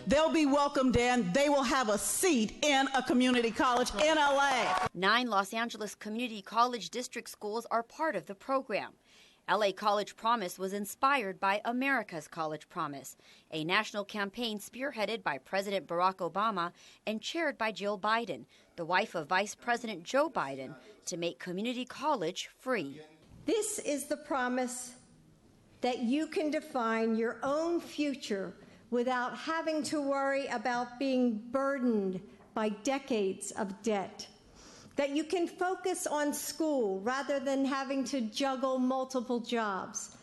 They'll be welcomed in. They will have a seat in a community college in LA. 9 Los Angeles Community College District schools are part of the program. LA College Promise was inspired by America's College Promise, a national campaign spearheaded by President Barack Obama and chaired by Jill Biden, the wife of Vice President Joe Biden, to make community college free. This is the promise that you can define your own future without having to worry about being burdened by decades of debt. That you can focus on school rather than having to juggle multiple jobs.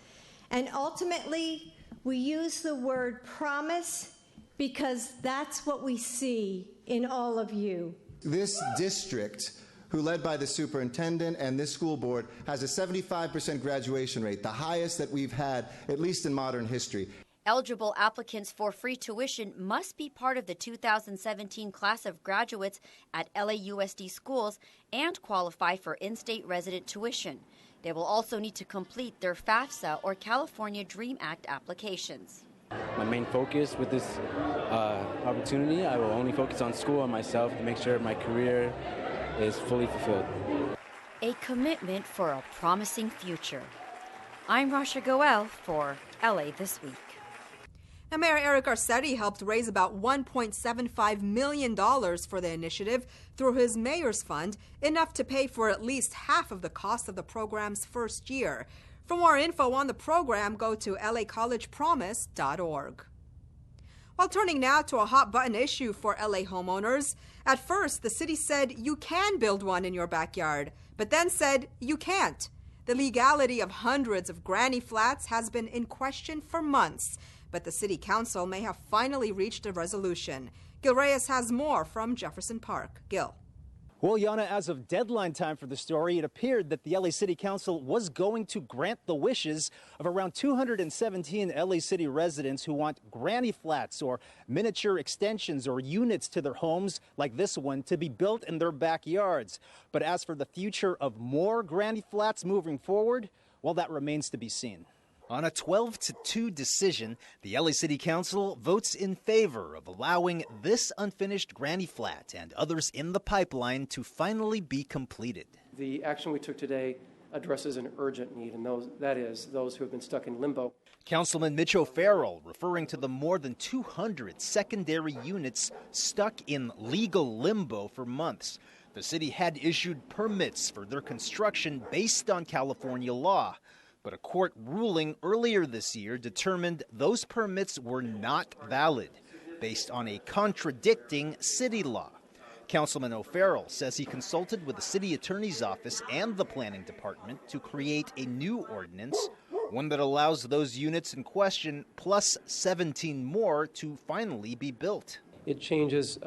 And ultimately, we use the word promise because that's what we see in all of you. This district, who led by the superintendent and this school board, has a 75% graduation rate, the highest that we've had, at least in modern history. Eligible applicants for free tuition must be part of the 2017 class of graduates at LAUSD schools and qualify for in-state resident tuition. They will also need to complete their FAFSA or California DREAM Act applications. My main focus with this opportunity, I will only focus on school and myself to make sure my career is fully fulfilled. A commitment for a promising future. I'm Rasha Goel for LA This Week. Now, Mayor Eric Garcetti helped raise about $1.75 million for the initiative through his mayor's fund, enough to pay for at least half of the cost of the program's first year. For more info on the program, go to lacollegepromise.org. While turning now to a hot-button issue for LA homeowners, at first the city said you can build one in your backyard, but then said you can't. The legality of hundreds of granny flats has been in question for months, but the city council may have finally reached a resolution. Gil Reyes has more from Jefferson Park. Gil. Well, Yana, as of deadline time for the story, it appeared that the LA City Council was going to grant the wishes of around 217 LA City residents who want granny flats or miniature extensions or units to their homes like this one to be built in their backyards. But as for the future of more granny flats moving forward, well, that remains to be seen. On a 12-2 decision, the LA City Council votes in favor of allowing this unfinished granny flat and others in the pipeline to finally be completed. The action we took today addresses an urgent need, and that is those who have been stuck in limbo. Councilman Mitch O'Farrell referring to the more than 200 secondary units stuck in legal limbo for months. The city had issued permits for their construction based on California law. But a court ruling earlier this year determined those permits were not valid, based on a contradicting city law. Councilman O'Farrell says he consulted with the city attorney's office and the planning department to create a new ordinance, one that allows those units in question plus 17 more to finally be built. It changes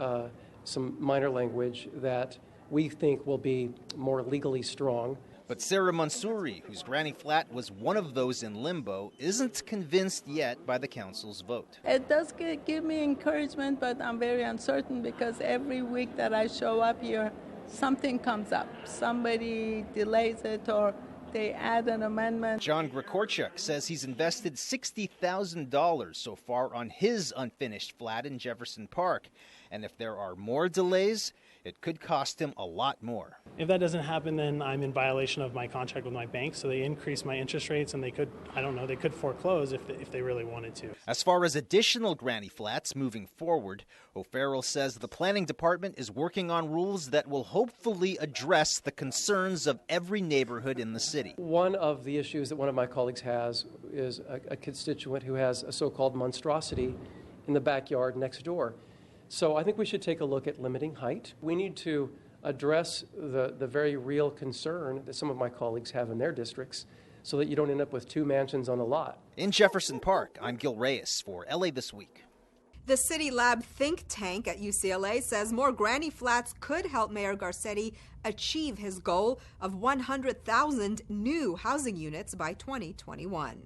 some minor language that we think will be more legally strong. But Sarah Mansouri, whose granny flat was one of those in limbo, isn't convinced yet by the council's vote. It does give me encouragement, but I'm very uncertain because every week that I show up here, something comes up. Somebody delays it or they add an amendment. John Grikorchuk says he's invested $60,000 so far on his unfinished flat in Jefferson Park. And if there are more delays, it could cost him a lot more. If that doesn't happen, then I'm in violation of my contract with my bank, so they increase my interest rates and they could, they could foreclose if they really wanted to. As far as additional granny flats moving forward, O'Farrell says the planning department is working on rules that will hopefully address the concerns of every neighborhood in the city. One of the issues that one of my colleagues has is a constituent who has a so-called monstrosity in the backyard next door. So I think we should take a look at limiting height. We need to address the very real concern that some of my colleagues have in their districts so that you don't end up with 2 mansions on a lot. In Jefferson Park, I'm Gil Reyes for LA This Week. The City Lab think tank at UCLA says more granny flats could help Mayor Garcetti achieve his goal of 100,000 new housing units by 2021.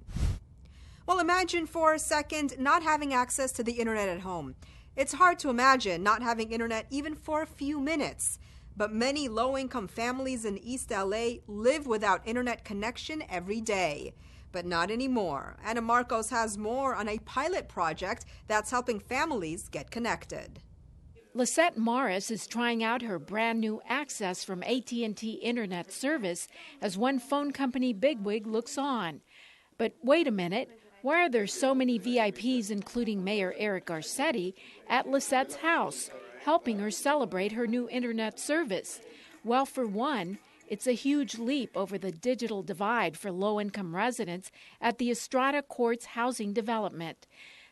Well, imagine for a second not having access to the internet at home. It's hard to imagine not having internet even for a few minutes. But many low-income families in East LA live without internet connection every day. but not anymore. Anna Marcos has more on a pilot project that's helping families get connected. Lisette Morris is trying out her brand new access from AT&T Internet service as one phone company bigwig looks on. But wait a minute, why are there so many VIPs, including Mayor Eric Garcetti, at Lisette's house, helping her celebrate her new Internet service? Well, for one, it's a huge leap over the digital divide for low-income residents at the Estrada Courts housing development.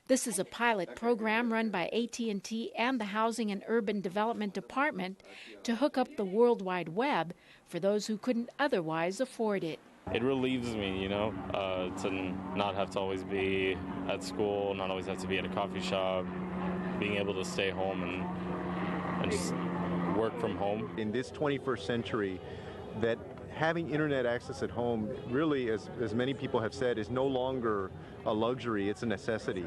This is a pilot program run by AT&T and the Housing and Urban Development Department to hook up the World Wide Web for those who couldn't otherwise afford it. It relieves me, to not have to always be at school, not always have to be at a coffee shop, being able to stay home and just work from home. In this 21st century, that having internet access at home really, as many people have said, is no longer a luxury, it's a necessity.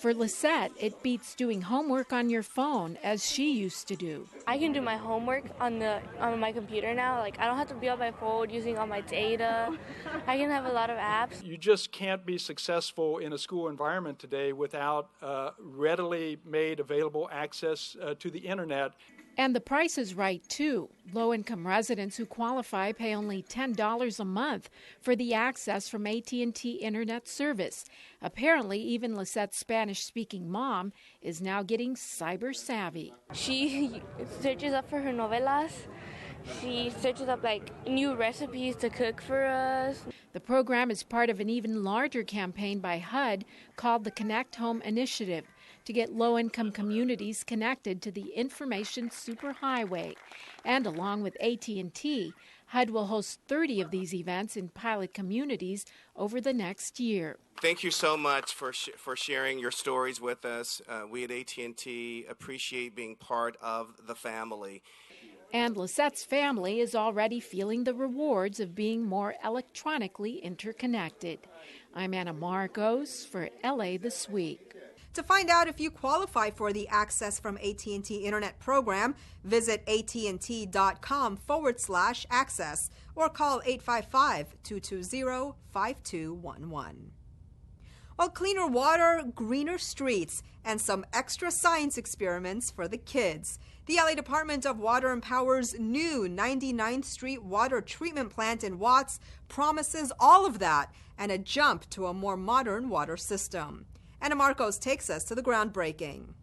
For Lisette, it beats doing homework on your phone as she used to do. I can do my homework on my computer now. Like, I don't have to be on my phone using all my data. I can have a lot of apps. You just can't be successful in a school environment today without readily made available access to the internet. And the price is right, too. Low-income residents who qualify pay only $10 a month for the access from AT&T Internet service. Apparently, even Lisette's Spanish-speaking mom is now getting cyber-savvy. She searches up for her novelas. She searches up, new recipes to cook for us. The program is part of an even larger campaign by HUD called the Connect Home Initiative, to get low-income communities connected to the information superhighway. And along with AT&T, HUD will host 30 of these events in pilot communities over the next year. Thank you so much for sharing your stories with us. We at AT&T appreciate being part of the family. And Lisette's family is already feeling the rewards of being more electronically interconnected. I'm Anna Marcos for LA This Week. To find out if you qualify for the Access from AT&T Internet program, visit att.com/access or call 855-220-5211. Well, cleaner water, greener streets, and some extra science experiments for the kids. The LA Department of Water and Power's new 99th Street water treatment plant in Watts promises all of that and a jump to a more modern water system. Anna Marcos takes us to the groundbreaking.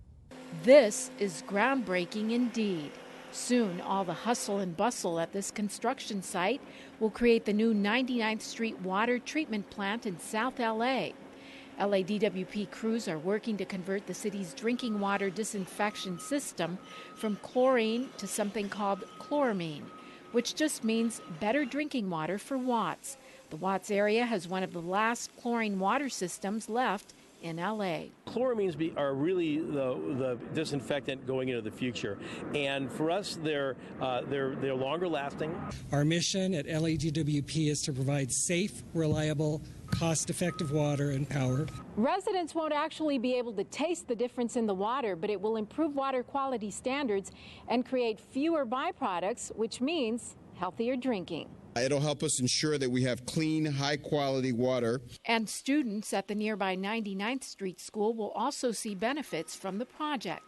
This is groundbreaking indeed. Soon, all the hustle and bustle at this construction site will create the new 99th Street water treatment plant in South LA. LA DWP crews are working to convert the city's drinking water disinfection system from chlorine to something called chloramine, which just means better drinking water for Watts. The Watts area has one of the last chlorine water systems left in LA. Chloramines are really the disinfectant going into the future, and for us, they're longer lasting. Our mission at LADWP is to provide safe, reliable, cost-effective water and power. Residents won't actually be able to taste the difference in the water, but it will improve water quality standards and create fewer byproducts, which means healthier drinking. It'll help us ensure that we have clean, high-quality water. And students at the nearby 99th Street School will also see benefits from the project.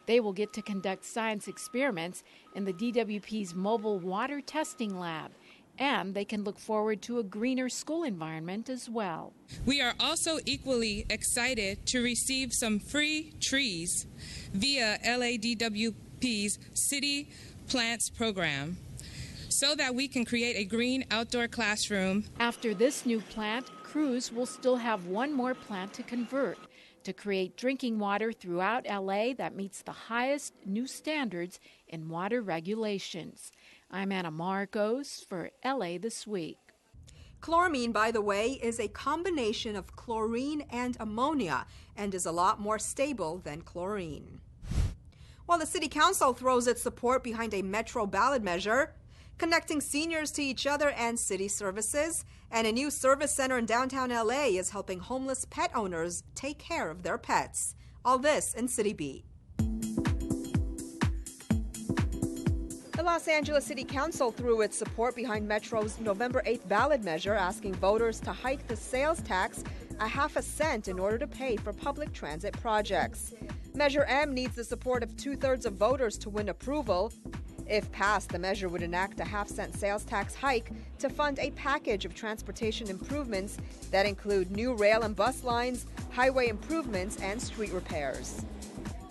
They will get to conduct science experiments in the DWP's mobile water testing lab, and they can look forward to a greener school environment as well. We are also equally excited to receive some free trees via LADWP's City Plants program, so that we can create a green outdoor classroom. After this new plant, crews will still have one more plant to convert to create drinking water throughout LA that meets the highest new standards in water regulations. I'm Anna Marcos for LA This Week. Chloramine, by the way, is a combination of chlorine and ammonia and is a lot more stable than chlorine. While the City Council throws its support behind a Metro ballot measure, connecting seniors to each other and city services, and a new service center in downtown LA is helping homeless pet owners take care of their pets. All this in City Beat. The Los Angeles City Council threw its support behind Metro's November 8th ballot measure asking voters to hike the sales tax a half cent in order to pay for public transit projects. Measure M needs the support of 2/3 of voters to win approval. If passed, the measure would enact a half-cent sales tax hike to fund a package of transportation improvements that include new rail and bus lines, highway improvements, and street repairs.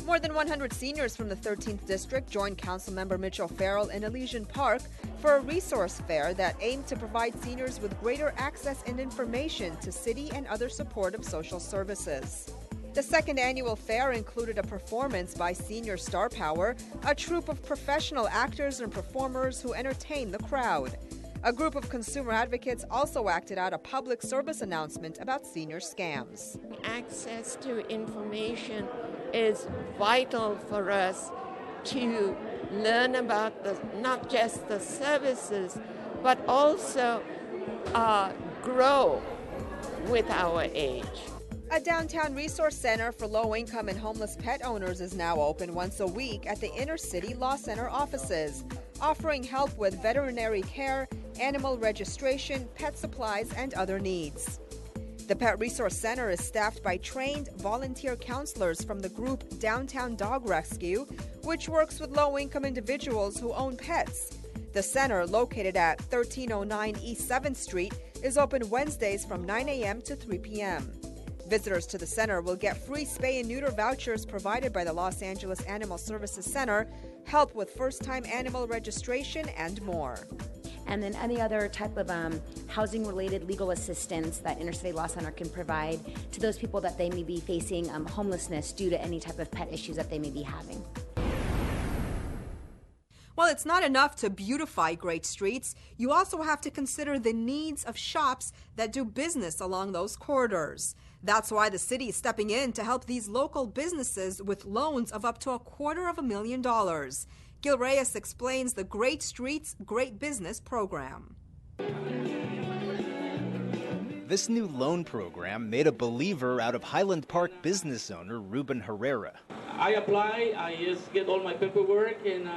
More than 100 seniors from the 13th District joined Councilmember Mitch O'Farrell in Elysian Park for a resource fair that aimed to provide seniors with greater access and information to city and other supportive social services. The second annual fair included a performance by Senior Star Power, a troupe of professional actors and performers who entertained the crowd. A group of consumer advocates also acted out a public service announcement about senior scams. Access to information is vital for us to learn about not just the services, but also grow with our age. A downtown resource center for low-income and homeless pet owners is now open once a week at the Inner City Law Center offices, offering help with veterinary care, animal registration, pet supplies, and other needs. The Pet Resource Center is staffed by trained volunteer counselors from the group Downtown Dog Rescue, which works with low-income individuals who own pets. The center, located at 1309 East 7th Street, is open Wednesdays from 9 a.m. to 3 p.m. Visitors to the center will get free spay and neuter vouchers provided by the Los Angeles Animal Services Center, help with first-time animal registration, and more. And then any other type of housing-related legal assistance that Inner City Law Center can provide to those people that they may be facing homelessness due to any type of pet issues that they may be having. While it's not enough to beautify great streets, you also have to consider the needs of shops that do business along those corridors. That's why the city is stepping in to help these local businesses with loans of up to $250,000. Gil Reyes explains the Great Streets, Great Business program. This new loan program made a believer out of Highland Park business owner Ruben Herrera. I apply, I just get all my paperwork, and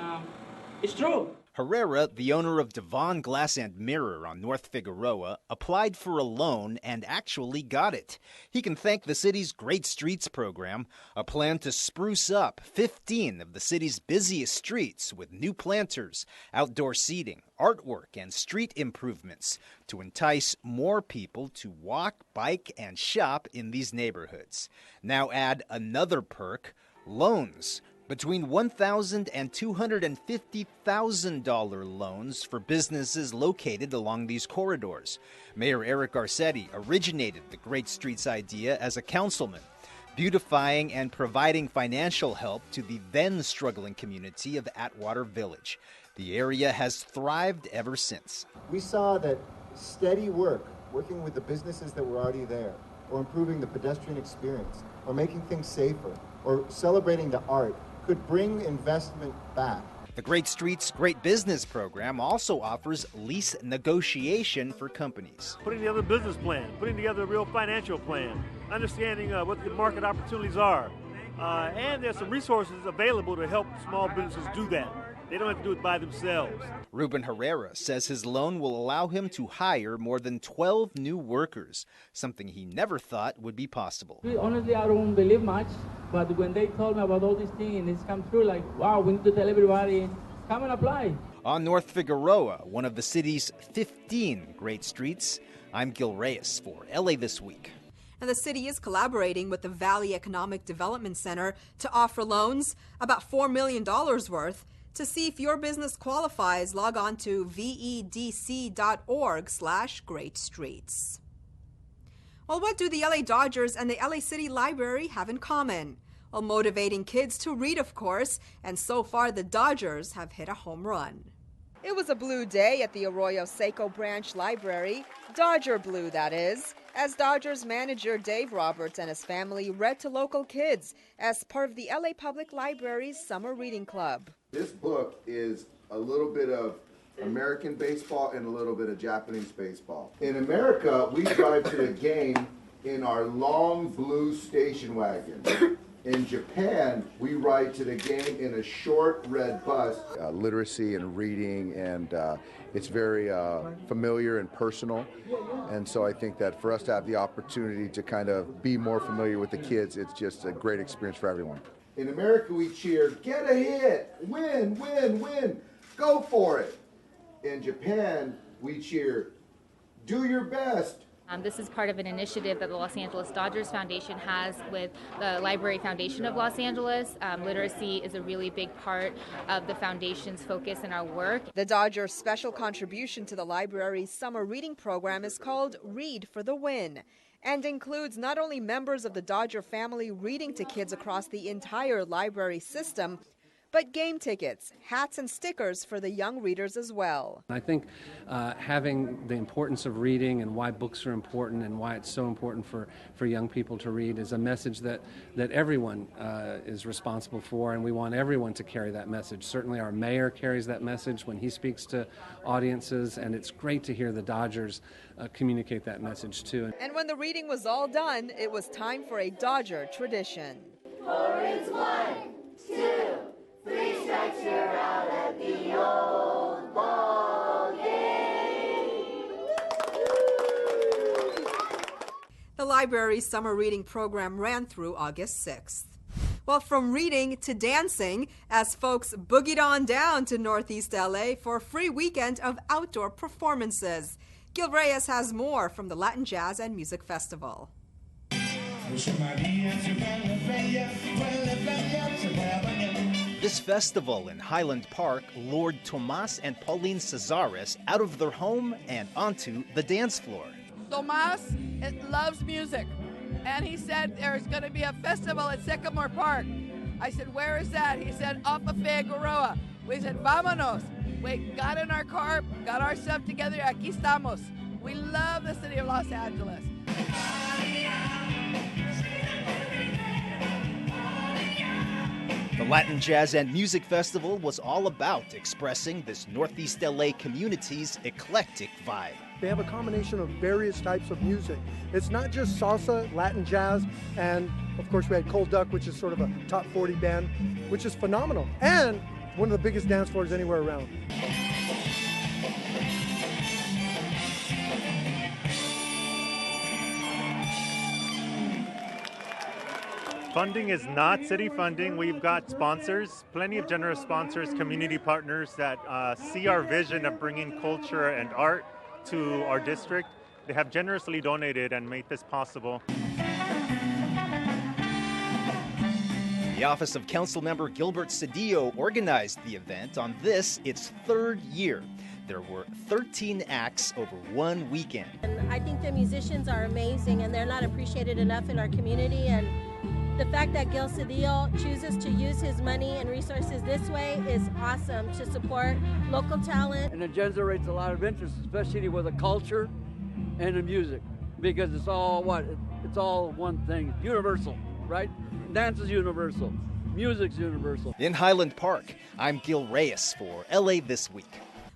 it's true. Herrera, the owner of Devon Glass and Mirror on North Figueroa, applied for a loan and actually got it. He can thank the city's Great Streets program, a plan to spruce up 15 of the city's busiest streets with new planters, outdoor seating, artwork, and street improvements to entice more people to walk, bike, and shop in these neighborhoods. Now add another perk, loans. Between $1,000 and $250,000 loans for businesses located along these corridors. Mayor Eric Garcetti originated the Great Streets idea as a councilman, beautifying and providing financial help to the then struggling community of Atwater Village. The area has thrived ever since. We saw that steady work, working with the businesses that were already there, or improving the pedestrian experience, or making things safer, or celebrating the art, could bring investment back. The Great Streets, Great Business program also offers lease negotiation for companies. Putting together a business plan, putting together a real financial plan, understanding what the market opportunities are. And there's some resources available to help small businesses do that. They don't have to do it by themselves. Ruben Herrera says his loan will allow him to hire more than 12 new workers, something he never thought would be possible. Honestly, I don't believe much, but when they told me about all these things and it's come through, like, wow, we need to tell everybody, come and apply. On North Figueroa, one of the city's 15 great streets, I'm Gil Reyes for LA This Week. And the city is collaborating with the Valley Economic Development Center to offer loans, about $4 million worth. To see if your business qualifies, log on to vedc.org/greatstreets. Well, what do the LA Dodgers and the LA City Library have in common? Well, motivating kids to read, of course, and so far the Dodgers have hit a home run. It was a blue day at the Arroyo Seco Branch Library, Dodger blue that is, as Dodgers manager Dave Roberts and his family read to local kids as part of the LA Public Library's Summer Reading Club. This book is a little bit of American baseball and a little bit of Japanese baseball. In America, we drive to the game in our long blue station wagon. In Japan, we ride to the game in a short red bus. Literacy and reading, and it's very familiar and personal. And so I think that for us to have the opportunity to kind of be more familiar with the kids, it's just a great experience for everyone. In America, we cheer, get a hit, win, win, win, go for it. In Japan, we cheer, do your best. This is part of an initiative that the Los Angeles Dodgers Foundation has with the Library Foundation of Los Angeles. Literacy is a really big part of the foundation's focus in our work. The Dodgers' special contribution to the library's summer reading program is called Read for the Win, and includes not only members of the Dodger family reading to kids across the entire library system, but game tickets, hats, and stickers for the young readers as well. I think having the importance of reading and why books are important and why it's so important for young people to read is a message that everyone is responsible for, and we want everyone to carry that message. Certainly our mayor carries that message when he speaks to audiences, and it's great to hear the Dodgers communicate that message too. And when the reading was all done, it was time for a Dodger tradition. Forwards 1, 2, 3 strikes, you're out at the old ball game. The library's summer reading program ran through August 6th. Well, from reading to dancing, as folks boogied on down to Northeast LA for a free weekend of outdoor performances. Gil Reyes has more from the Latin Jazz and Music Festival. This festival in Highland Park lured Tomas and Pauline Cesares out of their home and onto the dance floor. Tomas loves music, and he said there's going to be a festival at Sycamore Park. I said, where is that? He said, up a Figueroa. We said, vámonos. We got in our car, got our stuff together, aquí estamos. We love the city of Los Angeles. The Latin Jazz and Music Festival was all about expressing this Northeast LA community's eclectic vibe. They have a combination of various types of music. It's not just salsa, Latin jazz, and of course we had Cold Duck, which is sort of a top 40 band, which is phenomenal, and one of the biggest dance floors anywhere around. Funding is not city funding. We've got sponsors, plenty of generous sponsors, community partners that see our vision of bringing culture and art to our district. They have generously donated and made this possible. The Office of Councilmember Gilbert Cedillo organized the event on this, its third year. There were 13 acts over one weekend. And I think the musicians are amazing, and they're not appreciated enough in our community. And the fact that Gil Cedillo chooses to use his money and resources this way is awesome to support local talent. And it generates a lot of interest, especially with the culture and the music, because it's all what? It's all one thing, universal, right? Dance is universal, music's universal. In Highland Park, I'm Gil Reyes for LA This Week.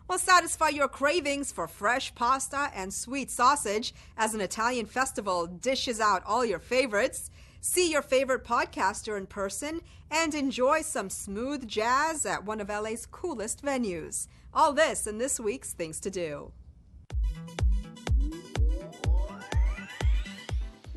Well, satisfy your cravings for fresh pasta and sweet sausage as an Italian festival dishes out all your favorites. See your favorite podcaster in person and enjoy some smooth jazz at one of LA's coolest venues. All this in this week's Things to Do.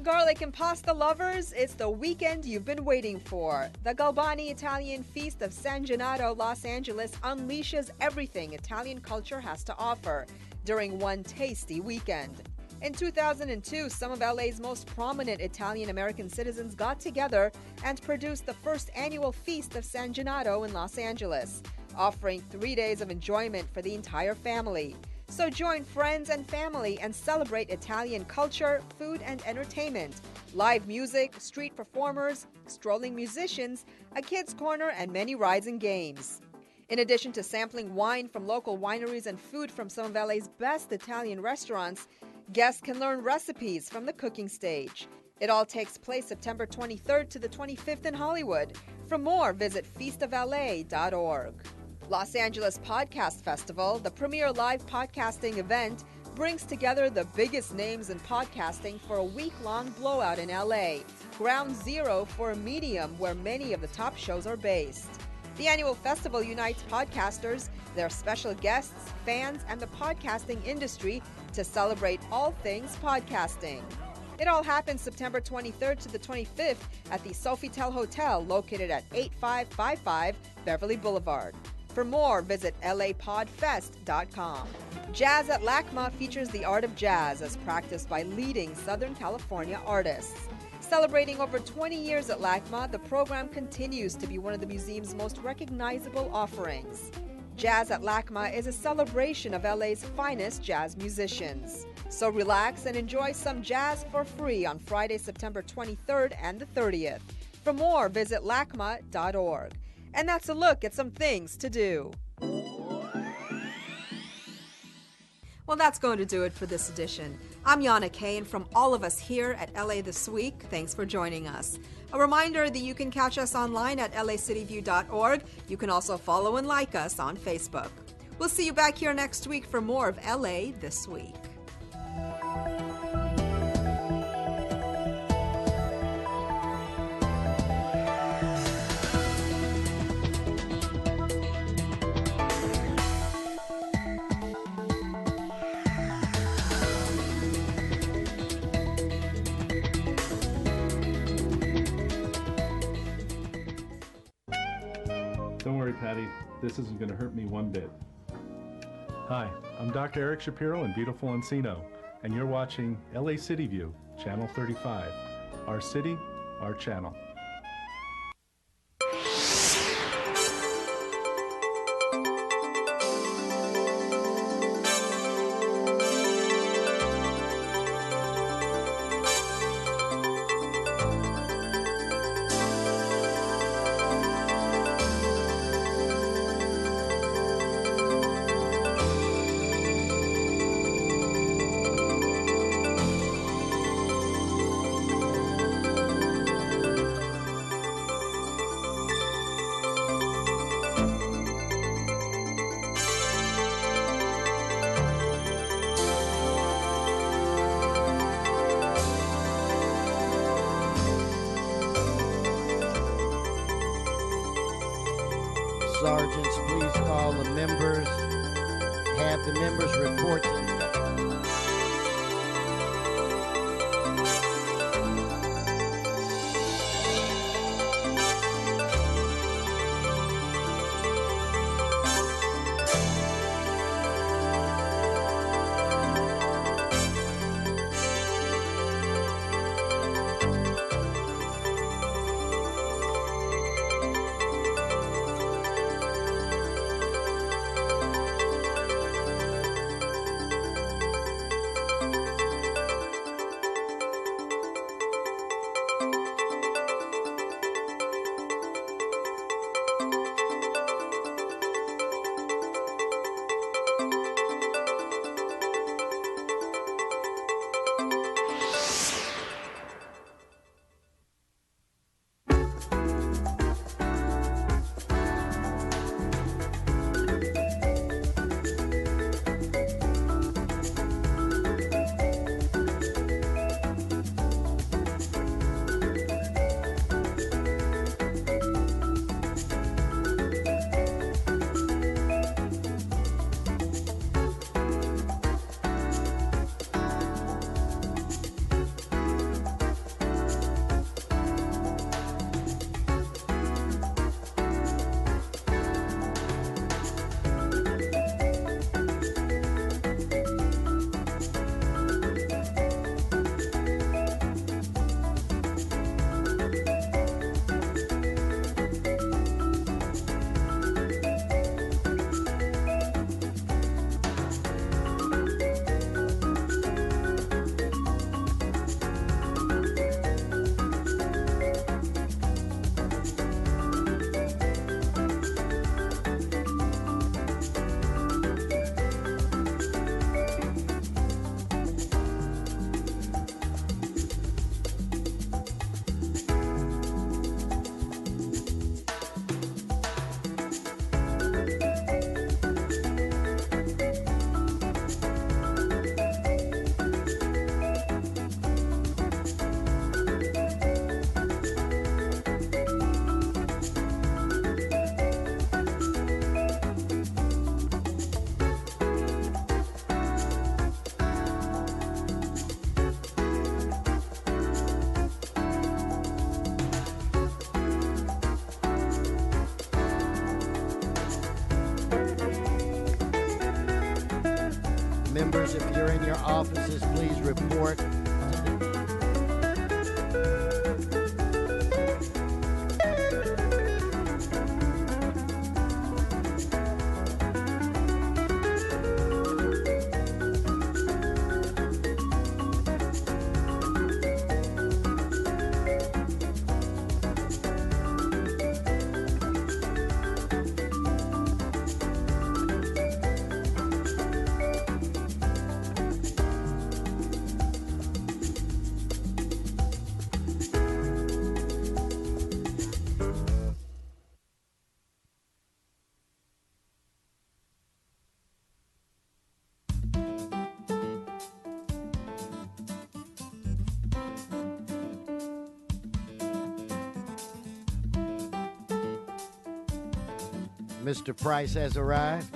Garlic and pasta lovers, it's the weekend you've been waiting for. The Galbani Italian Feast of San Gennaro, Los Angeles unleashes everything Italian culture has to offer during one tasty weekend. In 2002, some of LA's most prominent Italian-American citizens got together and produced the first annual Feast of San Gennaro in Los Angeles, offering 3 days of enjoyment for the entire family. So join friends and family and celebrate Italian culture, food, and entertainment. Live music, street performers, strolling musicians, a kids' corner, and many rides and games. In addition to sampling wine from local wineries and food from some of LA's best Italian restaurants, guests can learn recipes from the cooking stage. It all takes place September 23rd to the 25th in Hollywood. For more, visit feastofla.org. Los Angeles Podcast Festival, the premier live podcasting event, brings together the biggest names in podcasting for a week-long blowout in LA, ground zero for Medium, where many of the top shows are based. The annual festival unites podcasters, their special guests, fans, and the podcasting industry to celebrate all things podcasting. It all happens September 23rd to the 25th at the Sofitel Hotel, located at 8555 Beverly Boulevard. For more, visit lapodfest.com. Jazz at LACMA features the art of jazz as practiced by leading Southern California artists. Celebrating over 20 years at LACMA, the program continues to be one of the museum's most recognizable offerings. Jazz at LACMA is a celebration of LA's finest jazz musicians. So relax and enjoy some jazz for free on Friday, September 23rd and the 30th. For more, visit lacma.org. And that's a look at some things to do. Well, that's going to do it for this edition. I'm Yana Kay, and from all of us here at LA This Week, thanks for joining us. A reminder that you can catch us online at lacityview.org. You can also follow and like us on Facebook. We'll see you back here next week for more of LA This Week. Don't worry, Patty. This isn't going to hurt me one bit. Hi, I'm Dr. Eric Shapiro in beautiful Encino, and you're watching LA City View, Channel 35. Our city, our channel. Sergeants, please call the members. Have the members report to me. Members, if you're in your offices, please report. Mr. Price has arrived.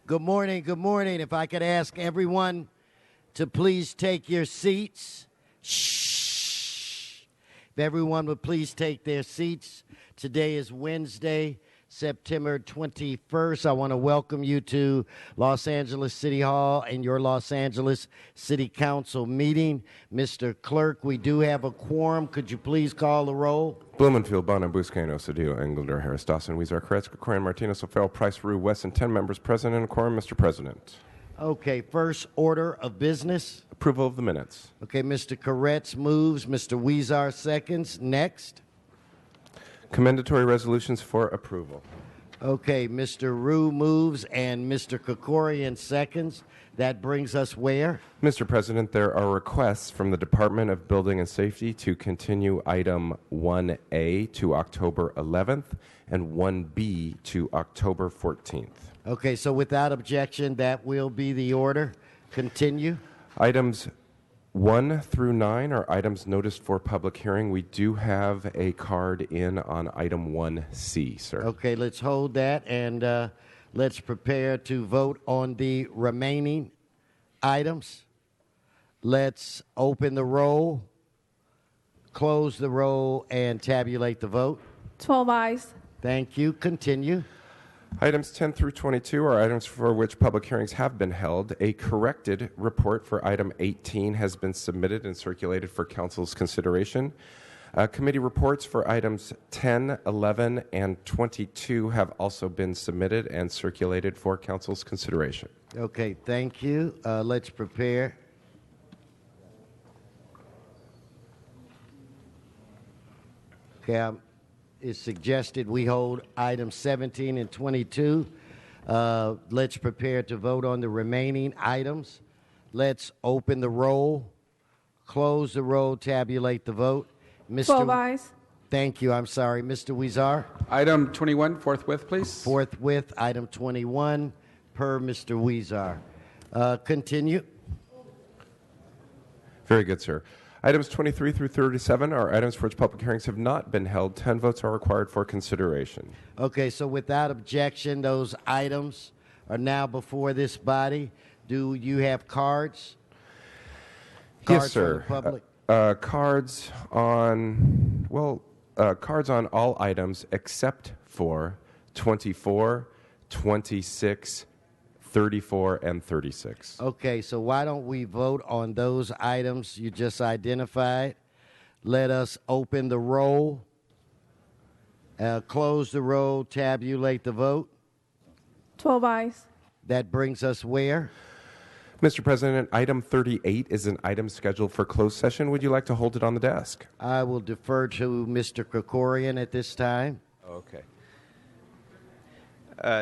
Good morning, good morning. If I could ask everyone to please take your seats. Shh. If everyone would please take their seats. Today is Wednesday, September 21st. I want to welcome you to Los Angeles City Hall and your Los Angeles City Council meeting. Mr. Clerk, we do have a quorum. Could you please call the roll? Blumenfield, Bonham, Buscaino, Cedillo, Englander, Harris, Dawson, Weezer, Koretz, Krikourian, Martinez, O'Farrell, Price, Rue, Wesson, 10 members present and a quorum, Mr. President. Okay, first order of business. Approval of the minutes. Okay, Mr. Koretz moves, Mr. Weezer seconds. Next. Commendatory resolutions for approval. Okay, Mr. Rue moves and Mr. Krikourian seconds. That brings us where? Mr. President, there are requests from the Department of Building and Safety to continue item 1A to October 11th and 1B to October 14th. Okay, so without objection, that will be the order. Continue. Items 1 through 9 are items noticed for public hearing. We do have a card in on item 1C, sir. Okay, let's hold that and let's prepare to vote on the remaining items. Let's open the roll, close the roll, and tabulate the vote. 12 ayes. Thank you. Continue. Items 10 through 22 are items for which public hearings have been held. A corrected report for item 18 has been submitted and circulated for council's consideration. Committee reports for items 10, 11, and 22 have also been submitted and circulated for council's consideration. Okay, thank you. Let's prepare. Okay, it's suggested we hold items 17 and 22. Let's prepare to vote on the remaining items. Let's open the roll, close the roll, tabulate the vote. 12 ayes. Thank you. I'm sorry. Mr. Weezer. Item 21, forthwith, please. Forthwith, item 21, per Mr. Weezer. Continue. Very good, sir. Items 23 through 37 are items for which public hearings have not been held. 10 votes are required for consideration. Okay, so without objection, those items are now before this body. Do you have cards? Yes, sir. For the public? Cards on all items except for 24, 26, 34, and 36. Okay, so why don't we vote on those items you just identified? Let us open the roll, close the roll, tabulate the vote. 12 ayes. That brings us where? Mr. President, item 38 is an item scheduled for closed session. Would you like to hold it on the desk? I will defer to Mr. Krikourian at this time. Okay.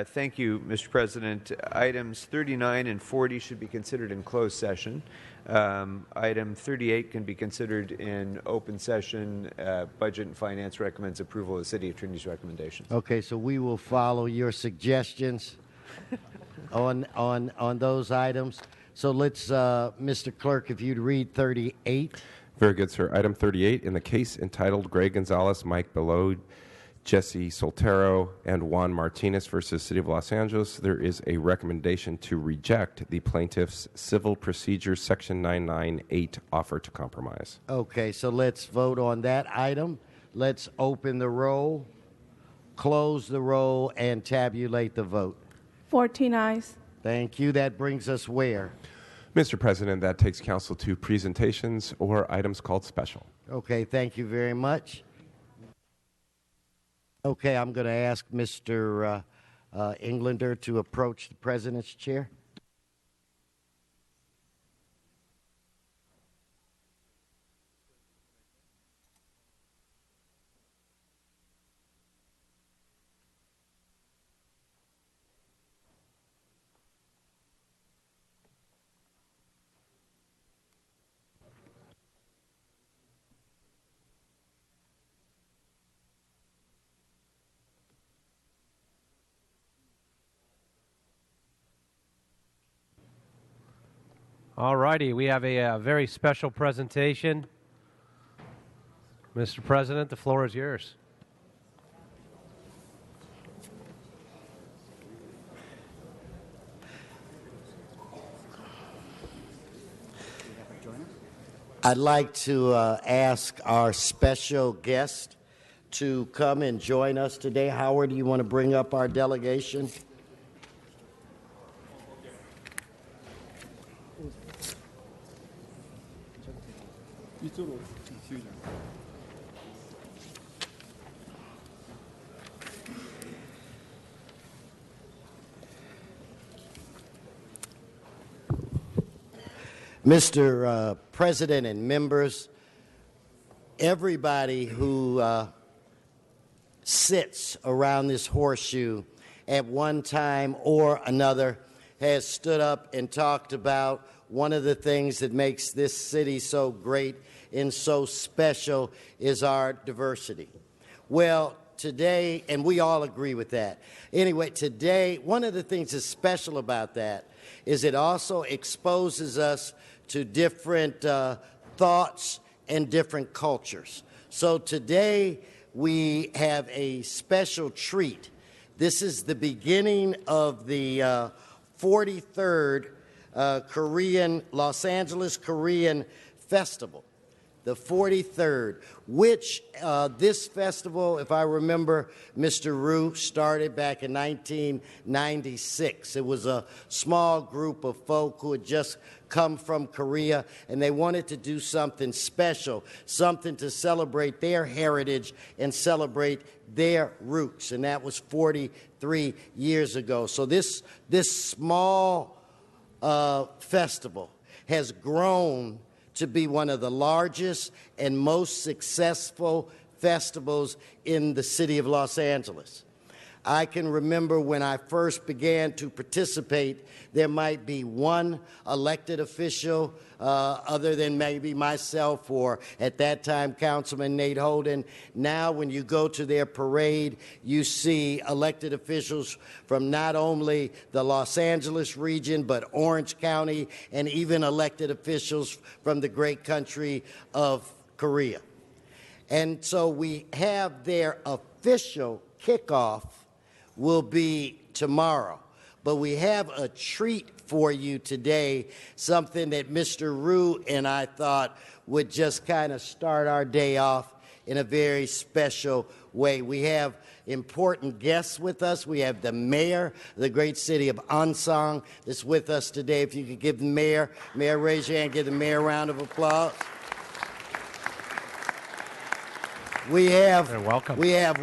Thank you, Mr. President. Items 39 and 40 should be considered in closed session. Item 38 can be considered in open session. Budget and Finance recommends approval of the City Attorney's recommendations. Okay, so we will follow your suggestions on those items. So let's, Mr. Clerk, if you'd read 38. Very good, sir. Item 38, in the case entitled Greg Gonzalez, Mike Belode, Jesse Soltero, and Juan Martinez versus City of Los Angeles, there is a recommendation to reject the plaintiff's Civil Procedure Section 998 offer to compromise. Okay, so let's vote on that item. Let's open the roll, close the roll, and tabulate the vote. 14 ayes. Thank you. That brings us where? Mr. President, that takes council to presentations or items called special. Okay, thank you very much. Okay, I'm going to ask Mr. Englander to approach the President's chair. All righty, we have a very special presentation. Mr. President, the floor is yours. I'd like to ask our special guest to come and join us today. Howard, do you want to bring up our delegation? Mr. President and members, everybody who sits around this horseshoe at one time or another has stood up and talked about one of the things that makes this city so great and so special is our diversity. Well, today, and we all agree with that. Anyway, today, one of the things that's special about that is it also exposes us to different thoughts and different cultures. So today we have a special treat. This is the beginning of the 43rd Los Angeles Korean Festival. The 43rd, which this festival, if I remember, Mr. Rue, started back in 1996. It was a small group of folk who had just come from Korea, and they wanted to do something special, something to celebrate their heritage and celebrate their roots, and that was 43 years ago. So this small festival has grown to be one of the largest and most successful festivals in the city of Los Angeles. I can remember when I first began to participate, there might be one elected official other than maybe myself or at that time Councilman Nate Holden. Now when you go to their parade, you see elected officials from not only the Los Angeles region but Orange County, and even elected officials from the great country of Korea. And so we have their official kickoff will be tomorrow. But we have a treat for you today, something that Mr. Rue and I thought would just kind of start our day off in a very special way. We have important guests with us. We have the mayor of the great city of Ansang that's with us today. If you could give the mayor, raise your hand, give the mayor a round of applause. We have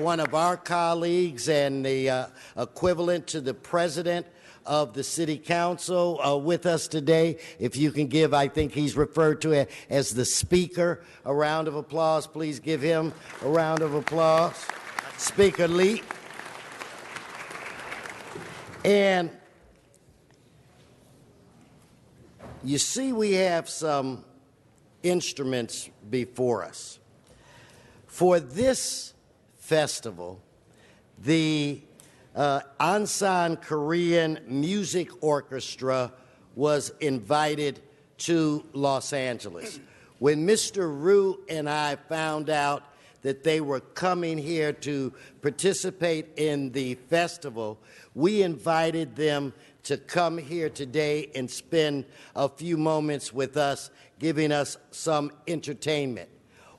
one of our colleagues and the equivalent to the president of the city council with us today. If you can give, I think he's referred to as the speaker, a round of applause. Please give him a round of applause. Speaker Lee. And you see we have some instruments before us. For this festival, the Ansang Korean Music Orchestra was invited to Los Angeles. When Mr. Rue and I found out that they were coming here to participate in the festival, we invited them to come here today and spend a few moments with us, giving us some entertainment.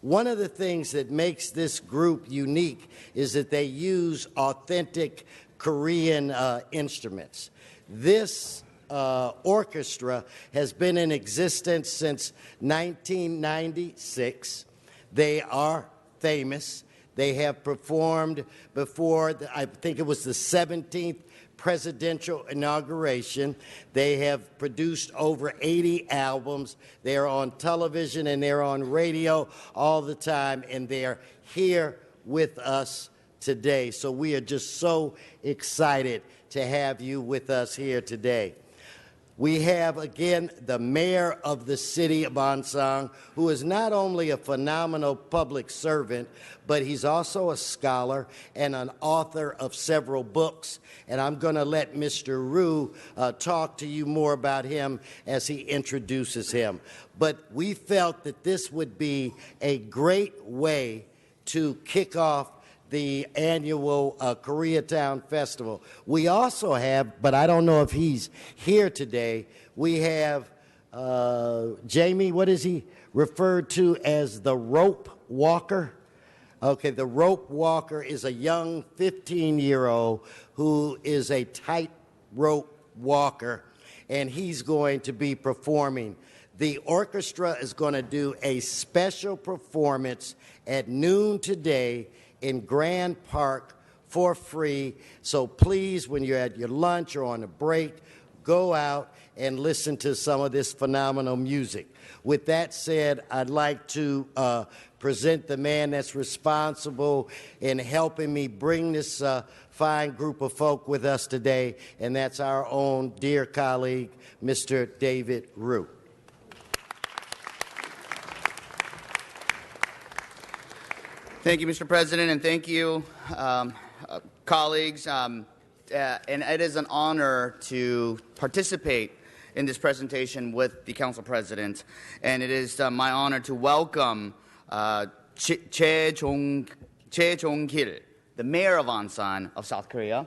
One of the things that makes this group unique is that they use authentic Korean instruments. This orchestra has been in existence since 1996. They are famous. They have performed before, I think it was the 17th presidential inauguration. They have produced over 80 albums. They're on television and they're on radio all the time, and they're here with us today. So we are just so excited to have you with us here today. We have, again, the mayor of the city of Ansang, who is not only a phenomenal public servant, but he's also a scholar and an author of several books. And I'm going to let Mr. Rue talk to you more about him as he introduces him. But we felt that this would be a great way to kick off the annual Koreatown Festival. We also have, but I don't know if he's here today, we have Jamie, what is he referred to as the rope walker? Okay, the rope walker is a young 15-year-old who is a tightrope walker, and he's going to be performing. The orchestra is going to do a special performance at noon today in Grand Park for free. So please, when you're at your lunch or on a break, go out and listen to some of this phenomenal music. With that said, I'd like to present the man that's responsible in helping me bring this fine group of folk with us today, and that's our own dear colleague, Mr. David Ryu. Thank you, Mr. President, and thank you, colleagues. And it is an honor to participate in this presentation with the Council President. And it is my honor to welcome Chae Jong-kil, the mayor of Ansan of South Korea.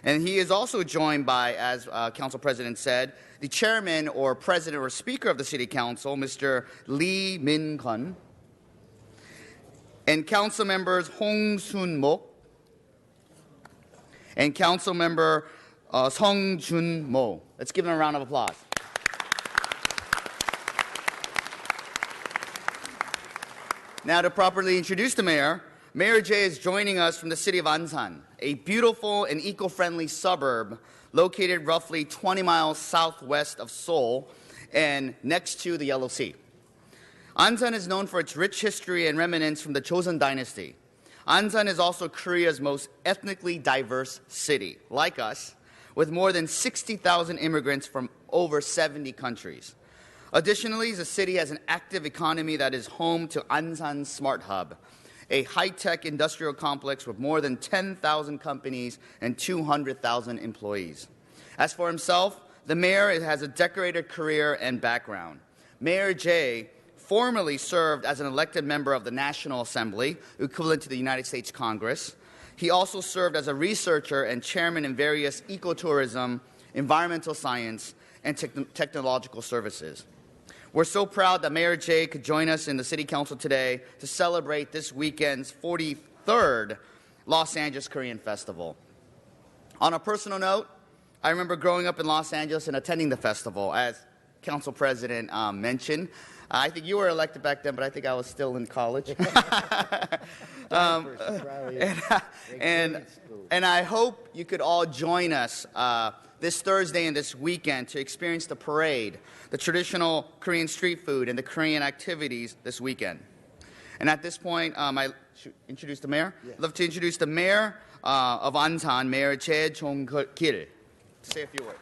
And he is also joined by, as Council President said, the chairman or president or speaker of the City Council, Mr. Lee Min-gun, and Council members Hong Sun-mok and Council member Song Jun-mo. Let's give them a round of applause. Now to properly introduce the mayor, Mayor Jae is joining us from the city of Ansan, a beautiful and eco-friendly suburb located roughly 20 miles southwest of Seoul and next to the Yellow Sea. Ansan is known for its rich history and remnants from the Joseon dynasty. Ansan is also Korea's most ethnically diverse city, like us, with more than 60,000 immigrants from over 70 countries. Additionally, the city has an active economy that is home to Ansan Smart Hub, a high-tech industrial complex with more than 10,000 companies and 200,000 employees. As for himself, the mayor has a decorated career and background. Mayor Jae formerly served as an elected member of the National Assembly, equivalent to the United States Congress. He also served as a researcher and chairman in various ecotourism, environmental science, and technological services. We're so proud that Mayor Jae could join us in the City Council today to celebrate this weekend's 43rd Los Angeles Korean Festival. On a personal note, I remember growing up in Los Angeles and attending the festival, as Council President mentioned. I think you were elected back then, but I think I was still in college. And I hope you could all join us this Thursday and this weekend to experience the parade, the traditional Korean street food, and the Korean activities this weekend. And at this point, I should introduce the mayor. Yes. I'd love to introduce the mayor of Ansan, Mayor Chae Jong-kil, to say a few words.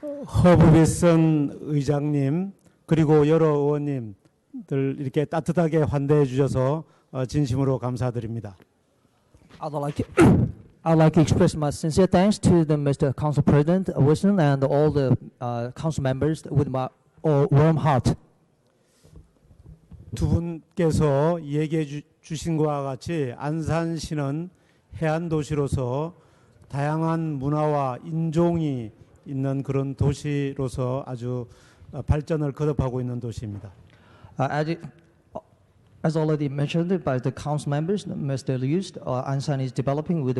허브비슨 의장님 그리고 여러 의원님들 이렇게 따뜻하게 환대해 주셔서 진심으로 감사드립니다. I'd like to express my sincere thanks to the Mr. Council President Wilson and all the council members with my warm heart. 두 분께서 얘기해 주신 것과 같이 안산시는 해안 도시로서 다양한 문화와 인종이 있는 그런 도시로서 아주 발전을 거듭하고 있는 도시입니다. As already mentioned by the council members, Mr. Liu, Ansan is developing with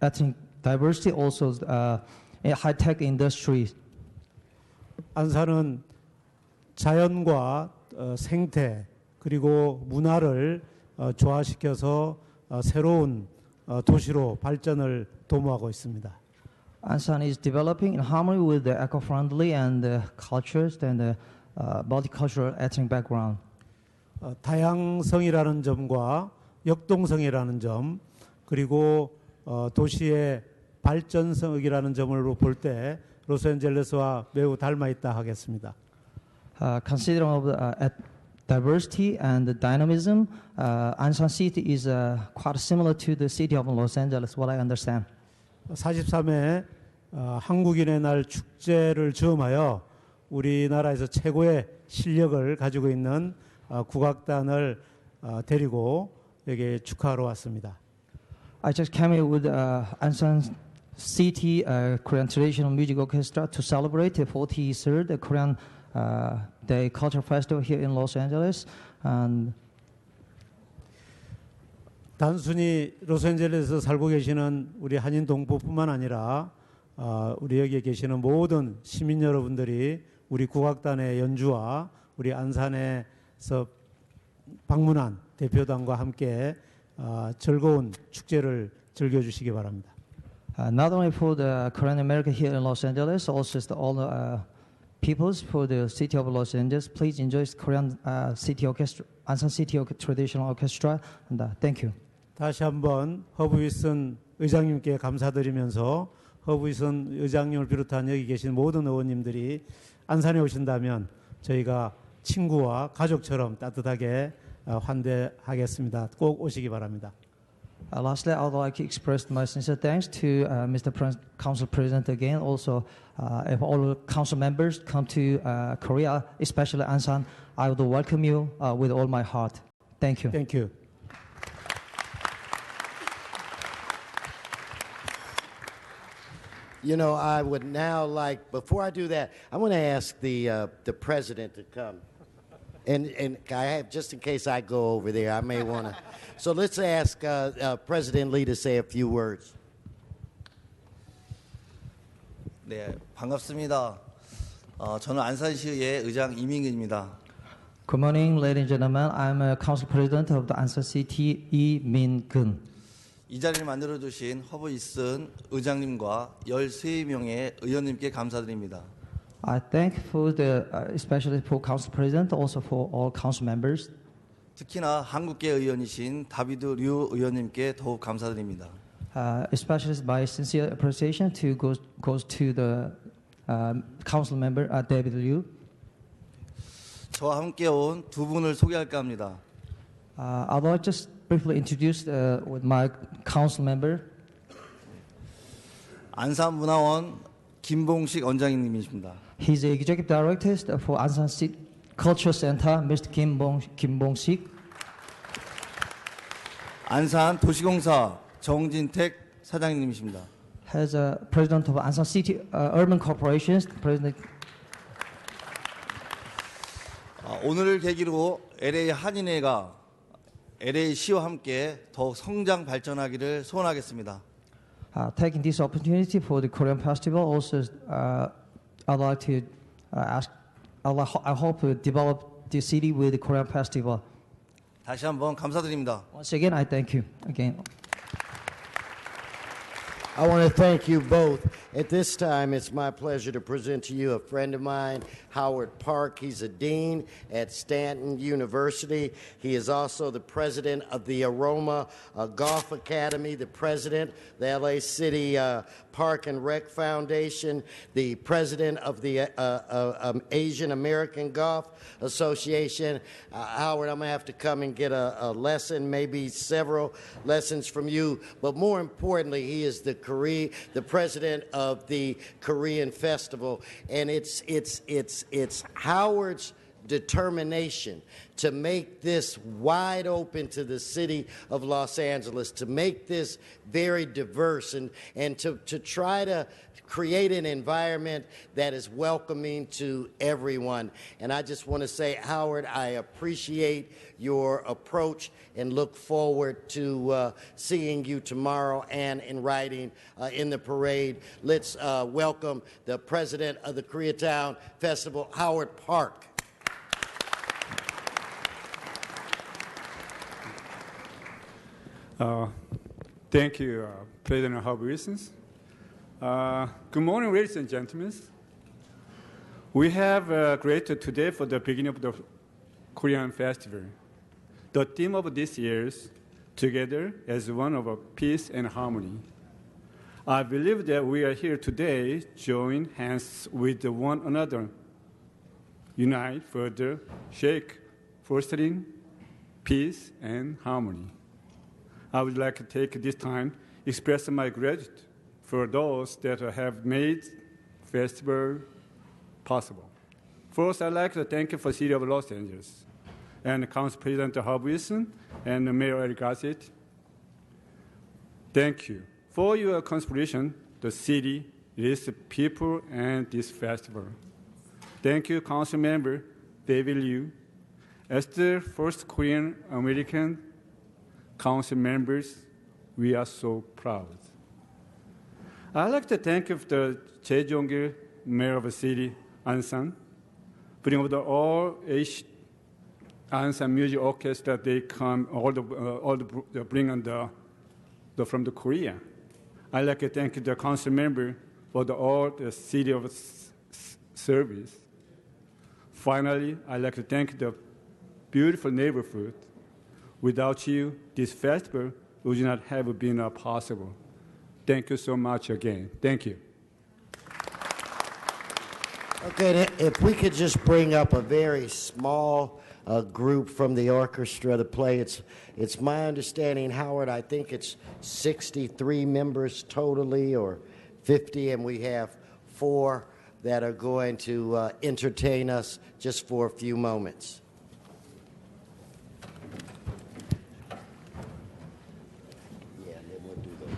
ethnic diversity, also high-tech industry. 안산은 자연과 생태 그리고 문화를 조화시켜서 새로운 도시로 발전을 도모하고 있습니다. Ansan is developing in harmony with the eco-friendly and the cultures and the multicultural ethnic background. 다양성이라는 점과 역동성이라는 점 그리고 도시의 발전성이라는 점으로 볼 때 로스앤젤레스와 매우 닮아 있다 하겠습니다. Considering diversity and the dynamism, Ansan City is quite similar to the city of Los Angeles, what I understand. 43회 한국인의 날 축제를 즈음하여 우리나라에서 최고의 실력을 가지고 있는 국악단을 데리고 여기 축하하러 왔습니다. I just came here with Ansan City Korean Traditional Music Orchestra to celebrate the 43rd Korean Day Culture Festival here in Los Angeles. And 단순히 로스앤젤레스에서 살고 계시는 우리 한인 동포뿐만 아니라 우리 여기에 계시는 모든 시민 여러분들이 우리 국악단의 연주와 우리 안산에서 방문한 대표단과 함께 즐거운 축제를 즐겨주시기 바랍니다. Not only for the Korean American here in Los Angeles, also all the peoples for the city of Los Angeles. Please enjoy Korean City Orchestra, Ansan City Traditional Orchestra, and thank you. 다시 한번 허브 윌슨 의장님께 감사드리면서 허브 윌슨 의장님을 비롯한 여기 계신 모든 의원님들이 안산에 오신다면 저희가 친구와 가족처럼 따뜻하게 환대하겠습니다. 꼭 오시기 바랍니다. Lastly, I would like to express my sincere thanks to Mr. Council President again. Also, if all council members come to Korea, especially Ansan, I would welcome you with all my heart. Thank you. Thank you. You know, I would now like, before I do that, I want to ask the president to come. And I have, just in case I go over there, I may want to. So let's ask President Lee to say a few words. 네, 반갑습니다. 저는 안산시의 의장 이민근입니다. Good morning, ladies and gentlemen. I'm a council president of the Ansan City, Lee Min-gun. 이 자리를 만들어주신 허브 윌슨 의장님과 13명의 의원님께 감사드립니다. I thank for the, especially for council president, also for all council members. 특히나 한국계 의원이신 다비드 류 의원님께 더욱 감사드립니다. Especially my sincere appreciation goes to the council member David Liu. 저와 함께 온 두 분을 소개할까 합니다. I'd like to just briefly introduce with my council member. 안산문화원 김봉식 원장님이십니다. He's the executive director for Ansan City Cultural Center, Mr. Kim Bong-sik. 안산 도시공사 정진택 사장님이십니다. Has a president of Ansan City Urban Corporations, President. 오늘을 계기로 LA 한인회가 LA시와 함께 더욱 성장 발전하기를 소원하겠습니다. Taking this opportunity for the Korean festival, also I'd like to ask. I hope to develop the city with the Korean festival. 다시 한번 감사드립니다. Once again, I thank you again. I want to thank you both. At this time, it's my pleasure to present to you a friend of mine, Howard Park. He's a dean at Stanton University. He is also the president of the Aroma Golf Academy, the president of the LA City Park and Rec Foundation, the president of the Asian American Golf Association. Howard, I'm going to have to come and get a lesson, maybe several lessons from you. But more importantly, he is the president of the Korean Festival, and it's Howard's determination to make this wide open to the city of Los Angeles, to make this very diverse, and to try to create an environment that is welcoming to everyone. And I just want to say, Howard, I appreciate your approach and look forward to seeing you tomorrow and in writing in the parade. Let's welcome the president of the Koreatown Festival, Howard Park. Thank you, President Howard Wilson. Good morning, ladies and gentlemen. We have created today for the beginning of the Korean Festival. The theme of this year's Together as one of peace and harmony. I believe that we are here today, join hands with one another, unite further, shake, fostering peace and harmony. I would like to take this time to express my gratitude for those that have made festival possible. First, I'd like to thank you for the City of Los Angeles and Council President Howard Wilson and Mayor Eric Garcetti. Thank you for your contribution the city, its people, and this festival. Thank you, Council Member David Liu. As the first Korean American council members, we are so proud. I'd like to thank the Jae Jong-il, Mayor of the city, Ansan, bring over the all Ansan Music Orchestra. They come bring on the from the Korea. I'd like to thank the council member for all the city of service. Finally, I'd like to thank the beautiful neighborhood. Without you, this festival would not have been possible. Thank you so much again. Thank you. Okay, if we could just bring up a very small group from the orchestra to play. It's my understanding, Howard, I think it's 63 members totally, or 50, and we have 4 that are going to entertain us just for a few moments. Yeah, and then we'll do those.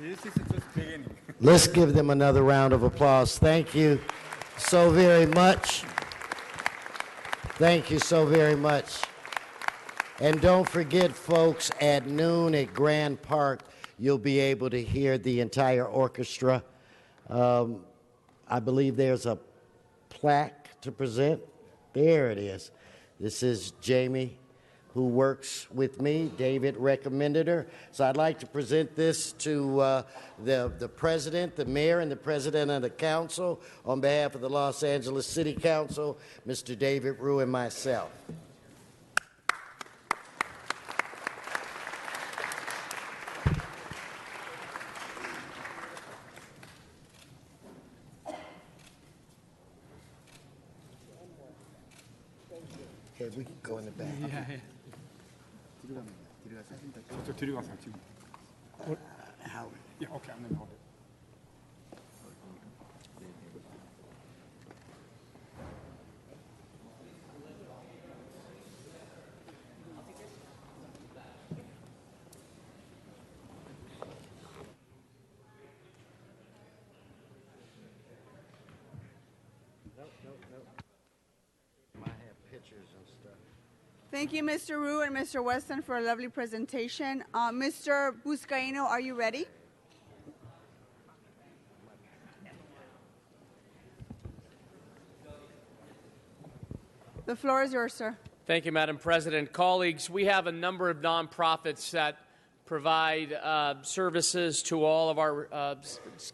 This is just beginning. Let's give them another round of applause. Thank you so very much. Thank you so very much. And don't forget, folks, at noon at Grand Park, you'll be able to hear the entire orchestra. I believe there's a plaque to present. There it is. This is Jamie, who works with me. David recommended her. So I'd like to present this to the president, the mayor, and the president of the council on behalf of the Los Angeles City Council, Mr. David Ryu, and myself. Okay, we can go in the back. 예. 저 들어가서 지금. Howard. Yeah, okay, I'm gonna hold it. Thank you, Mr. Ryu and Mr. Weston, for a lovely presentation. Mr. Buscaino, are you ready? The floor is yours, sir. Thank you, Madam President. Colleagues, we have a number of nonprofits that provide services to all of our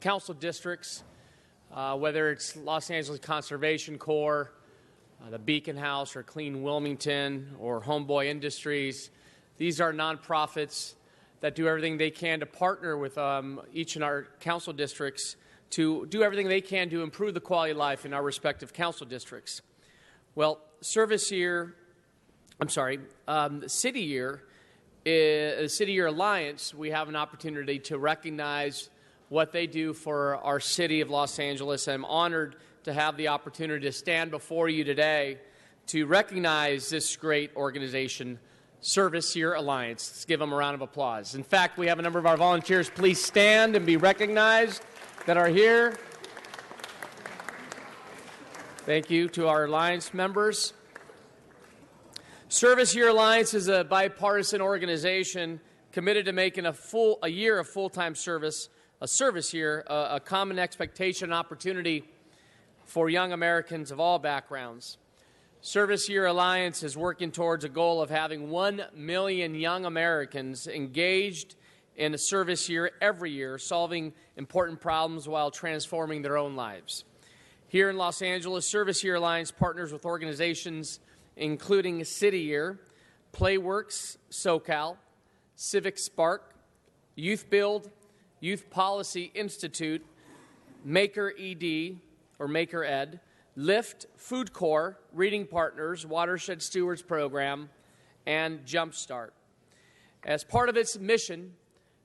council districts, whether it's Los Angeles Conservation Corps, the Beacon House, or Clean Wilmington, or Homeboy Industries. These are nonprofits that do everything they can to partner with each in our council districts to do everything they can to improve the quality of life in our respective council districts. Well, City Year Alliance, we have an opportunity to recognize what they do for our city of Los Angeles. I'm honored to have the opportunity to stand before you today to recognize this great organization, Service Year Alliance. Let's give them a round of applause. In fact, we have a number of our volunteers. Please stand and be recognized that are here. Thank you to our Alliance members. Service Year Alliance is a bipartisan organization committed to making a year of full-time service, a service year, a common expectation and opportunity for young Americans of all backgrounds. Service Year Alliance is working towards a goal of having 1 million young Americans engaged in a service year every year, solving important problems while transforming their own lives. Here in Los Angeles, Service Year Alliance partners with organizations including City Year, Playworks SoCal, Civic Spark, Youth Build, Youth Policy Institute, Maker ED, or Maker Ed, LIFT, Food Corps, Reading Partners, Watershed Stewards Program, and Jumpstart. As part of its mission,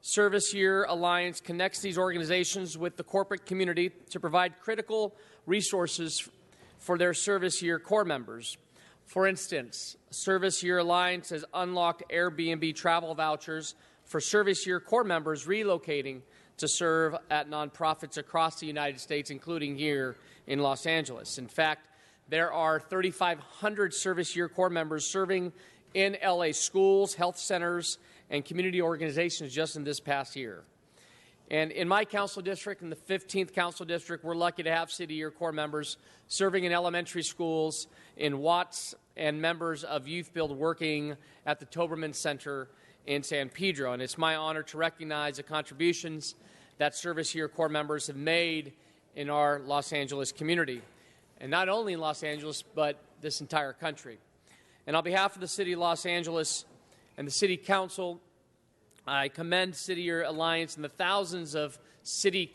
Service Year Alliance connects these organizations with the corporate community to provide critical resources for their Service Year Corps members. For instance, Service Year Alliance has unlocked Airbnb travel vouchers for Service Year Corps members relocating to serve at nonprofits across the United States, including here in Los Angeles. In fact, there are 3,500 Service Year Corps members serving in LA schools, health centers, and community organizations just in this past year. And in my council district, in the 15th council district, we're lucky to have City Year Corps members serving in elementary schools in Watts and members of Youth Build working at the Toberman Center in San Pedro. And it's my honor to recognize the contributions that Service Year Corps members have made in our Los Angeles community. And not only in Los Angeles, but this entire country. And on behalf of the City of Los Angeles and the City Council, I commend City Year Alliance and the thousands of City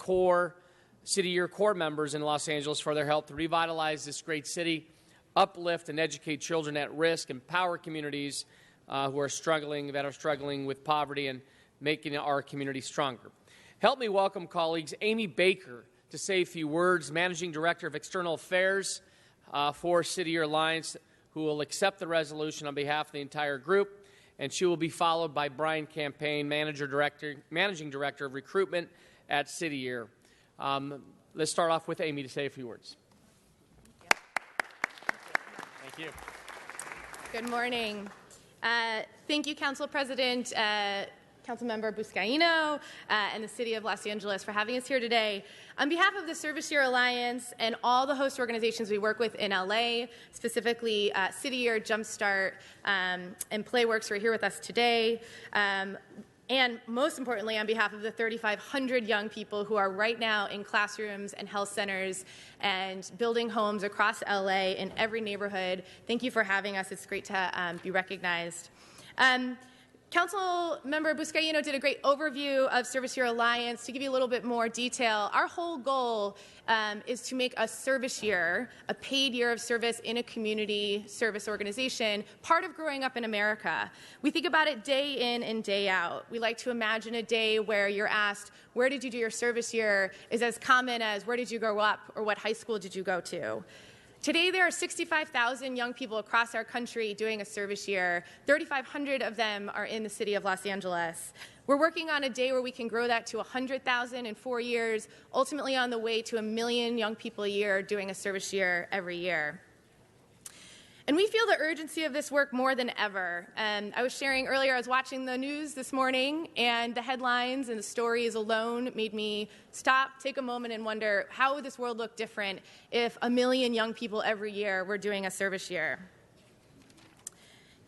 Year Corps members in Los Angeles for their help to revitalize this great city, uplift and educate children at risk, empower communities that are struggling with poverty, and making our community stronger. Help me welcome colleagues Amy Baker to say a few words, Managing Director of External Affairs for City Year Alliance, who will accept the resolution on behalf of the entire group. and she will be followed by Brian Campaign, Managing Director of Recruitment at City Year. Let's start off with Amy to say a few words. Thank you. Good morning. Thank you, Council President, Councilmember Buscaino, and the City of Los Angeles for having us here today. On behalf of the Service Year Alliance and all the host organizations we work with in LA, specifically City Year, Jumpstart, and Playworks who are here with us today, and most importantly, on behalf of the 3,500 young people who are right now in classrooms and health centers and building homes across LA in every neighborhood, thank you for having us. It's great to be recognized. Council Member Buscaino did a great overview of Service Year Alliance. To give you a little bit more detail, our whole goal is to make a service year, a paid year of service in a community service organization, part of growing up in America. We think about it day in and day out. We like to imagine a day where you're asked, where did you do your service year, is as common as where did you grow up or what high school did you go to. Today, there are 65,000 young people across our country doing a service year. 3,500 of them are in the city of Los Angeles. We're working on a day where we can grow that to 100,000 in 4 years, ultimately on the way to 1 million young people a year doing a service year every year. And we feel the urgency of this work more than ever. I was sharing earlier, I was watching the news this morning, and the headlines and the stories alone made me stop, take a moment, and wonder, how would this world look different if 1 million young people every year were doing a service year?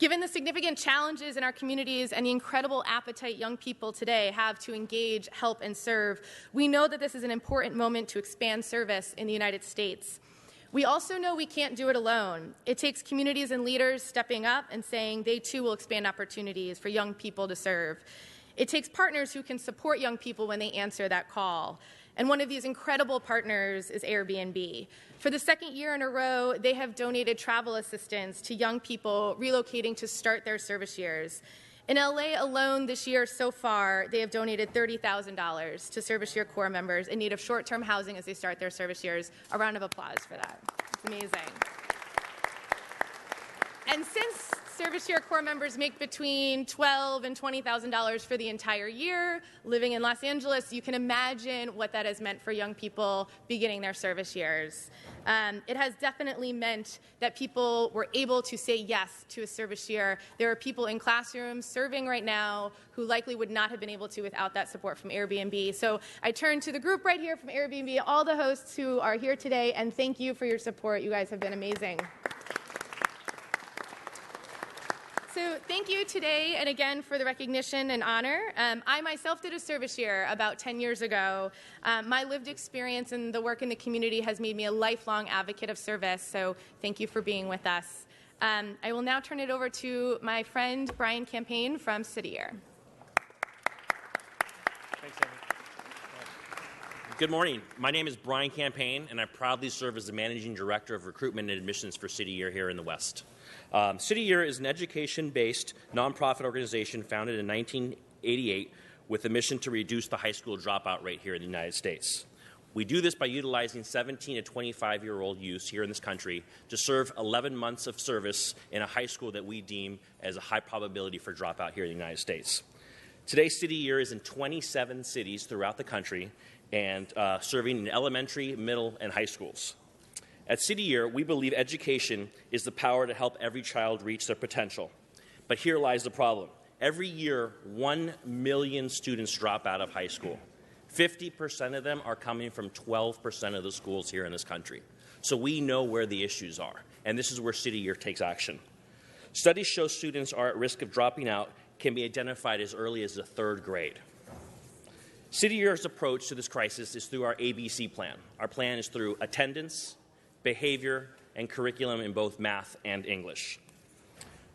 Given the significant challenges in our communities and the incredible appetite young people today have to engage, help, and serve, we know that this is an important moment to expand service in the United States. We also know we can't do it alone. It takes communities and leaders stepping up and saying they too will expand opportunities for young people to serve. It takes partners who can support young people when they answer that call. And one of these incredible partners is Airbnb. For the second year in a row, they have donated travel assistance to young people relocating to start their service years. In LA alone this year so far, they have donated $30,000 to Service Year Corps members in need of short-term housing as they start their service years. A round of applause for that. It's amazing. And since Service Year Corps members make between $12,000 and $20,000 for the entire year living in Los Angeles, you can imagine what that has meant for young people beginning their service years. It has definitely meant that people were able to say yes to a service year. There are people in classrooms serving right now who likely would not have been able to without that support from Airbnb. So I turn to the group right here from Airbnb, all the hosts who are here today, and thank you for your support. You guys have been amazing. So thank you today and again for the recognition and honor. I myself did a service year about 10 years ago. My lived experience and the work in the community has made me a lifelong advocate of service, so thank you for being with us. I will now turn it over to my friend Brian Campaign from City Year. Thanks, Amy. Good morning. My name is Brian Campaign, and I proudly serve as the Managing Director of Recruitment and Admissions for City Year here in the West. City Year is an education-based nonprofit organization founded in 1988 with a mission to reduce the high school dropout rate here in the United States. We do this by utilizing 17 to 25-year-old youths here in this country to serve 11 months of service in a high school that we deem as a high probability for dropout here in the United States. Today, City Year is in 27 cities throughout the country and serving in elementary, middle, and high schools. At City Year, we believe education is the power to help every child reach their potential. But here lies the problem. Every year, 1 million students drop out of high school. 50% of them are coming from 12% of the schools here in this country. So we know where the issues are, and this is where City Year takes action. Studies show students are at risk of dropping out can be identified as early as the 3rd grade. City Year's approach to this crisis is through our ABC plan. Our plan is through attendance, behavior, and curriculum in both math and English.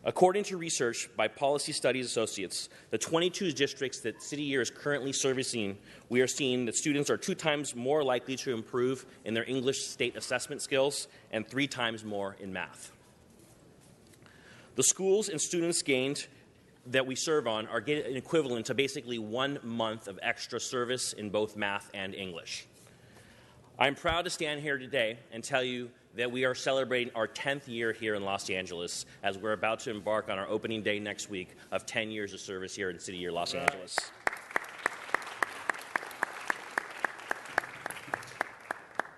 According to research by Policy Studies Associates, the 22 districts that City Year is currently servicing, we are seeing that students are 2 times more likely to improve in their English state assessment skills and 3 times more in math. The schools and students gained that we serve on are getting an equivalent to basically 1 month of extra service in both math and English. I'm proud to stand here today and tell you that we are celebrating our 10th year here in Los Angeles as we're about to embark on our opening day next week of 10 years of service here in City Year Los Angeles.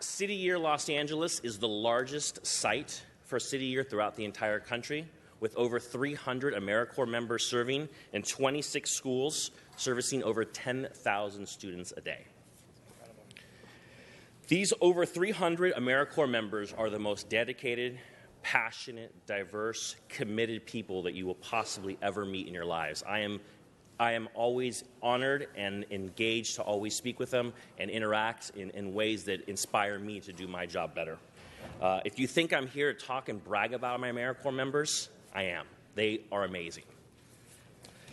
City Year Los Angeles is the largest site for City Year throughout the entire country, with over 300 AmeriCorps members serving in 26 schools, servicing over 10,000 students a day. These over 300 AmeriCorps members are the most dedicated, passionate, diverse, committed people that you will possibly ever meet in your lives. I am always honored and engaged to always speak with them and interact in ways that inspire me to do my job better. If you think I'm here to talk and brag about my AmeriCorps members, I am. They are amazing.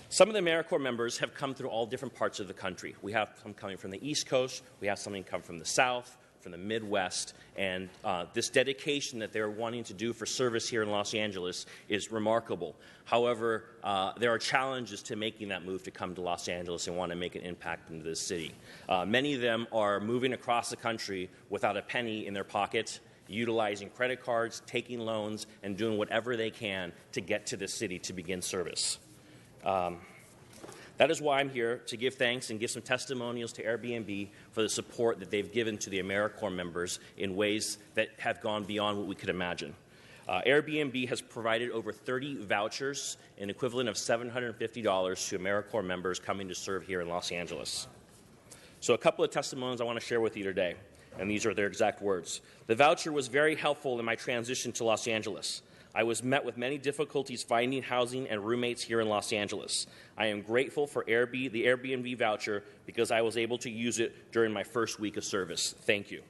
Some of the AmeriCorps members have come through all different parts of the country. We have some coming from the East Coast, we have some come from the South, from the Midwest, and this dedication that they're wanting to do for service here in Los Angeles is remarkable. However, there are challenges to making that move to come to Los Angeles and want to make an impact into this city. Many of them are moving across the country without a penny in their pocket, utilizing credit cards, taking loans, and doing whatever they can to get to this city to begin service. That is why I'm here to give thanks and give some testimonials to Airbnb for the support that they've given to the AmeriCorps members in ways that have gone beyond what we could imagine. Airbnb has provided over 30 vouchers, an equivalent of $750 to AmeriCorps members coming to serve here in Los Angeles. So a couple of testimonials I want to share with you today, and these are their exact words. The voucher was very helpful in my transition to Los Angeles. I was met with many difficulties finding housing and roommates here in Los Angeles. I am grateful for the Airbnb voucher because I was able to use it during my first week of service. Thank you.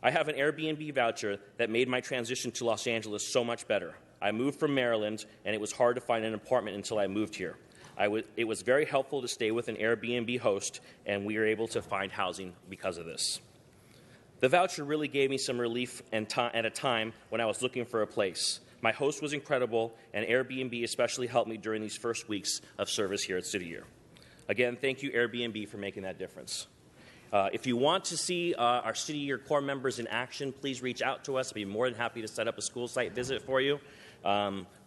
I have an Airbnb voucher that made my transition to Los Angeles so much better. I moved from Maryland, and it was hard to find an apartment until I moved here. It was very helpful to stay with an Airbnb host, and we were able to find housing because of this. The voucher really gave me some relief at a time when I was looking for a place. My host was incredible, and Airbnb especially helped me during these first weeks of service here at City Year. Again, thank you, Airbnb, for making that difference. If you want to see our City Year Corps members in action, please reach out to us. I'd be more than happy to set up a school site visit for you.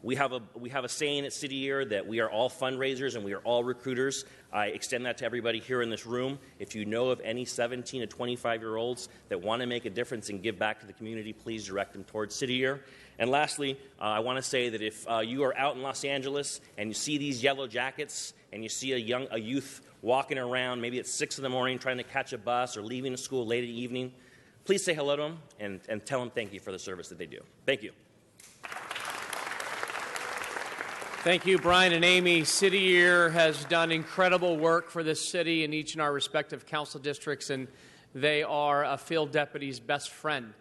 We have a saying at City Year that we are all fundraisers and we are all recruiters. I extend that to everybody here in this room. If you know of any 17 to 25-year-olds that want to make a difference and give back to the community, please direct them towards City Year. And lastly, I want to say that if you are out in Los Angeles and you see these yellow jackets and you see a youth walking around, maybe at 6 in the morning trying to catch a bus or leaving school late in the evening, please say hello to them and tell them thank you for the service that they do. Thank you. Thank you, Brian and Amy. City Year has done incredible work for this city in each and our respective council districts, and they are a field deputy's best friend.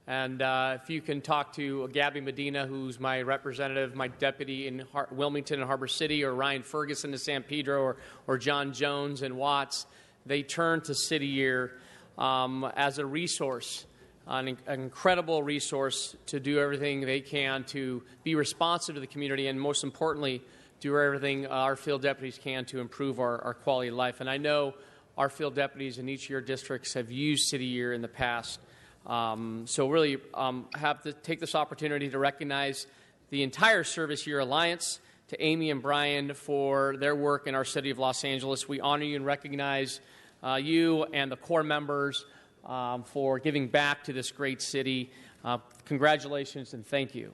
And if you can talk to Gabby Medina, who's my representative, my deputy in Wilmington and Harbor City, or Ryan Ferguson in San Pedro, or John Jones in Watts, they turn to City Year as a resource, an incredible resource to do everything they can to be responsive to the community, and most importantly, do everything our field deputies can to improve our quality of life. And I know our field deputies in each of your districts have used City Year in the past. So really have to take this opportunity to recognize the entire Service Year Alliance, to Amy and Brian for their work in our city of Los Angeles. We honor you and recognize you and the Corps members for giving back to this great city. Congratulations and thank you.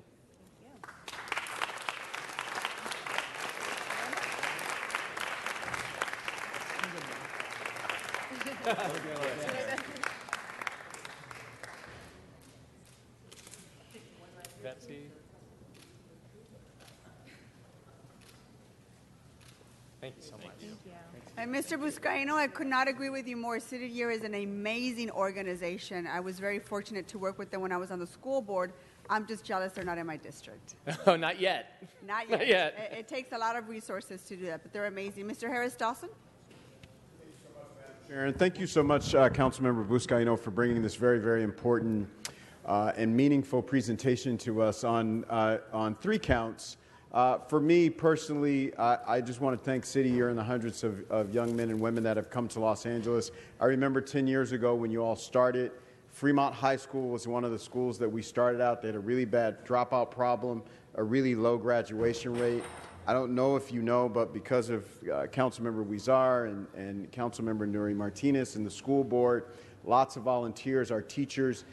Betsy. Thank you so much. Thank you. And Mr. Buscaino, I could not agree with you more. City Year is an amazing organization. I was very fortunate to work with them when I was on the school board. I'm just jealous they're not in my district. Oh, not yet. Not yet. Not yet. It takes a lot of resources to do that, but they're amazing. Mr. Harris Dawson? Sharon, thank you so much, Councilmember Buscaino, for bringing this very, very important and meaningful presentation to us on 3 counts. For me personally, I just want to thank City Year and the hundreds of young men and women that have come to Los Angeles. I remember 10 years ago when you all started, Fremont High School was one of the schools that we started out. They had a really bad dropout problem, a really low graduation rate. I don't know if you know, but because of Councilmember Huizar and Councilmember Nuri Martinez and the school board, lots of volunteers, our teachers,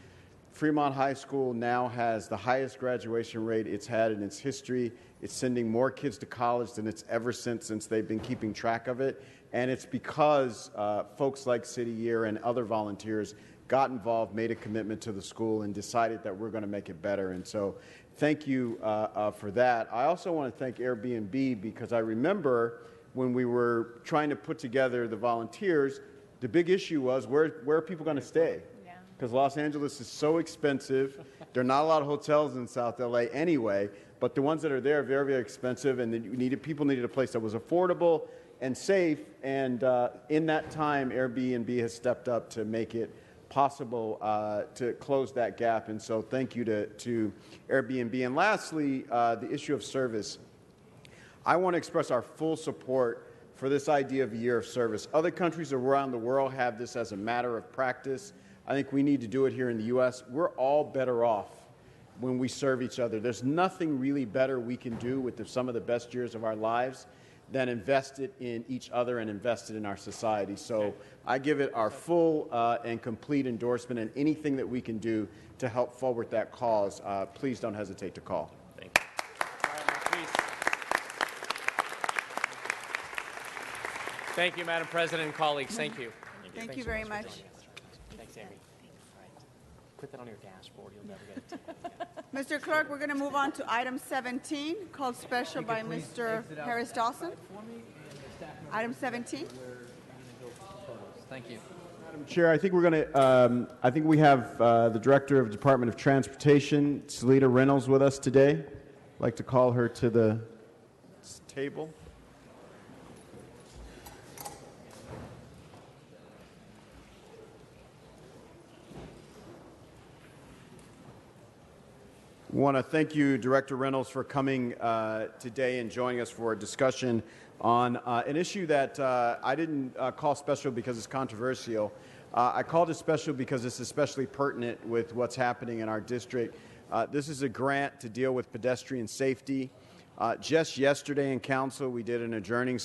Fremont High School now has the highest graduation rate it's had in its history. It's sending more kids to college than it's ever since they've been keeping track of it. And it's because folks like City Year and other volunteers got involved, made a commitment to the school, and decided that we're going to make it better. And so thank you for that. I also want to thank Airbnb, because I remember when we were trying to put together the volunteers, the big issue was where are people going to stay? Because Los Angeles is so expensive. There are not a lot of hotels in South LA anyway, but the ones that are there are very, very expensive, and people needed a place that was affordable and safe. And in that time, Airbnb has stepped up to make it possible to close that gap. And so thank you to Airbnb. And lastly, the issue of service. I want to express our full support for this idea of a year of service. Other countries around the world have this as a matter of practice. I think we need to do it here in the U.S. We're all better off when we serve each other. There's nothing really better we can do with some of the best years of our lives than invest it in each other and invest it in our society. So I give it our full and complete endorsement, and anything that we can do to help forward that cause, please don't hesitate to call. Thank you. Thank you, Madam President and colleagues. Thank you. Thank you very much. Thanks, Amy. Put that on your dashboard. You'll never get it. Mr. Clerk, we're going to move on to item 17, called special by Mr. Harris Dawson. Item 17. Thank you. Madam Chair, I think we're going to. I think we have the Director of Department of Transportation, Seleta Reynolds, with us today. I'd like to call her to the table. I want to thank you, Director Reynolds, for coming today and joining us for a discussion on an issue that I didn't call special because it's controversial. I called it special because it's especially pertinent with what's happening in our district. This is a grant to deal with pedestrian safety. Just yesterday in Council, we did an adjourning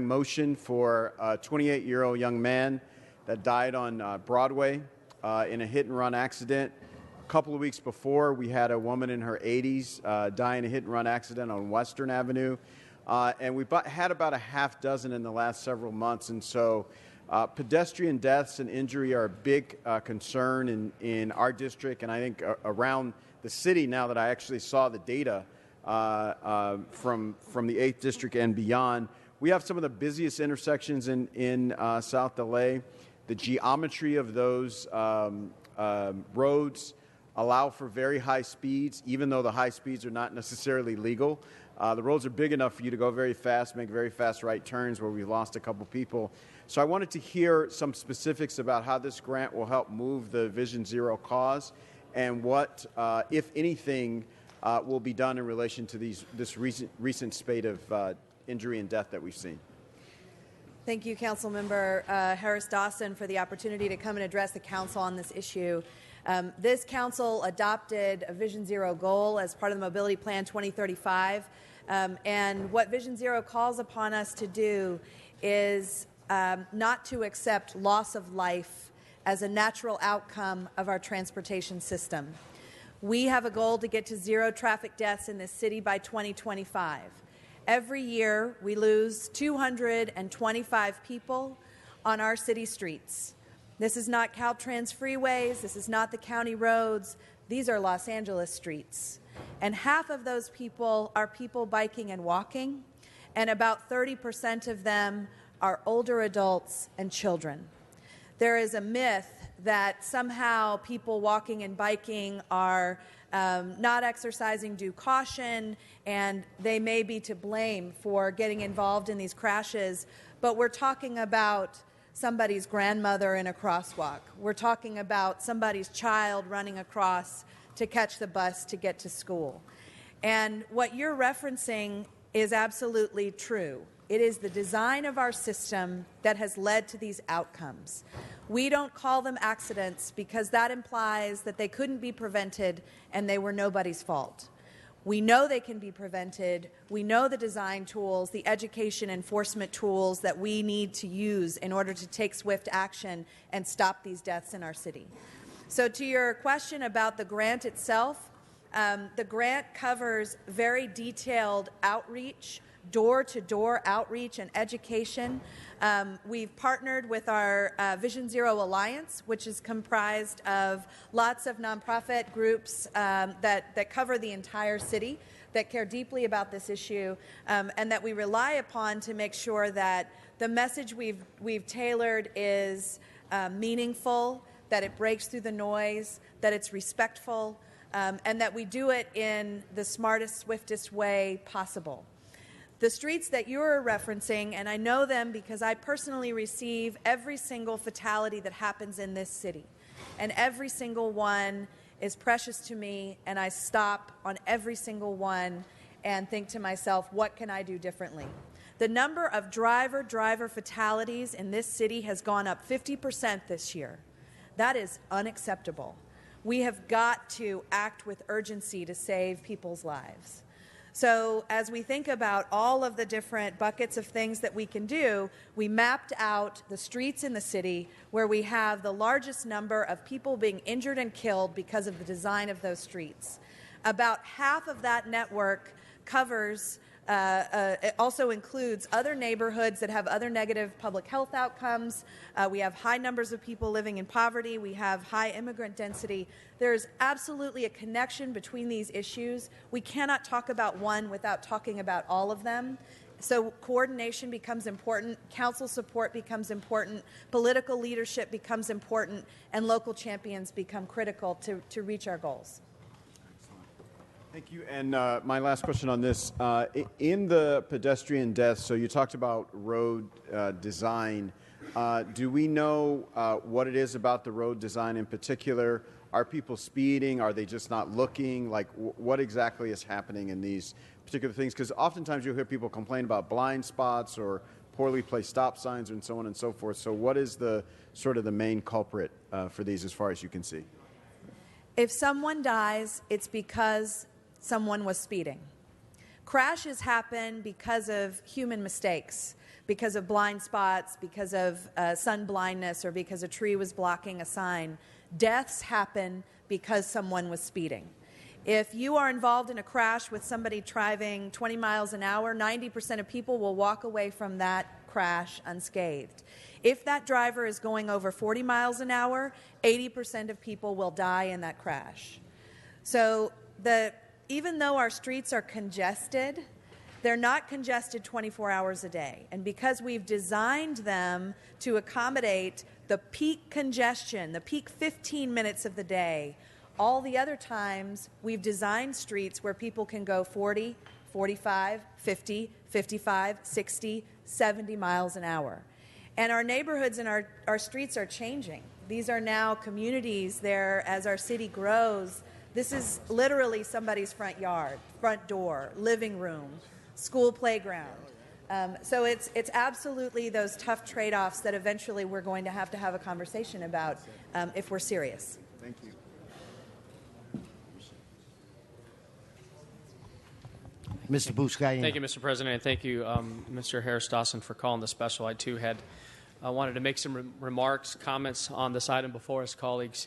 motion for a 28-year-old young man that died on Broadway in a hit-and-run accident. A couple of weeks before, we had a woman in her 80s die in a hit-and-run accident on Western Avenue. And we've had about a half dozen in the last several months. And so pedestrian deaths and injury are a big concern in our district, and I think around the city, now that I actually saw the data from the 8th District and beyond. We have some of the busiest intersections in South LA. The geometry of those roads allow for very high speeds, even though the high speeds are not necessarily legal. The roads are big enough for you to go very fast, make very fast right turns where we've lost a couple people. So I wanted to hear some specifics about how this grant will help move the Vision Zero cause and what, if anything, will be done in relation to this recent spate of injury and death that we've seen. Thank you, Councilmember Harris Dawson, for the opportunity to come and address the Council on this issue. This Council adopted a Vision Zero goal as part of the Mobility Plan 2035. And what Vision Zero calls upon us to do is not to accept loss of life as a natural outcome of our transportation system. We have a goal to get to zero traffic deaths in this city by 2025. Every year, we lose 225 people on our city streets. This is not Caltrans freeways. This is not the county roads. These are Los Angeles streets. And half of those people are people biking and walking, and about 30% of them are older adults and children. There is a myth that somehow people walking and biking are not exercising due caution, and they may be to blame for getting involved in these crashes. But we're talking about somebody's grandmother in a crosswalk. We're talking about somebody's child running across to catch the bus to get to school. And what you're referencing is absolutely true. It is the design of our system that has led to these outcomes. We don't call them accidents because that implies that they couldn't be prevented and they were nobody's fault. We know they can be prevented. We know the design tools, the education enforcement tools that we need to use in order to take swift action and stop these deaths in our city. So to your question about the grant itself, the grant covers very detailed outreach, door-to-door outreach and education. We've partnered with our Vision Zero Alliance, which is comprised of lots of nonprofit groups that cover the entire city, that care deeply about this issue, and that we rely upon to make sure that the message we've tailored is meaningful, that it breaks through the noise, that it's respectful, and that we do it in the smartest, swiftest way possible. The streets that you're referencing, and I know them because I personally receive every single fatality that happens in this city, and every single one is precious to me, and I stop on every single one and think to myself, what can I do differently? The number of driver fatalities in this city has gone up 50% this year. That is unacceptable. We have got to act with urgency to save people's lives. So as we think about all of the different buckets of things that we can do, we mapped out the streets in the city where we have the largest number of people being injured and killed because of the design of those streets. About half of that network covers it also includes other neighborhoods that have other negative public health outcomes. We have high numbers of people living in poverty. We have high immigrant density. There's absolutely a connection between these issues. We cannot talk about one without talking about all of them. So coordination becomes important, council support becomes important, political leadership becomes important, and local champions become critical to reach our goals. Thank you. And my last question on this. In the pedestrian deaths, so you talked about road design. Do we know what it is about the road design in particular? Are people speeding? Are they just not looking? Like, what exactly is happening in these particular things? Because oftentimes you'll hear people complain about blind spots or poorly placed stop signs and so on and so forth. So what is the sort of the main culprit for these as far as you can see? If someone dies, it's because someone was speeding. Crashes happen because of human mistakes, because of blind spots, because of sun blindness, or because a tree was blocking a sign. Deaths happen because someone was speeding. If you are involved in a crash with somebody driving 20 miles an hour, 90% of people will walk away from that crash unscathed. If that driver is going over 40 miles an hour, 80% of people will die in that crash. So even though our streets are congested, they're not congested 24 hours a day. And because we've designed them to accommodate the peak congestion, the peak 15 minutes of the day, all the other times we've designed streets where people can go 40, 45, 50, 55, 60, 70 miles an hour. And our neighborhoods and our streets are changing. These are now communities there as our city grows. This is literally somebody's front yard, front door, living room, school playground. So it's absolutely those tough trade-offs that eventually we're going to have a conversation about if we're serious. Thank you. Mr. Buscaino. Thank you, Mr. President, and thank you, Mr. Harris-Dawson, for calling the special. I, too, wanted to make some remarks, comments on this item before us, colleagues.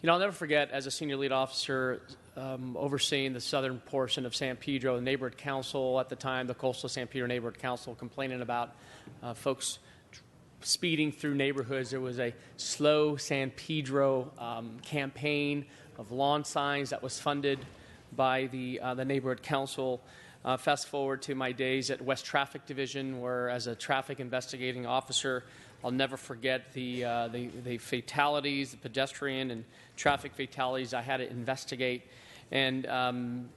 You know, I'll never forget, as a senior lead officer overseeing the southern portion of San Pedro, the neighborhood council at the time, the coastal San Pedro neighborhood council, complaining about folks speeding through neighborhoods. There was a Slow San Pedro campaign of lawn signs that was funded by the neighborhood council. Fast forward to my days at West Traffic Division, where as a traffic investigating officer, I'll never forget the fatalities, the pedestrian and traffic fatalities I had to investigate. And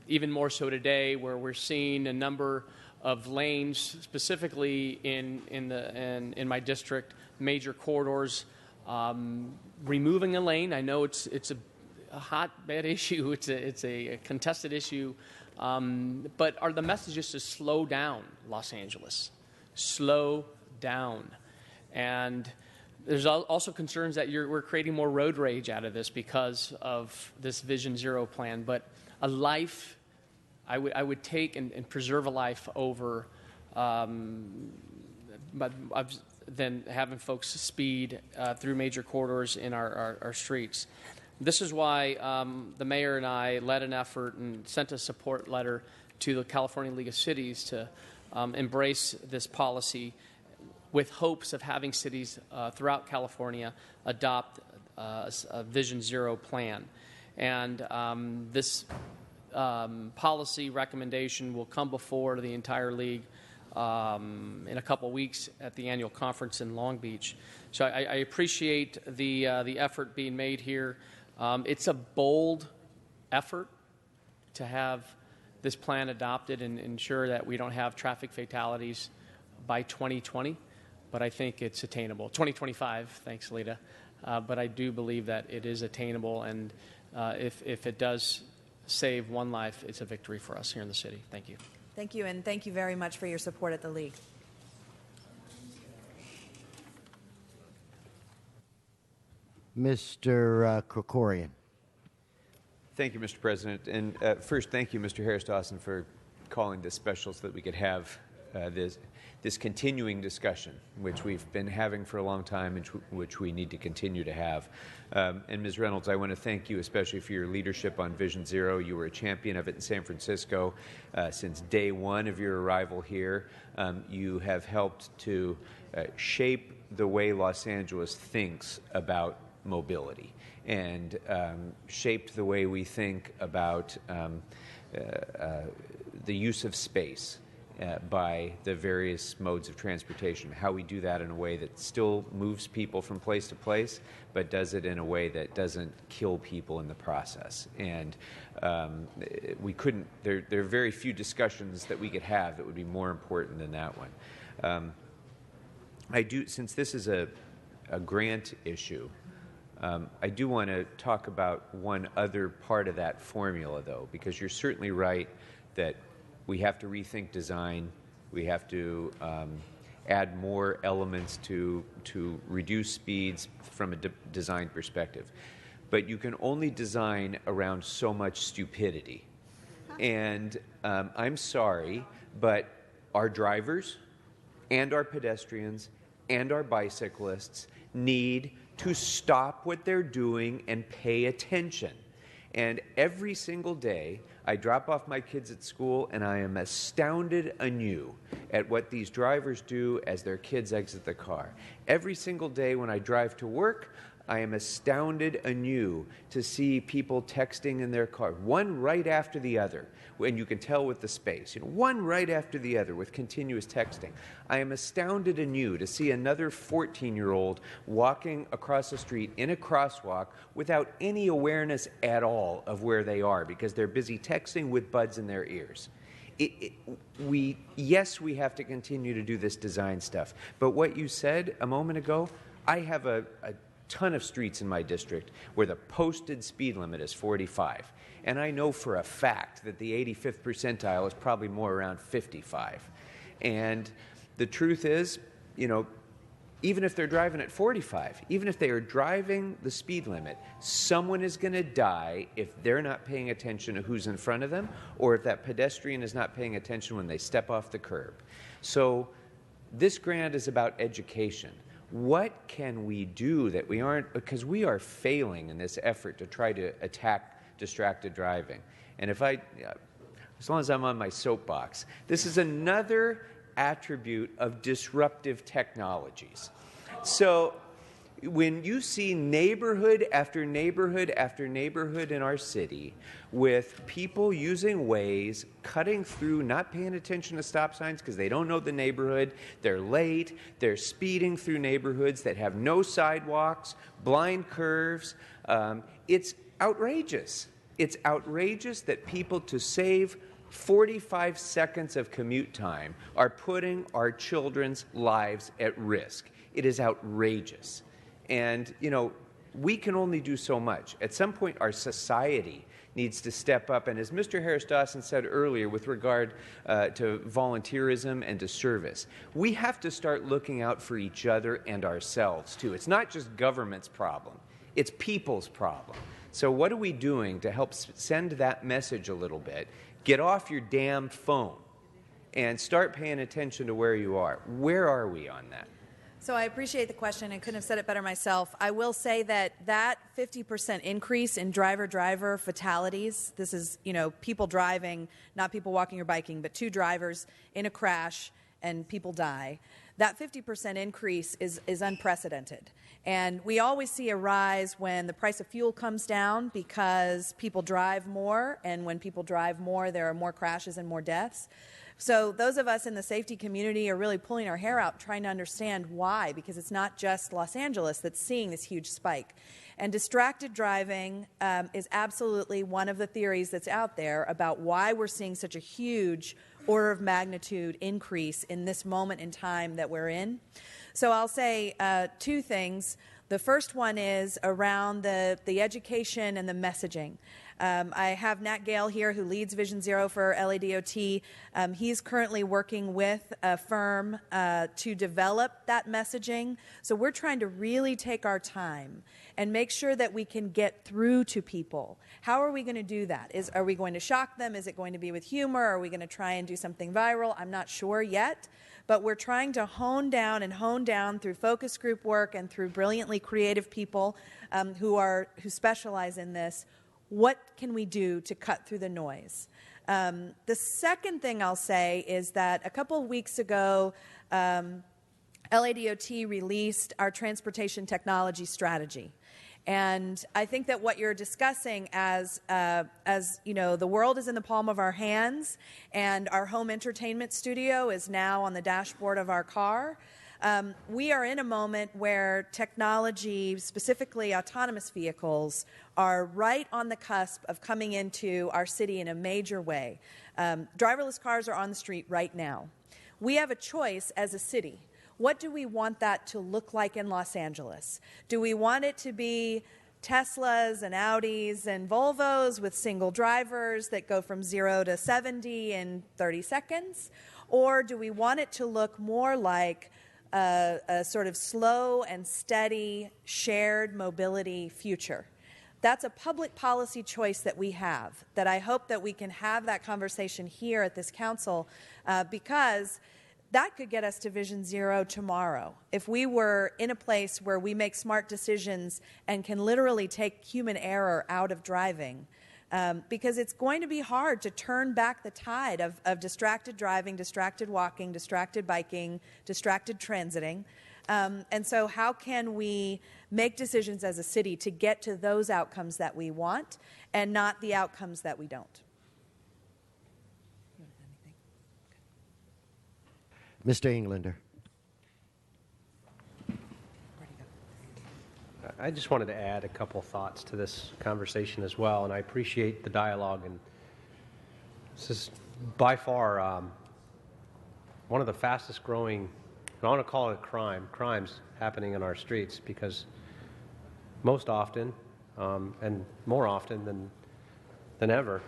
even more so today, where we're seeing a number of lanes, specifically in my district, major corridors, removing a lane. I know it's a hotbed issue. It's a contested issue. But are the messages to slow down, Los Angeles? Slow down. And There's also concerns that we're creating more road rage out of this because of this Vision Zero plan. But a life, I would take and preserve a life over than having folks speed through major corridors in our streets. This is why the mayor and I led an effort and sent a support letter to the California League of Cities to embrace this policy, with hopes of having cities throughout California adopt a Vision Zero plan. And this policy recommendation will come before the entire league in a couple weeks at the annual conference in Long Beach. So I appreciate the effort being made here. It's a bold effort to have this plan adopted and ensure that we don't have traffic fatalities by 2020. But I think it's attainable. 2025, thanks, Lita. But I do believe that it is attainable, and if it does save one life, it's a victory for us here in the city. Thank you. Thank you, and thank you very much for your support at the League. Mr. Krikorian. Thank you, Mr. President. And first, thank you, Mr. Harris Dawson, for calling this special so that we could have this continuing discussion, which we've been having for a long time and which we need to continue to have. And Ms. Reynolds, I want to thank you especially for your leadership on Vision Zero. You were a champion of it in San Francisco since day one of your arrival here. You have helped to shape the way Los Angeles thinks about mobility and shaped the way we think about the use of space by the various modes of transportation, how we do that in a way that still moves people from place to place, but does it in a way that doesn't kill people in the process. And we couldn't, there are very few discussions that we could have that would be more important than that one. Since this is a grant issue, I do want to talk about one other part of that formula, though, because you're certainly right that we have to rethink design. We have to add more elements to reduce speeds from a design perspective. But you can only design around so much stupidity. And I'm sorry, but our drivers and our pedestrians and our bicyclists need to stop what they're doing and pay attention. And every single day, I drop off my kids at school, and I am astounded anew at what these drivers do as their kids exit the car. Every single day when I drive to work, I am astounded anew to see people texting in their car, one right after the other, and you can tell with the space, one right after the other with continuous texting. I am astounded anew to see another 14-year-old walking across the street in a crosswalk without any awareness at all of where they are because they're busy texting with buds in their ears. Yes, we have to continue to do this design stuff, but what you said a moment ago, I have a ton of streets in my district where the posted speed limit is 45. And I know for a fact that the 85th percentile is probably more around 55. And the truth is, even if they're driving at 45, even if they are driving the speed limit, someone is going to die if they're not paying attention to who's in front of them or if that pedestrian is not paying attention when they step off the curb. So this grant is about education. What can we do that we aren't, because we are failing in this effort to try to attack distracted driving. And as long as I'm on my soapbox, this is another attribute of disruptive technologies. So when you see neighborhood after neighborhood after neighborhood in our city with people using Waze, cutting through, not paying attention to stop signs because they don't know the neighborhood, they're late, they're speeding through neighborhoods that have no sidewalks, blind curves, it's outrageous. It's outrageous that people, to save 45 seconds of commute time, are putting our children's lives at risk. It is outrageous. And, we can only do so much. At some point, our society needs to step up. And as Mr. Harris-Dawson said earlier with regard to volunteerism and to service, we have to start looking out for each other and ourselves, too. It's not just government's problem. It's people's problem. So what are we doing to help send that message a little bit? Get off your damn phone and start paying attention to where you are. Where are we on that? So I appreciate the question and couldn't have said it better myself. I will say that 50% increase in driver-driver fatalities, this is, people driving, not people walking or biking, but two drivers in a crash and people die. That 50% increase is unprecedented. And we always see a rise when the price of fuel comes down because people drive more, and when people drive more, there are more crashes and more deaths. So those of us in the safety community are really pulling our hair out trying to understand why, because it's not just Los Angeles that's seeing this huge spike. And distracted driving is absolutely one of the theories that's out there about why we're seeing such a huge order of magnitude increase in this moment in time that we're in. So I'll say two things. The first one is around the education and the messaging. I have Nat Gale here, who leads Vision Zero for LADOT. He's currently working with a firm to develop that messaging. So we're trying to really take our time and make sure that we can get through to people. How are we going to do that? Are we going to shock them? Is it going to be with humor? Are we going to try and do something viral? I'm not sure yet. But we're trying to hone down through focus group work and through brilliantly creative people who specialize in this. What can we do to cut through the noise? The second thing I'll say is that a couple of weeks ago, LADOT released our transportation technology strategy. And I think that what you're discussing as the world is in the palm of our hands and our home entertainment studio is now on the dashboard of our car, we are in a moment where technology, specifically autonomous vehicles, are right on the cusp of coming into our city in a major way. Driverless cars are on the street right now. We have a choice as a city. What do we want that to look like in Los Angeles? Do we want it to be Teslas and Audis and Volvos with single drivers that go from 0 to 70 in 30 seconds? Or do we want it to look more like a sort of slow and steady shared mobility future? That's a public policy choice that we have, that I hope that we can have that conversation here at this council because that could get us to Vision Zero tomorrow. If we were in a place where we make smart decisions and can literally take human error out of driving, because it's going to be hard to turn back the tide of distracted driving, distracted walking, distracted biking, distracted transiting. And so how can we make decisions as a city to get to those outcomes that we want and not the outcomes that we don't? Mr. Englander. I just wanted to add a couple thoughts to this conversation as well, and I appreciate the dialogue. And this is by far one of the fastest growing, I want to call it crimes happening in our streets, because most often, and more often than ever,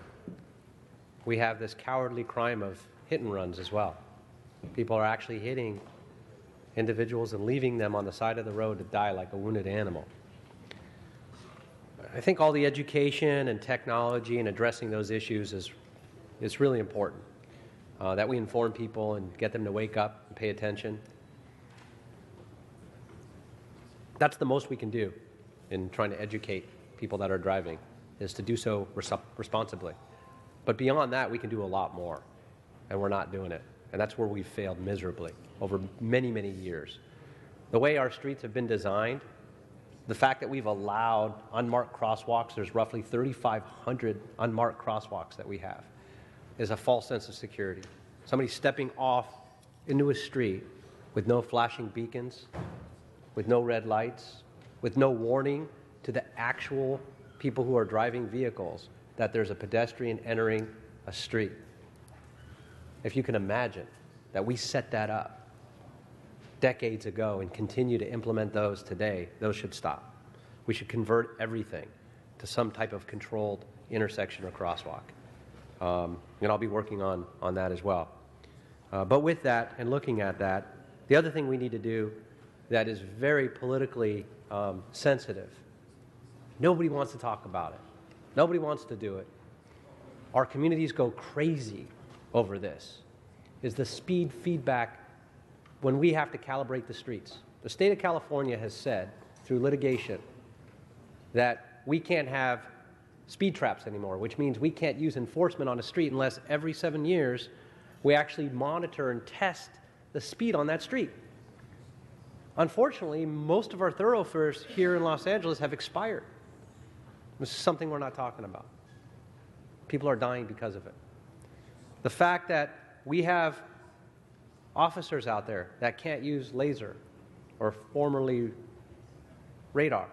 we have this cowardly crime of hit and runs as well. People are actually hitting individuals and leaving them on the side of the road to die like a wounded animal. I think all the education and technology and addressing those issues is really important, that we inform people and get them to wake up and pay attention. That's the most we can do in trying to educate people that are driving, is to do so responsibly. But beyond that, we can do a lot more, and we're not doing it. And that's where we've failed miserably over many, many years. The way our streets have been designed, the fact that we've allowed unmarked crosswalks, there's roughly 3,500 unmarked crosswalks that we have, is a false sense of security. Somebody stepping off into a street with no flashing beacons, with no red lights, with no warning to the actual people who are driving vehicles that there's a pedestrian entering a street. If you can imagine that we set that up decades ago and continue to implement those today, those should stop. We should convert everything to some type of controlled intersection or crosswalk. And I'll be working on that as well. But with that and looking at that, the other thing we need to do that is very politically sensitive, nobody wants to talk about it. Nobody wants to do it. Our communities go crazy over this, is the speed feedback when we have to calibrate the streets. The state of California has said through litigation that we can't have speed traps anymore, which means we can't use enforcement on a street unless every 7 years we actually monitor and test the speed on that street. Unfortunately, most of our thoroughfares here in Los Angeles have expired. This is something we're not talking about. People are dying because of it. The fact that we have officers out there that can't use laser or formerly radar.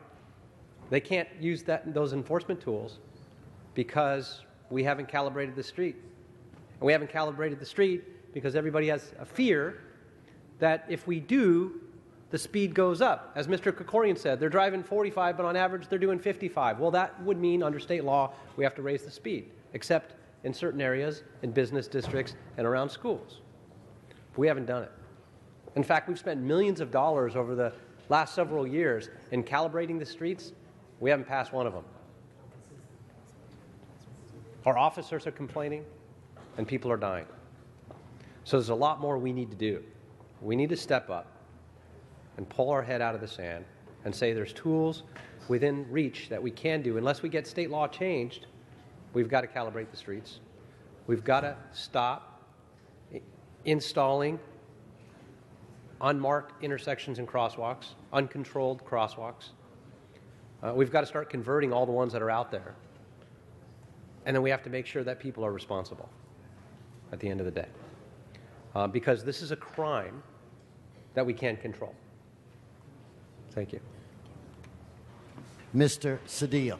They can't use those enforcement tools because we haven't calibrated the street. And we haven't calibrated the street because everybody has a fear that if we do, the speed goes up. As Mr. Krikorian said, they're driving 45, but on average they're doing 55. Well, that would mean under state law we have to raise the speed, except in certain areas, in business districts, and around schools. But we haven't done it. In fact, we've spent millions of dollars over the last several years in calibrating the streets. We haven't passed one of them. Our officers are complaining, and people are dying. So there's a lot more we need to do. We need to step up and pull our head out of the sand and say there's tools within reach that we can do. Unless we get state law changed, we've got to calibrate the streets. We've got to stop installing unmarked intersections and crosswalks, uncontrolled crosswalks. We've got to start converting all the ones that are out there. And then we have to make sure that people are responsible at the end of the day. Because this is a crime that we can't control. Thank you. Mr. Cedillo.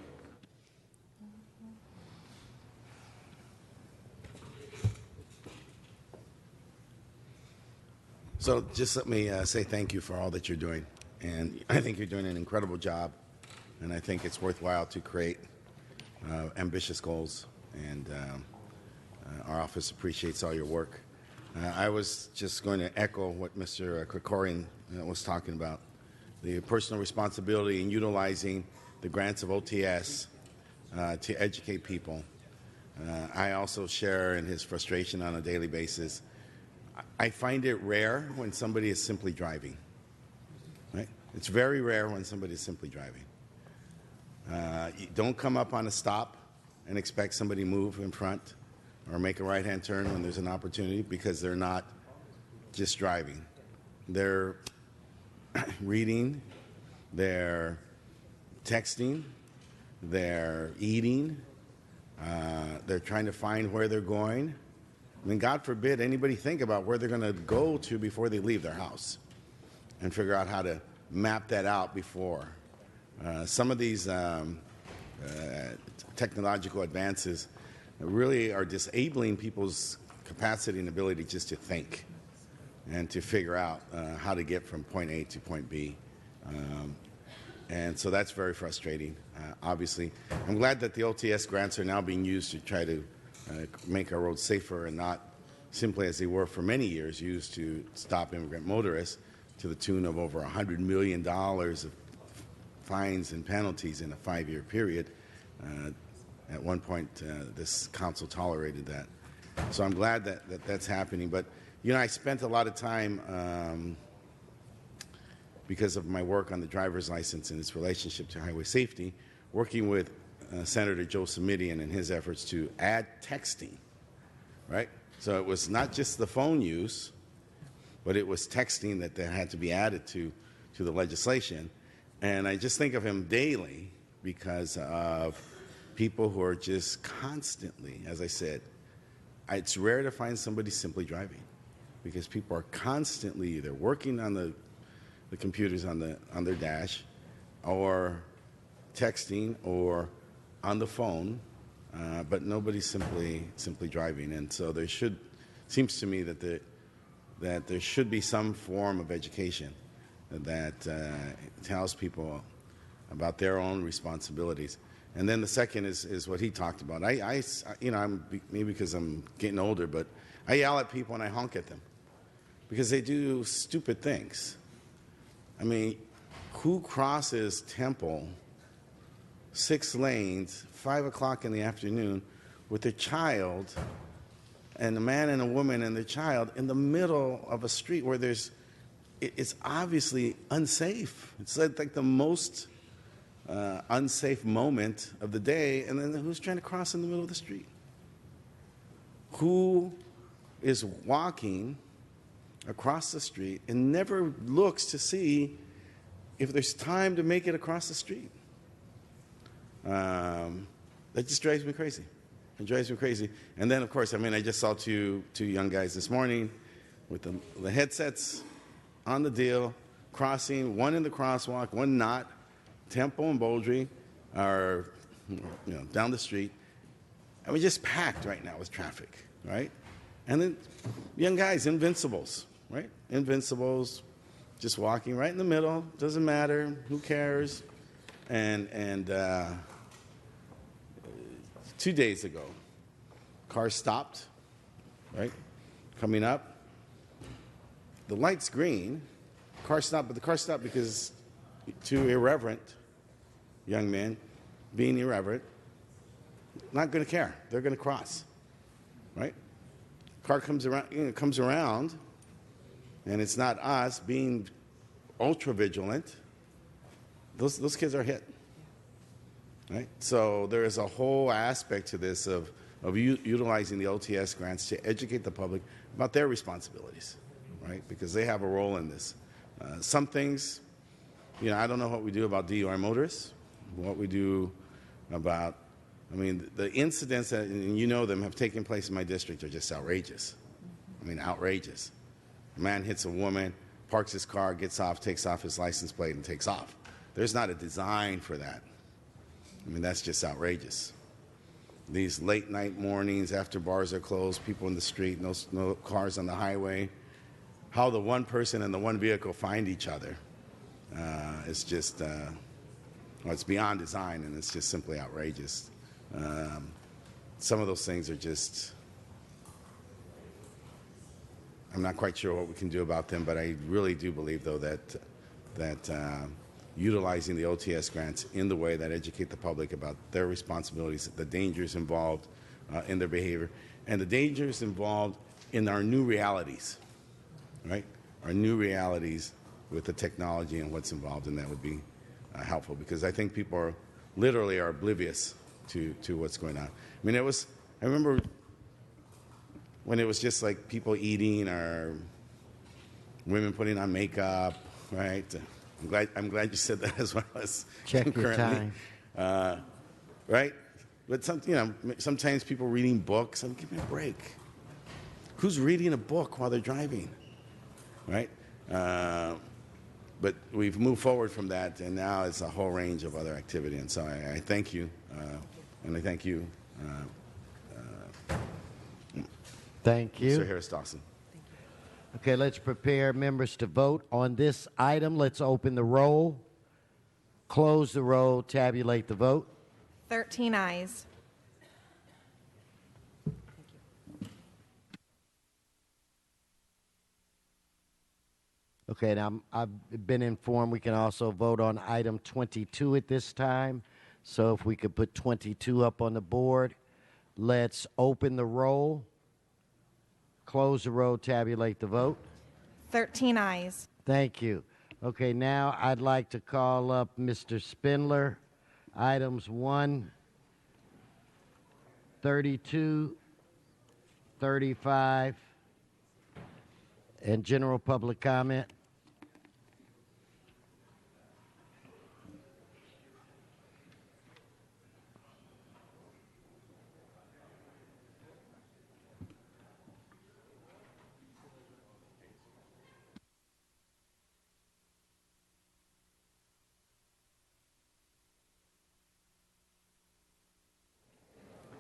So just let me say thank you for all that you're doing. And I think you're doing an incredible job. And I think it's worthwhile to create ambitious goals. And our office appreciates all your work. I was just going to echo what Mr. Krikorian was talking about, the personal responsibility in utilizing the grants of OTS to educate people. I also share in his frustration on a daily basis. I find it rare when somebody is simply driving. Right? It's very rare when somebody is simply driving. You don't come up on a stop and expect somebody to move in front or make a right-hand turn when there's an opportunity, because they're not just driving. They're reading, they're texting, they're eating, they're trying to find where they're going. I mean, God forbid anybody think about where they're going to go to before they leave their house and figure out how to map that out before. Some of these technological advances really are disabling people's capacity and ability just to think and to figure out how to get from point A to point B. And so that's very frustrating, obviously. I'm glad that the OTS grants are now being used to try to make our roads safer and not simply, as they were for many years, used to stop immigrant motorists to the tune of over $100 million of fines and penalties in a 5-year period. At one point, this council tolerated that. So I'm glad that that's happening. But, you know, I spent a lot of time, because of my work on the driver's license and its relationship to highway safety, working with Senator Joe Simitian and his efforts to add texting, right? So it was not just the phone use, but it was texting that had to be added to the legislation. And I just think of him daily because of people who are just constantly, as I said, it's rare to find somebody simply driving because people are constantly either working on the computers on their dash or texting or on the phone, but nobody's simply driving. And so there seems to me that there should be some form of education that tells people about their own responsibilities. And then the second is what he talked about. Maybe because I'm getting older, but I yell at people and I honk at them because they do stupid things. I mean, who crosses Temple 6 lanes, 5 o'clock in the afternoon, with their child, and a man and a woman and their child in the middle of a street where it's obviously unsafe. It's like the most unsafe moment of the day, and then who's trying to cross in the middle of the street? Who is walking across the street and never looks to see if there's time to make it across the street? That just drives me crazy. It drives me crazy. And then, of course, I just saw two young guys this morning with the headsets on the deal, crossing, one in the crosswalk, one not. Temple and Bouldry are down the street. And we're just packed right now with traffic, right? And then young guys, invincibles, right? Invincibles, just walking right in the middle. Doesn't matter. Who cares? And 2 days ago, car stopped, right? Coming up. The light's green. Car stopped, but the car stopped because two irreverent young men, being irreverent, not going to care. They're going to cross, right? Car comes around, and it's not us being ultra vigilant. Those kids are hit, right? So there is a whole aspect to this of utilizing the OTS grants to educate the public about their responsibilities, right? Because they have a role in this. Some things, I don't know what we do about DUI motorists, what we do about, the incidents that, and them, have taken place in my district are just outrageous. Outrageous. A man hits a woman, parks his car, gets off, takes off his license plate, and takes off. There's not a design for that. That's just outrageous. These late night mornings after bars are closed, people in the street, no cars on the highway, how the one person and the one vehicle find each other. It's just, it's beyond design, and it's just simply outrageous. Some of those things are just, I'm not quite sure what we can do about them, but I really do believe, though, that utilizing the OTS grants in the way that educate the public about their responsibilities, the dangers involved in their behavior, and the dangers involved in our new realities, right? Our new realities with the technology and what's involved in that would be helpful, because I think people are literally oblivious to what's going on. I remember when it was just like people eating or women putting on makeup, right? I'm glad you said that as well as check currently. Your time. Right? But sometimes people reading books. Give me a break. Who's reading a book while they're driving? Right? But we've moved forward from that, and now it's a whole range of other activity. And so I thank you, and I thank you. Thank you. Sir Harris Dawson. Okay, let's prepare members to vote on this item. Let's open the roll, close the roll, tabulate the vote. 13 ayes. Okay, now I've been informed we can also vote on item 22 at this time. So if we could put 22 up on the board. Let's open the roll, close the roll, tabulate the vote. 13 ayes. Thank you. Okay, now I'd like to call up Mr. Spindler. Items 1, 32, 35, and general public comment.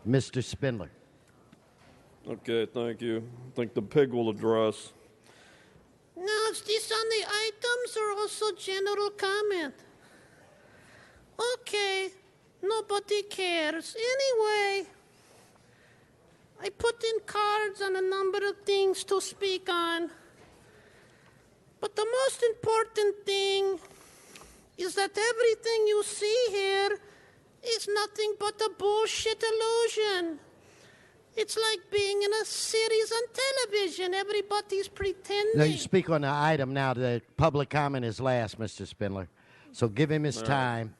Mr. Spindler. Okay, thank you. I think the pig will address. Now, is this on the items or also general comment? okay, nobody cares. Anyway, I put in cards on a number of things to speak on. But the most important thing is that everything you see here is nothing but a bullshit illusion. It's like being in a series on television. Everybody's pretending. No, you speak on the item now. The public comment is last, Mr. Spindler. So give him his All right. time,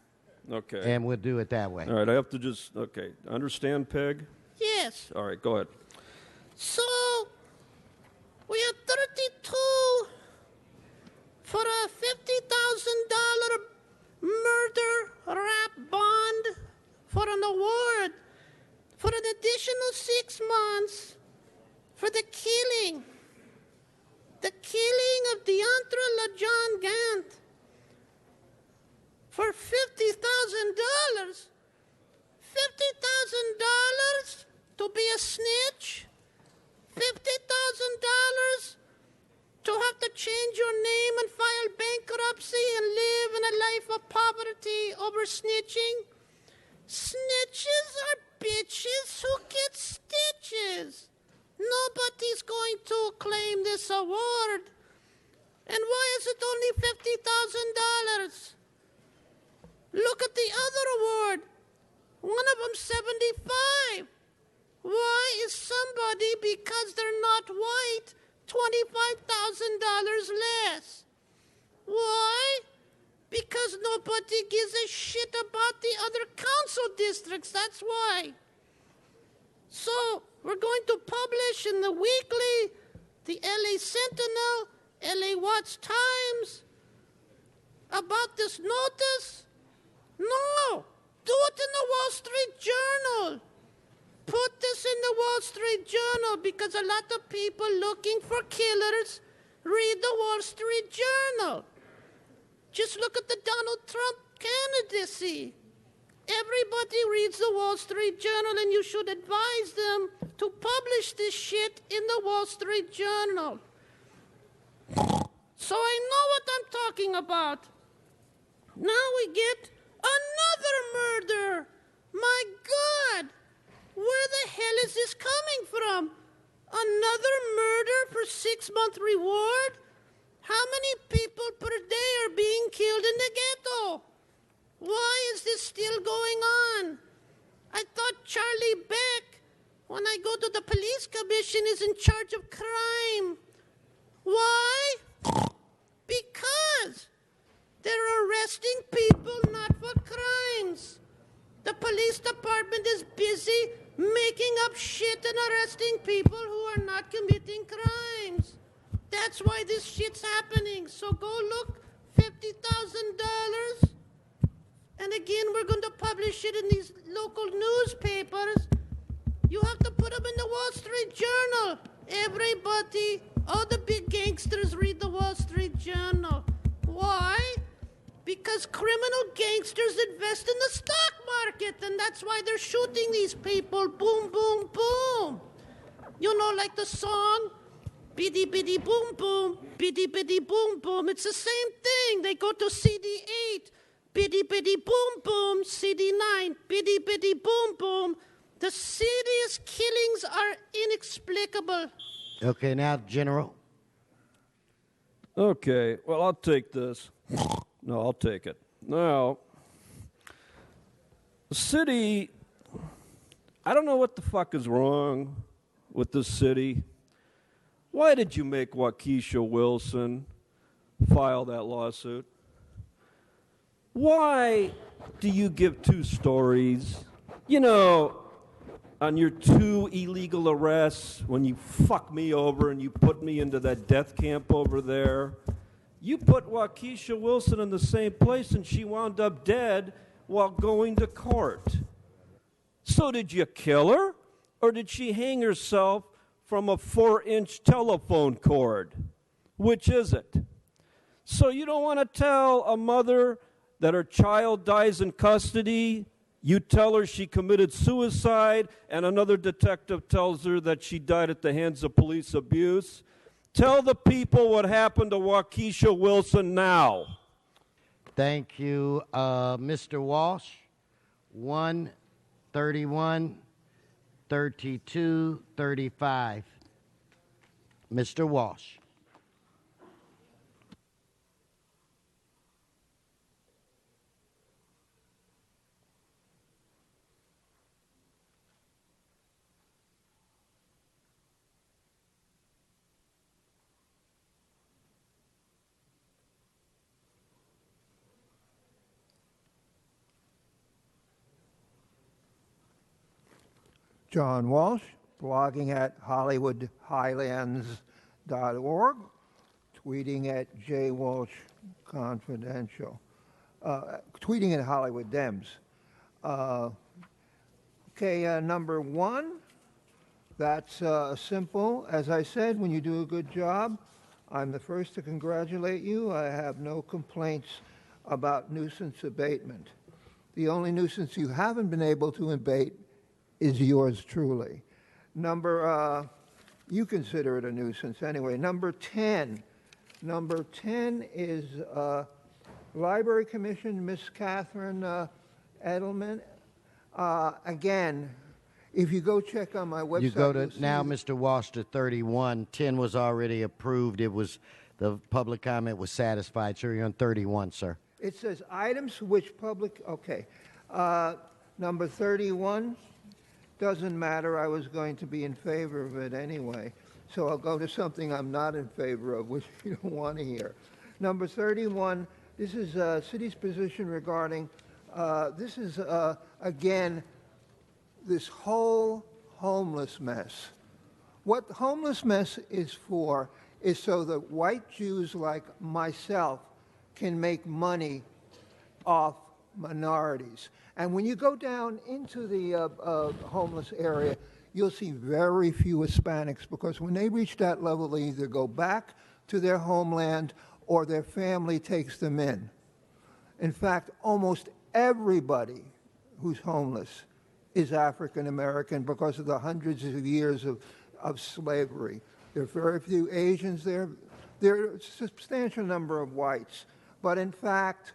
Okay. and we'll do it that way. All right, I have to just, okay. Understand, Peg? Yes. All right, go ahead. So, we had 32 for a $50,000 murder rap bond for an award for an additional 6 months for the killing of Deantra LaJohn Gant for $50,000. $50,000 to be a snitch? $50,000 to have to change your name and file bankruptcy and live in a life of poverty over snitching? Snitches are bitches who get stitches. Nobody's going to claim this award. And why is it only $50,000? Look at the other award. One of them 75. Why is somebody, because they're not white, $25,000 less? Why? Because nobody gives a shit about the other council districts. That's why. So we're going to publish in the weekly, the LA Sentinel, LA Watch Times, about this notice. No, do it in the Wall Street Journal. Put this in the Wall Street Journal because a lot of people looking for killers read the Wall Street Journal. Just look at the Donald Trump candidacy. Everybody reads the Wall Street Journal, and you should advise them to publish this shit in the Wall Street Journal. So I know what I'm talking about. Now we get another murder. My God, where the hell is this coming from? Another murder for 6-month reward? How many people per day are being killed in the ghetto? Why is this still going on? I thought Charlie Beck, when I go to the police commission, is in charge of crime. Why? Because they're arresting people not for crimes. The police department is busy making up shit and arresting people who are not committing crimes. That's why this shit's happening. So go look, $50,000. And again, we're going to publish it in these local newspapers. You have to put them in the Wall Street Journal. Everybody, all the big gangsters read the Wall Street Journal. Why? Because criminal gangsters invest in the stock market, and that's why they're shooting these people. Boom, boom, boom. You know, like the song, biddy, biddy, boom, boom, biddy, biddy, boom, boom. It's the same thing. They go to CD 8, biddy, biddy, boom, boom, CD 9, biddy, biddy, boom, boom. The serious killings are inexplicable. Okay, now, General. Okay, well, I'll take this. No, I'll take it. Now, the city, I don't know what the fuck is wrong with this city. Why did you make Waukesha Wilson file that lawsuit? Why do you give 2 stories? You know, on your 2 illegal arrests, when you fuck me over and you put me into that death camp over there, you put Waukesha Wilson in the same place and she wound up dead while going to court. So did you kill her, or did she hang herself from a 4-inch telephone cord? Which is it? So you don't want to tell a mother that her child dies in custody. You tell her she committed suicide, and another detective tells her that she died at the hands of police abuse. Tell the people what happened to Waukesha Wilson now. Thank you. Mr. Walsh, 131, 32, 35. Mr. Walsh. John Walsh, blogging at HollywoodHighlands.org, tweeting at JWalshConfidential, tweeting at Hollywood Dems. Number one, that's simple. As I said, when you do a good job, I'm the first to congratulate you. I have no complaints about nuisance abatement. The only nuisance you haven't been able to abate is yours truly. You consider it a nuisance anyway. Number 10 is Library Commission, Miss Catherine Edelman. Again, if you go check on my website, You go to now, Mr. Walsh, to 31. 10 was already approved. It was the public comment was satisfied. So you're on 31, sir. It says items which public. Okay, number 31. Doesn't matter, I was going to be in favor of it anyway. So I'll go to something I'm not in favor of, which you don't want to hear. Number 31, this is city's position regarding, again, this whole homeless mess. What the homeless mess is for is so that white Jews like myself can make money off minorities. And when you go down into the homeless area, you'll see very few Hispanics, because when they reach that level, they either go back to their homeland or their family takes them in. In fact, almost everybody who's homeless is African American because of the hundreds of years of slavery. There are very few Asians there. There are a substantial number of whites. But in fact,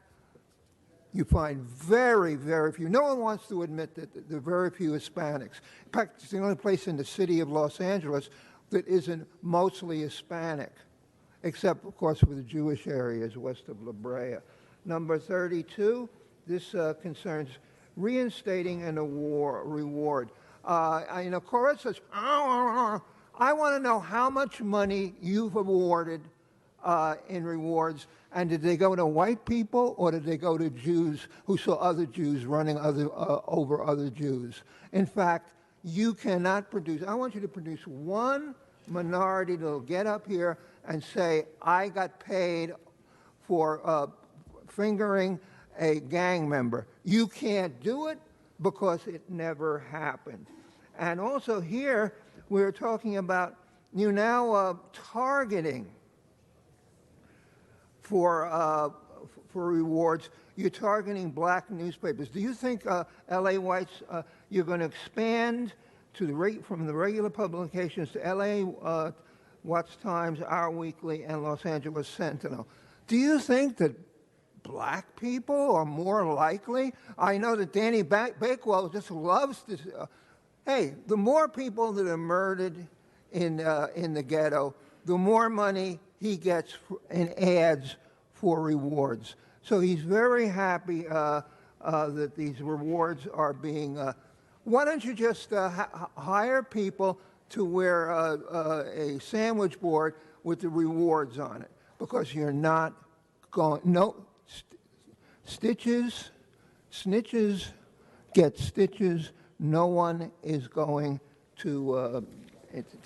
you find very, very few. No one wants to admit that there are very few Hispanics. In fact, it's the only place in the city of Los Angeles that isn't mostly Hispanic, except, of course, for the Jewish areas west of La Brea. Number 32, this concerns reinstating an reward. Cora says, I want to know how much money you've awarded in rewards, and did they go to white people or did they go to Jews who saw other Jews running over other Jews? In fact, you cannot produce. I want you to produce one minority that will get up here and say, I got paid for fingering a gang member. You can't do it because it never happened. And also here, we're talking about you now targeting for rewards. You're targeting black newspapers. Do you think L.A. Whites, you're going to expand to from the regular publications to L.A. Watts Times, Our Weekly, and Los Angeles Sentinel? Do you think that black people are more likely? I know that Danny Bakewell just loves this. Hey, the more people that are murdered in the ghetto, the more money he gets in ads for rewards. So he's very happy that these rewards are being. Why don't you just hire people to wear a sandwich board with the rewards on it? Because you're not going. No, snitches get stitches. No one is going to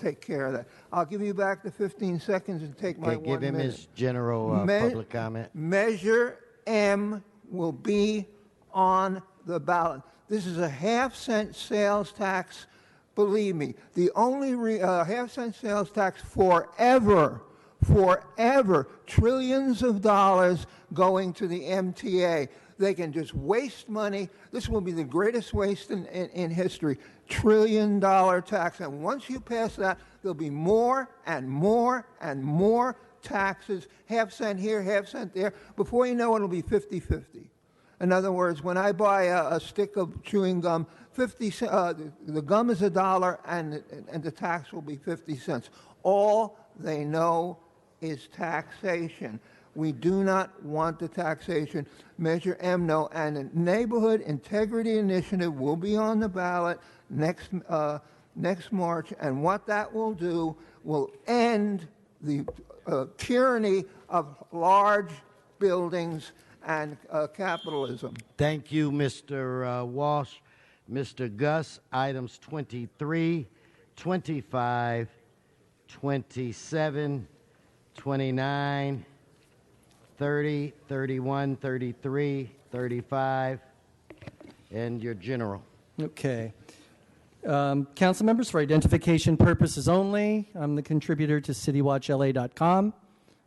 take care of that. I'll give you back the 15 seconds and take my 1 minute. Give him his general public comment. Measure M will be on the ballot. This is a half-cent sales tax. Believe me, the only half-cent sales tax forever, trillions of dollars going to the MTA. They can just waste money. This will be the greatest waste in history. $1 trillion tax. And once you pass that, there'll be more and more and more taxes, half cent here, half cent there. Before you know it, it'll be 50-50. In other words, when I buy a stick of chewing gum, the gum is $1 and the tax will be 50 cents. All they know is taxation. We do not want the taxation. Measure M, no. And a neighborhood integrity initiative will be on the ballot next March. And what that will do will end the tyranny of large buildings and capitalism. Thank you, Mr. Walsh. Mr. Gus, items 23, 25, 27, 29, 30, 31, 33, 35, and your general. Okay. Council members, for identification purposes only, I'm the contributor to citywatchla.com.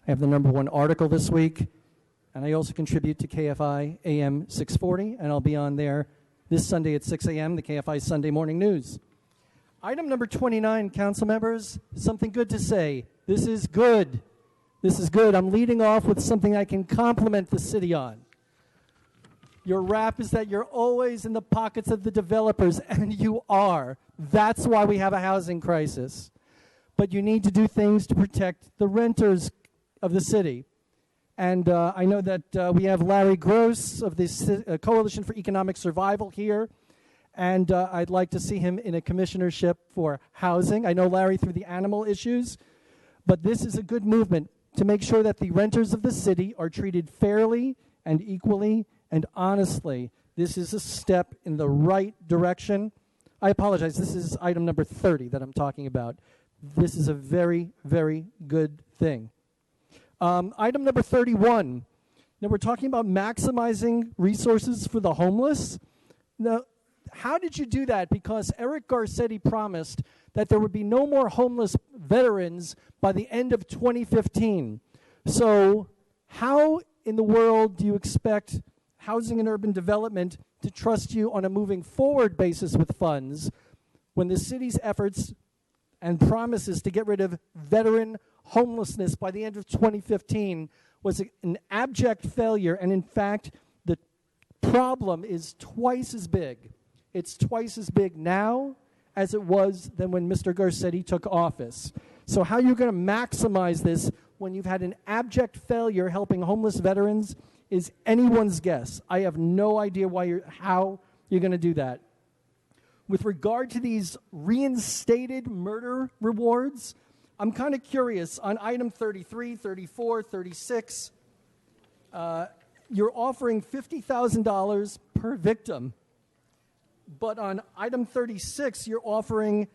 I have the #1 article this week, and I also contribute to KFI AM 640, and I'll be on there this Sunday at 6 a.m., the KFI Sunday Morning News. Item number 29, council members, something good to say. This is good. This is good. I'm leading off with something I can compliment the city on. Your rap is that you're always in the pockets of the developers, and you are. That's why we have a housing crisis. But you need to do things to protect the renters of the city. And I know that we have Larry Gross of the Coalition for Economic Survival here, and I'd like to see him in a commissionership for housing. I know Larry through the animal issues, but this is a good movement to make sure that the renters of the city are treated fairly and equally and honestly. This is a step in the right direction. I apologize, this is item number 30 that I'm talking about. This is a very, very good thing. Item number 31. Now we're talking about maximizing resources for the homeless. Now, how did you do that? Because Eric Garcetti promised that there would be no more homeless veterans by the end of 2015. So how in the world do you expect Housing and Urban Development to trust you on a moving forward basis with funds when the city's efforts and promises to get rid of veteran homelessness by the end of 2015 was an abject failure, and in fact, the problem is twice as big. It's twice as big now as it was than when Mr. Garcetti took office. So how are you going to maximize this when you've had an abject failure helping homeless veterans is anyone's guess. I have no idea how you're going to do that. With regard to these reinstated murder rewards, I'm kind of curious. On item 33, 34, 36, you're offering $50,000 per victim. But on item 36, you're offering,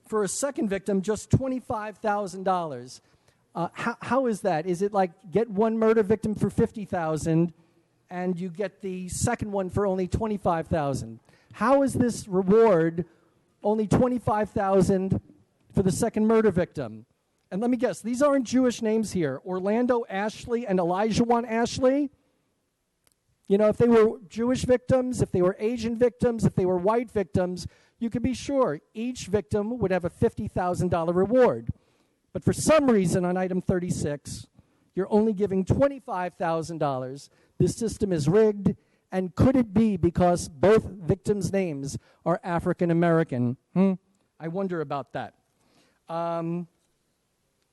for a second victim, just $25,000. How is that? Is it like get one murder victim for $50,000 and you get the second one for only $25,000? How is this reward only $25,000 for the second murder victim? And let me guess, these aren't Jewish names here. Orlando Ashley and Elijah Ashley. You know, if they were Jewish victims, if they were Asian victims, if they were white victims, you could be sure each victim would have a $50,000 reward. But for some reason on item 36, you're only giving $25,000. This system is rigged, and could it be because both victims' names are African American? I wonder about that.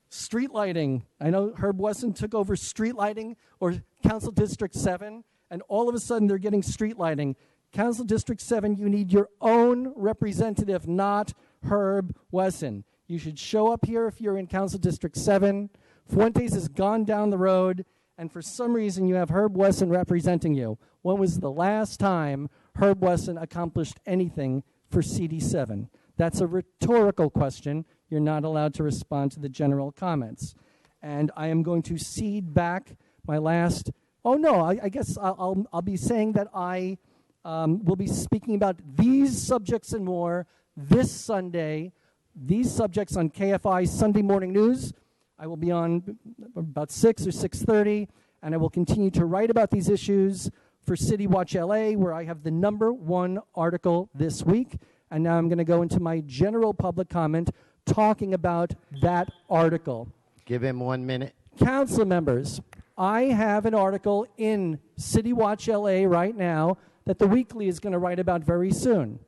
Street lighting. I know Herb Wesson took over street lighting, or Council District 7, and all of a sudden they're getting street lighting. Council District 7, you need your own representative, not Herb Wesson. You should show up here if you're in Council District 7. Fuentes has gone down the road, and for some reason you have Herb Wesson representing you. When was the last time Herb Wesson accomplished anything for CD7? That's a rhetorical question. You're not allowed to respond to the general comments. And I am going to cede back my last... Oh, no, I guess I'll be saying that I will be speaking about these subjects and more this Sunday. These subjects on KFI Sunday Morning News. I will be on about 6 or 6:30, and I will continue to write about these issues for City Watch LA, where I have the #1 article this week. And now I'm going to go into my general public comment talking about that article. Give him 1 minute. Council members, I have an article in City Watch LA right now that the Weekly is going to write about very soon.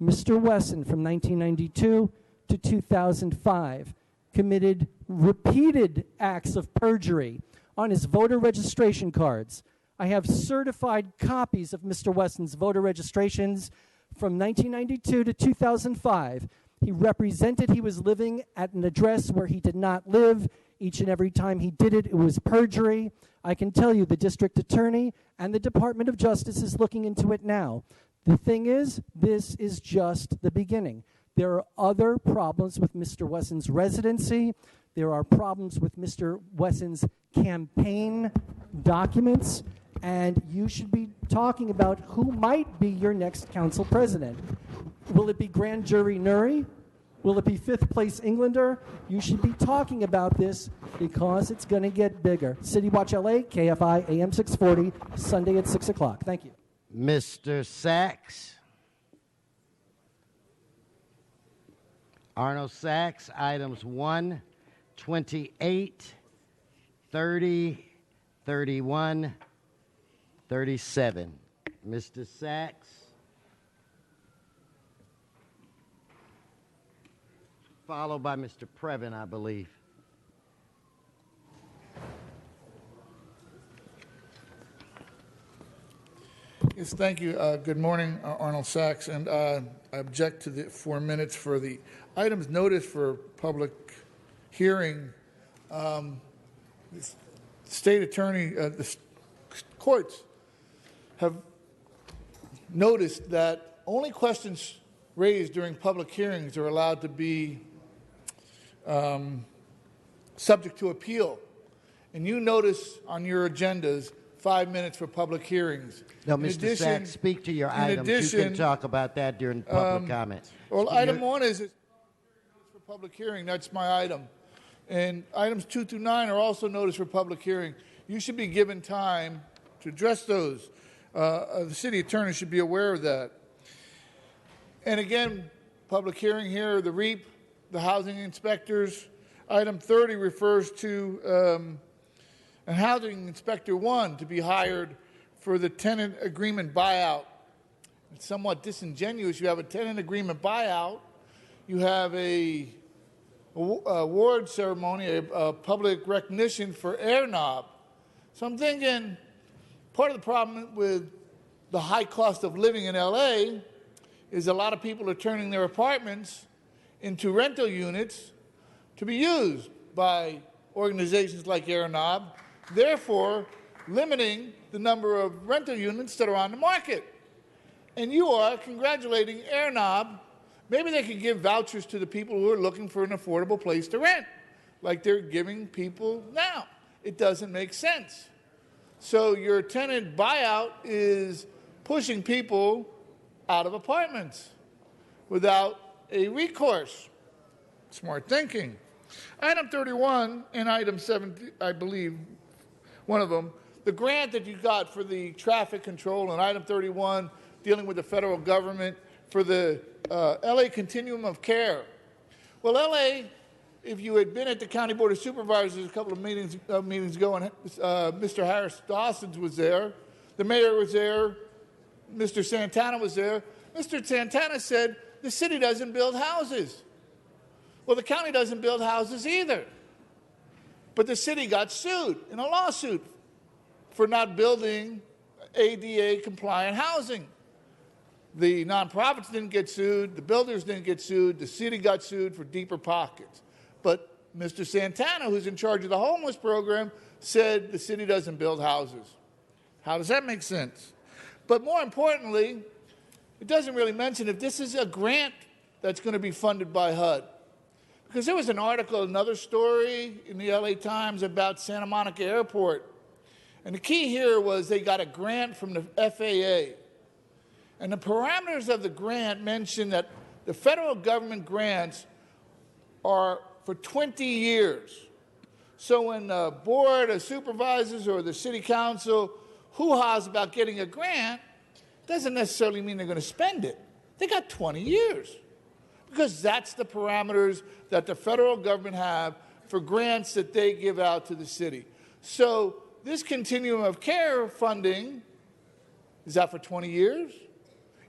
Mr. Wesson, from 1992 to 2005, committed repeated acts of perjury on his voter registration cards. I have certified copies of Mr. Wesson's voter registrations from 1992 to 2005. He represented he was living at an address where he did not live. Each and every time he did it, it was perjury. I can tell you the district attorney and the Department of Justice is looking into it now. The thing is, this is just the beginning. There are other problems with Mr. Wesson's residency. There are problems with Mr. Wesson's campaign documents. And you should be talking about who might be your next council president. Will it be Grand Jury Nuri? Will it be fifth place Englander? You should be talking about this because it's going to get bigger. City Watch LA, KFI, AM 640, Sunday at 6 o'clock. Thank you. Mr. Sachs. Arnold Sachs, items 1, 28, 30, 31, 37. Mr. Sachs. Followed by Mr. Previn, I believe. Yes, thank you. Good morning, Arnold Sachs. And I object to the 4 minutes for the items noticed for public hearing. The state attorney, the courts have noticed that only questions raised during public hearings are allowed to be subject to appeal. And you notice on your agendas 5 minutes for public hearings. No, Mr. Sachs, speak to your items. You can talk about that during public comments. Well, item 1 is for public hearing. That's my item. And items 2 through 9 are also noticed for public hearing. You should be given time to address those. The city attorney should be aware of that. And again, public hearing here, the REAP, the housing inspectors. Item 30 refers to a housing inspector 1 to be hired for the tenant agreement buyout. It's somewhat disingenuous. You have a tenant agreement buyout. You have a award ceremony, a public recognition for AirKnob. So I'm thinking part of the problem with the high cost of living in LA is a lot of people are turning their apartments into rental units to be used by organizations like AirKnob, therefore limiting the number of rental units that are on the market. And you are congratulating AirKnob. Maybe they could give vouchers to the people who are looking for an affordable place to rent, like they're giving people now. It doesn't make sense. So your tenant buyout is pushing people out of apartments without a recourse. Smart thinking. Item 31 and item 7, I believe, one of them, the grant that you got for the traffic control, and item 31 dealing with the federal government for the LA Continuum of Care. Well, LA, if you had been at the County Board of Supervisors a couple of meetings ago, and Mr. Harris Dawson was there, the mayor was there, Mr. Santana was there. Mr. Santana said the city doesn't build houses. Well, the county doesn't build houses either. But the city got sued in a lawsuit for not building ADA-compliant housing. The nonprofits didn't get sued, the builders didn't get sued, the city got sued for deeper pockets. But Mr. Santana, who's in charge of the homeless program, said the city doesn't build houses. How does that make sense? But more importantly, it doesn't really mention if this is a grant that's going to be funded by HUD. Because there was an article, another story in the LA Times about Santa Monica Airport. And the key here was they got a grant from the FAA. And the parameters of the grant mention that the federal government grants are for 20 years. So when the board of supervisors or the city council hoo-haws about getting a grant, doesn't necessarily mean they're going to spend it. They got 20 years. Because that's the parameters that the federal government have for grants that they give out to the city. So this continuum of care funding, is that for 20 years?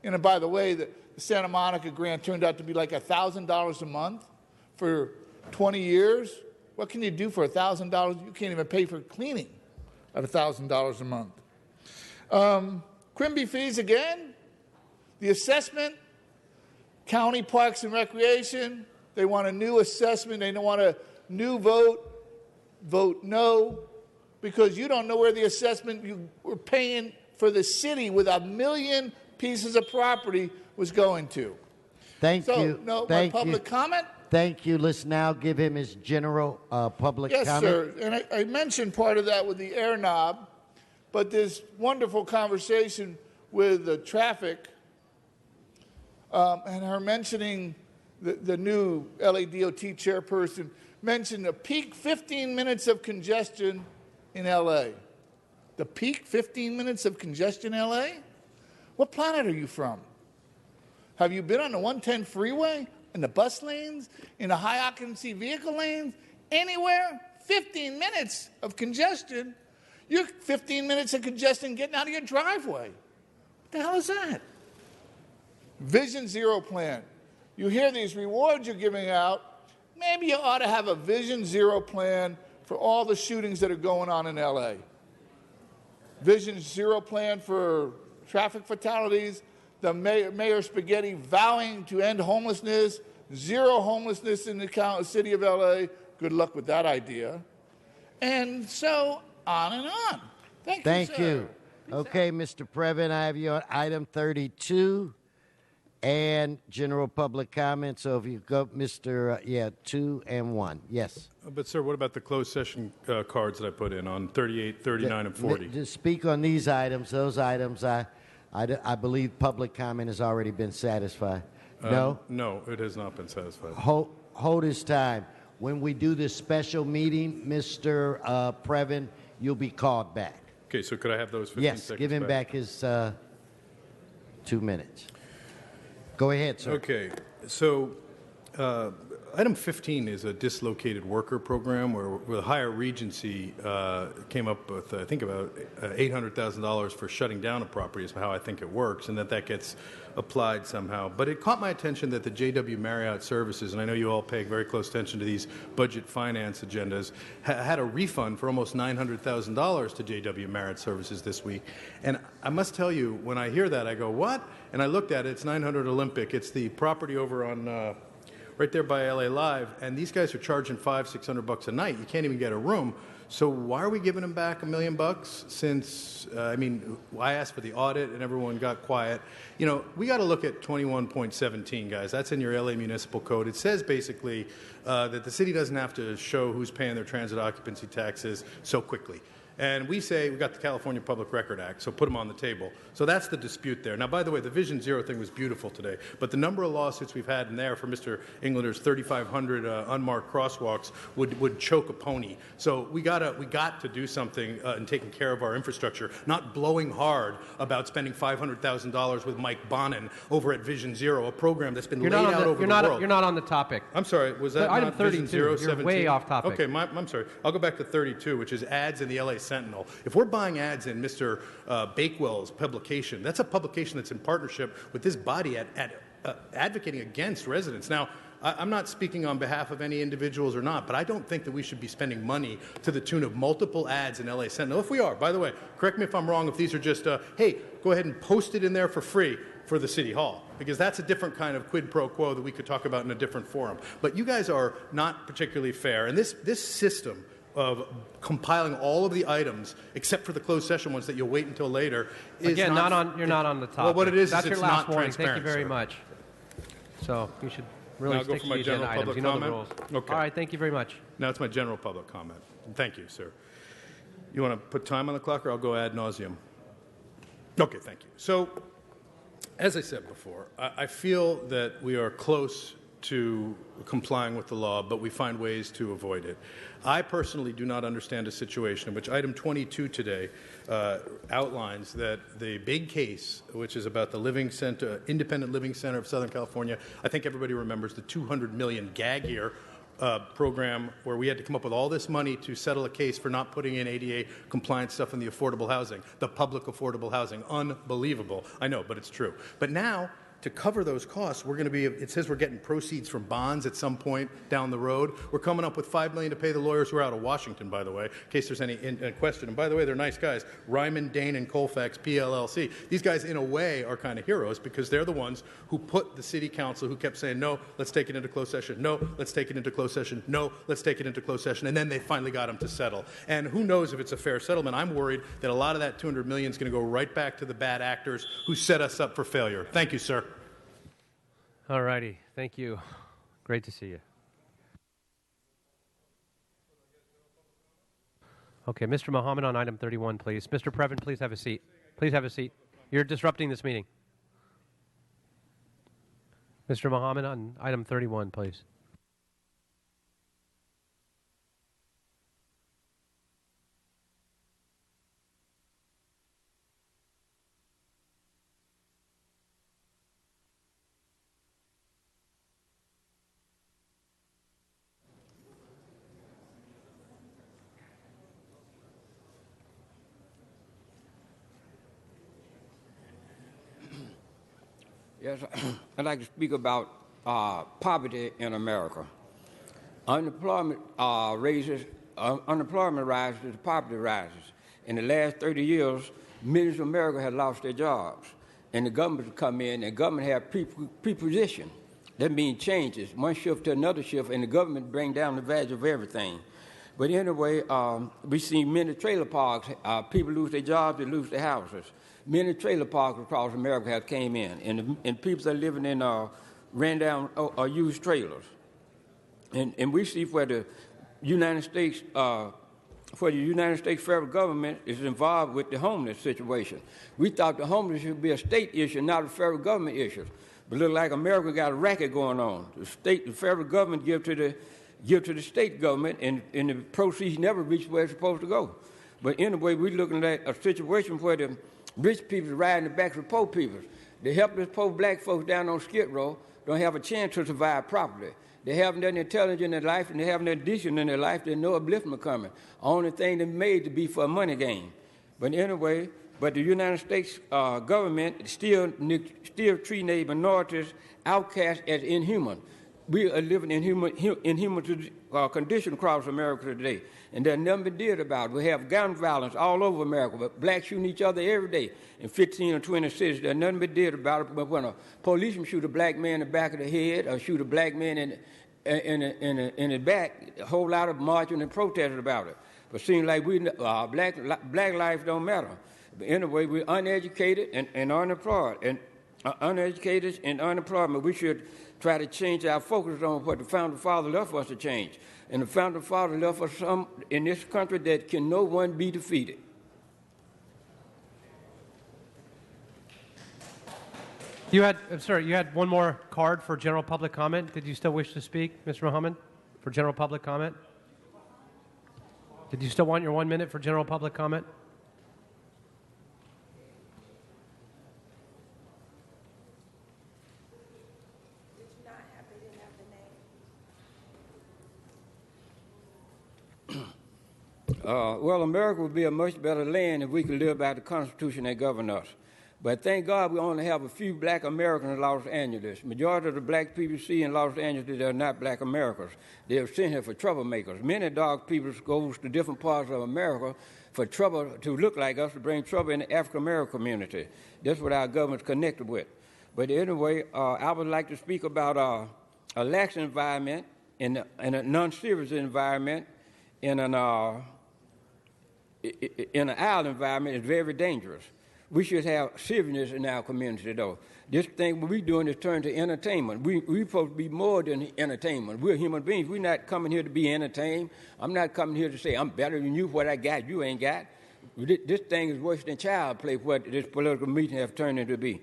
And by the way, the Santa Monica grant turned out to be like $1,000 a month for 20 years. What can you do for $1,000? You can't even pay for cleaning at $1,000 a month. Quimby fees again. The assessment, county parks and recreation, they want a new assessment. They don't want a new vote. Vote no, because you don't know where the assessment you were paying for the city with 1 million pieces of property was going to. Thank you. No, Thank my public you. comment? Thank you. Let's now give him his general public Yes, comment. sir. And I mentioned part of that with the air knob, but this wonderful conversation with the traffic and her mentioning the new LADOT chairperson mentioned a peak 15 minutes of congestion in LA. The peak 15 minutes of congestion in LA? What planet are you from? Have you been on the 110 freeway, in the bus lanes, in the high occupancy vehicle lanes, anywhere? 15 minutes of congestion. You're 15 minutes of congestion getting out of your driveway. What the hell is that? Vision Zero plan. You hear these rewards you're giving out. Maybe you ought to have a Vision Zero plan for all the shootings that are going on in LA. Vision Zero plan for traffic fatalities. The Mayor Spaghetti vowing to end homelessness, zero homelessness in the city of LA. Good luck with that idea. And so on and on. Thank you. Okay, Mr. Previn, I have you on item 32 and general public comment. So if you go, Mr. 2 and 1. Yes. But, sir, what about the closed session cards that I put in on 38, 39, and 40? To speak on these items, those items, I believe public comment has already been satisfied. No? No, it has not been satisfied. Hold his time. When we do this special meeting, Mr. Previn, you'll be called back. Okay, so could I have those 15 yes, seconds give him back his 2 minutes. Go ahead, sir. Okay, so item 15 is a dislocated worker program where Higher Regency came up with, I think, about $800,000 for shutting down a property is how I think it works, and that gets applied somehow. But it caught my attention that the JW Marriott Services, and I know you all pay very close attention to these budget finance agendas, had a refund for almost $900,000 to JW Marriott Services this week. And I must tell you, when I hear that, I go, what? And I looked at it, it's 900 Olympic. It's the property over on right there by LA Live, and these guys are charging $500-600 a night. You can't even get a room. So why are we giving them back $1 million? Since I asked for the audit and everyone got quiet. You know, we got to look at 21.17, guys. That's in your LA Municipal Code. It says basically that the city doesn't have to show who's paying their transit occupancy taxes so quickly. And we say we got the California Public Record Act, so put them on the table. So that's the dispute there. Now, by the way, the Vision Zero thing was beautiful today, but the number of lawsuits we've had in there for Mr. Englander's 3,500 unmarked crosswalks would choke a pony. So we got to do something in taking care of our infrastructure, not blowing hard about spending $500,000 with Mike Bonin over at Vision Zero, a program that's been laid out over the world. You're not on the topic. I'm sorry, was that item not 32? Vision Zero You're 17? way off topic. Okay, I'm sorry. I'll go back to 32, which is ads in the LA Sentinel. If we're buying ads in Mr. Bakewell's publication, that's a publication that's in partnership with this body at advocating against residents. Now, I'm not speaking on behalf of any individuals or not, but I don't think that we should be spending money to the tune of multiple ads in LA Sentinel. If we are, by the way, correct me if I'm wrong, if these are just, hey, go ahead and post it in there for free for the City Hall, because that's a different kind of quid pro quo that we could talk about in a different forum. But you guys are not particularly fair, and this system of compiling all of the items, except for the closed session ones that you'll wait until later, is Again, you're not on the topic. Well, what it is That's it's your last not warning. Thank you transparent, very sir. much. So you should really Now I'll go stick for to my the general agenda items. public You know the comment? rules. Okay. All right, thank you very much. Now it's my general public comment. Thank you, sir. You want to put time on the clock, or I'll go ad nauseum? Okay, thank you. So, as I said before, I feel that we are close to complying with the law, but we find ways to avoid it. I personally do not understand a situation in which item 22 today outlines that the big case, which is about the Living Center, Independent Living Center of Southern California, I think everybody remembers the $200 million gag year program where we had to come up with all this money to settle a case for not putting in ADA compliant stuff in the affordable housing, the public affordable housing. Unbelievable. I know, but it's true. But now, to cover those costs, we're going to be, it says we're getting proceeds from bonds at some point down the road. We're coming up with $5 million to pay the lawyers who are out of Washington, by the way, in case there's any question. And by the way, they're nice guys. Ryman, Dane, and Colfax, PLLC. These guys, in a way, are kind of heroes because they're the ones who put the city council, who kept saying, no, let's take it into closed session. No, let's take it into closed session. No, let's take it into closed session. And then they finally got them to settle. And who knows if it's a fair settlement. I'm worried that a lot of that $200 million is going to go right back to the bad actors who set us up for failure. Thank you, sir. All righty. Thank you. Great to see you. Okay, Mr. Mohammed on item 31, please. Mr. Previn, please have a seat. Please have a seat. You're disrupting this meeting. Mr. Mohammed on item 31, please. Yes, I'd like to speak about poverty in America. Unemployment rises, poverty rises. In the last 30 years, millions of Americans have lost their jobs, and the government has come in, and the government have preposition. That means changes, one shift to another shift, and the government bring down the value of everything. But anyway, we see many trailer parks. People lose their jobs, they lose their houses. Many trailer parks across America have came in, and people are living in ran down or used trailers. And we see where the United States federal government is involved with the homeless situation. We thought the homeless should be a state issue, not a federal government issue. But it looks like America got a racket going on. The federal government give to the state government, and the proceeds never reach where it's supposed to go. But anyway, we're looking at a situation where the rich people riding the backs of poor people. The helpless poor black folks down on Skid Row don't have a chance to survive properly. They haven't done intelligence in their life, and they haven't done addition in their life. There's no upliftment coming. Only thing they're made to be for a money game. But anyway, the United States government still treating their minorities, outcasts, as inhuman. We are living in inhuman condition across America today, and there's nothing been did about it. We have gun violence all over America, but blacks shooting each other every day in 15 or 20 cities. There's nothing been did about it. But when a policeman shoot a black man in the back of the head or shoot a black man in the back, a whole lot of marching and protesting about it. But it seems like black lives don't matter. But anyway, we're uneducated and unemployed, and uneducated and unemployment. We should try to change our focus on what the Founding Father left us to change. And the Founding Father left us some in this country that can no one be defeated. You had one more card for general public comment. Did you still wish to speak, Mr. Mohammed, for general public comment? Did you still want your 1 minute for general public comment? Well, America would be a much better land if we could live by the Constitution that governs us. But thank God we only have a few black Americans in Los Angeles. Majority of the black people you see in Los Angeles, they're not black Americans. They're sent here for troublemakers. Many dark people go to different parts of America for trouble, to look like us, to bring trouble in the African American community. That's what our government's connected with. But anyway, I would like to speak about a lax environment in a non-serious environment in an island environment is very dangerous. We should have seriousness in our community, though. This thing what we're doing is turned to entertainment. We're supposed to be more than entertainment. We're human beings. We're not coming here to be entertained. I'm not coming here to say, I'm better than you, what I got, you ain't got. This thing is worse than child play, what this political meeting have turned into be.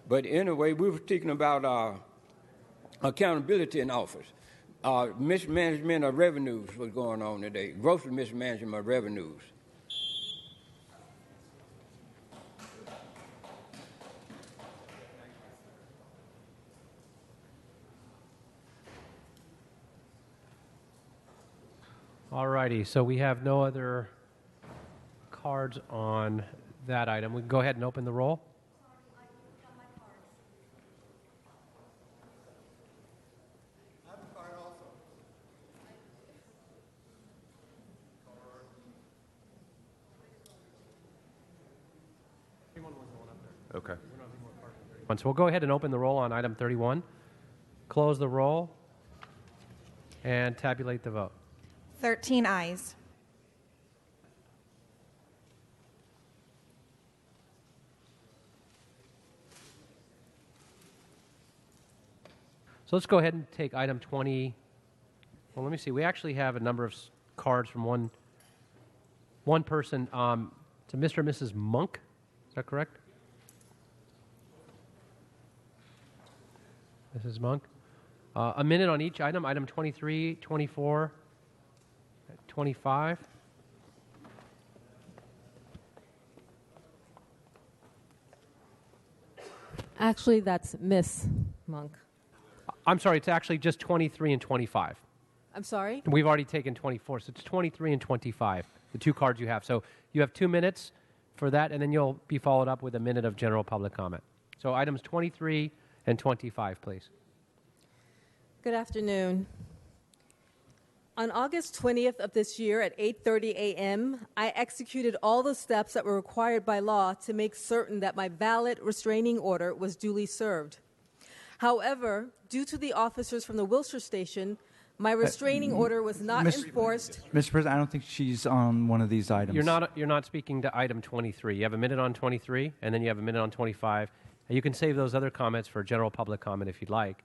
But anyway, we were speaking about accountability in office. Mismanagement of revenues was going on today. Grossly mismanagement of revenues. All righty, so we have no other cards on that item. We can go ahead and open the roll. Okay. So we'll go ahead and open the roll on item 31, close the roll, and tabulate the vote. 13 ayes. So let's go ahead and take item 20. Well, let me see. We actually have a number of cards from one person to Mr. and Mrs. Monk. Is that correct? Mrs. Monk. A minute on each item, item 23, 24, 25. Actually, that's Miss Monk. I'm sorry, it's actually just 23 and 25. I'm sorry? We've already taken 24, so it's 23 and 25, the two cards you have. So you have 2 minutes for that, and then you'll be followed up with a minute of general public comment. So items 23 and 25, please. Good afternoon. On August 20th of this year at 8:30 a.m., I executed all the steps that were required by law to make certain that my valid restraining order was duly served. However, due to the officers from the Wilshire station, my restraining order was not enforced. Mr. President, I don't think she's on one of these items. You're not speaking to item 23. You have a minute on 23, and then you have a minute on 25. And you can save those other comments for general public comment if you'd like.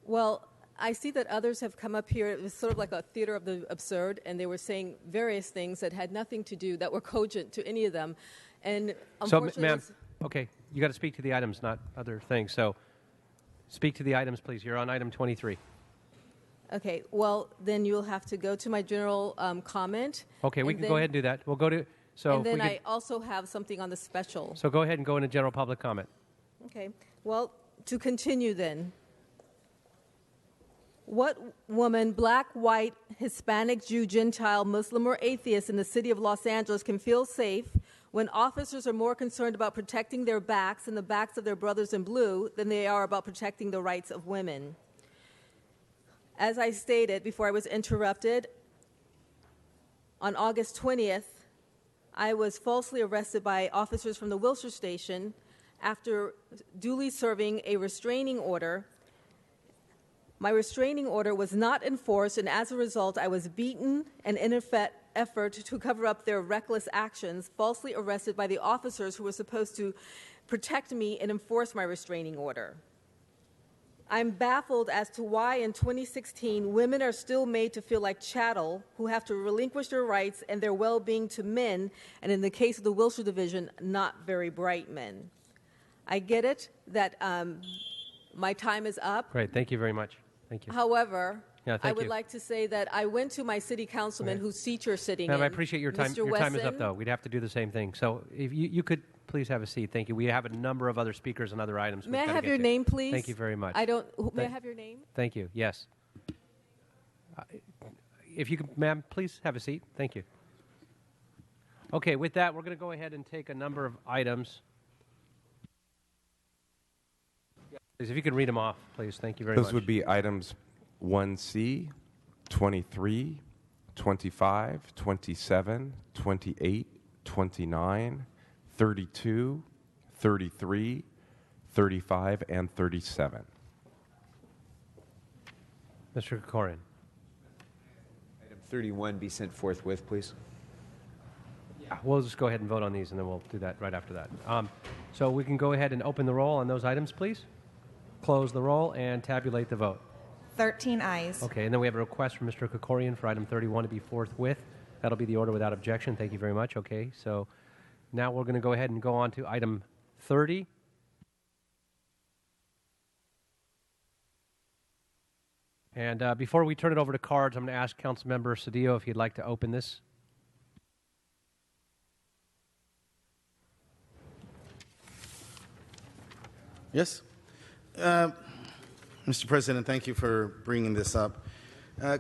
Well, I see that others have come up here. It was sort of like a theater of the absurd, and they were saying various things that had nothing to do, that were cogent to any of them. And So, unfortunately, ma'am, okay, you got to speak to the items, not other things. So speak to the items, please. You're on item 23. okay, well, then you'll have to go to my general comment. Okay, we can go ahead and do that. We'll go to... So and then we I also have something on the special. So go ahead and go into general public comment. Okay. Well, to continue then. What woman, black, white, Hispanic, Jew, Gentile, Muslim, or atheist in the city of Los Angeles can feel safe when officers are more concerned about protecting their backs and the backs of their brothers in blue than they are about protecting the rights of women? As I stated before I was interrupted, on August 20th, I was falsely arrested by officers from the Wilshire station after duly serving a restraining order. My restraining order was not enforced, and as a result, I was beaten and in an effort to cover up their reckless actions, falsely arrested by the officers who were supposed to protect me and enforce my restraining order. I'm baffled as to why in 2016 women are still made to feel like chattel who have to relinquish their rights and their well-being to men, and in the case of the Wilshire Division, not very bright men. I get it that my time is up. Great. Thank you very much. Thank you. However, Yeah, I thank would you. like to say that I went to my city councilman whose seat you're sitting Ma'am, in. I appreciate your time. Mr. Your time is up, Wesson. though. We'd have to do the same thing. So if you could please have a seat. Thank you. We have a number of other speakers and other items. May we've I gotta have get your to. name, please? Thank you very much. May I Thank- have your name? Thank you. Yes. If you could, ma'am, please have a seat. Thank you. Okay, with that, we're going to go ahead and take a number of items. Please, if you could read them off, please. Thank you very Those much. would be items 1C, 23, 25, 27, 28, 29, 32, 33, 35, and 37. Mr. Krikorian. Item 31 be sent forthwith, please. Yeah, we'll just go ahead and vote on these, and then we'll do that right after that. So we can go ahead and open the roll on those items, please. Close the roll and tabulate the vote. 13 ayes. Okay, and then we have a request from Mr. Krikorian for item 31 to be forthwith. That'll be the order without objection. Thank you very much. Okay, so now we're going to go ahead and go on to item 30. And before we turn it over to cards, I'm going to ask Councilmember Cedillo if he'd like to open this. Yes. Mr. President, thank you for bringing this up.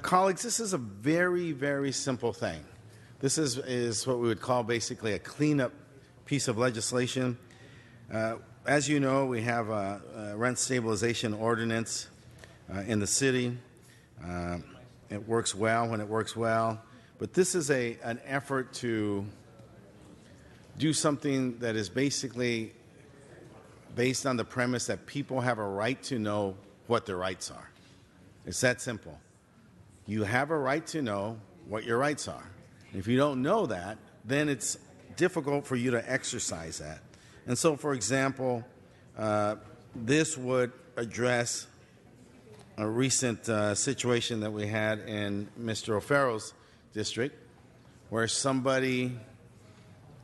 Colleagues, this is a very, very simple thing. This is what we would call basically a cleanup piece of legislation. As you know, we have a rent stabilization ordinance in the city. It works well when it works well. But this is an effort to do something that is basically based on the premise that people have a right to know what their rights are. It's that simple. You have a right to know what your rights are. If you don't know that, then it's difficult for you to exercise that. And so, for example, this would address a recent situation that we had in Mr. O'Farrell's district, where somebody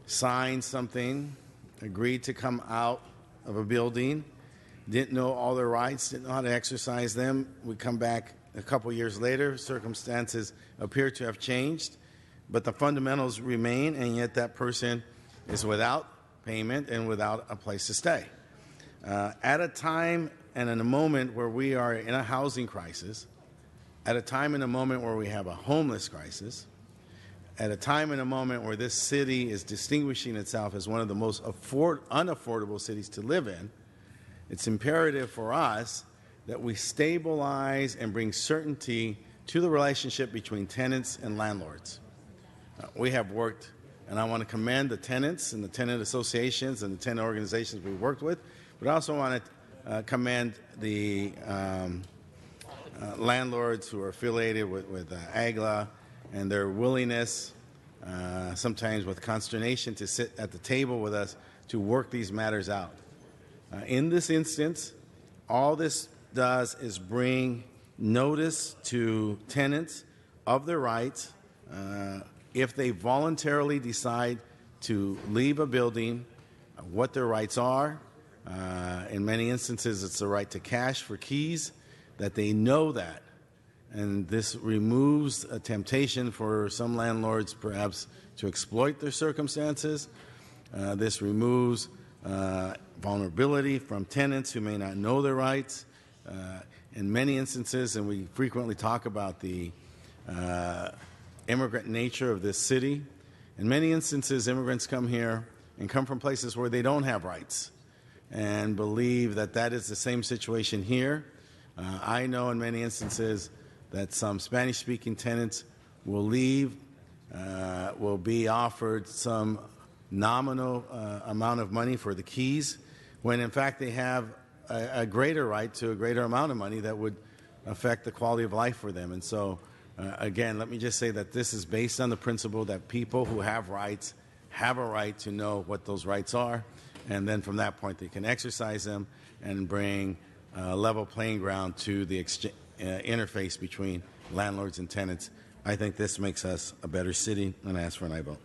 signed something, agreed to come out of a building, didn't know all their rights, didn't know how to exercise them. We come back a couple years later, circumstances appear to have changed, but the fundamentals remain, and yet that person is without payment and without a place to stay. At a time and in a moment where we are in a housing crisis, at a time and a moment where we have a homeless crisis, at a time and a moment where this city is distinguishing itself as one of the most unaffordable cities to live in, it's imperative for us that we stabilize and bring certainty to the relationship between tenants and landlords. We have worked, and I want to commend the tenants and the tenant associations and the tenant organizations we've worked with, but I also want to commend the landlords who are affiliated with AGLA and their willingness, sometimes with consternation, to sit at the table with us to work these matters out. In this instance, all this does is bring notice to tenants of their rights. If they voluntarily decide to leave a building, what their rights are. In many instances, it's the right to cash for keys, that they know that. And this removes a temptation for some landlords perhaps to exploit their circumstances. This removes vulnerability from tenants who may not know their rights. In many instances, and we frequently talk about the immigrant nature of this city, in many instances, immigrants come here and come from places where they don't have rights and believe that that is the same situation here. I know in many instances that some Spanish-speaking tenants will leave, will be offered some nominal amount of money for the keys, when in fact they have a greater right to a greater amount of money that would affect the quality of life for them. And so, again, let me just say that this is based on the principle that people who have rights have a right to know what those rights are, and then from that point they can exercise them and bring a level playing ground to the interface between landlords and tenants. I think this makes us a better city, and I ask for an aye vote.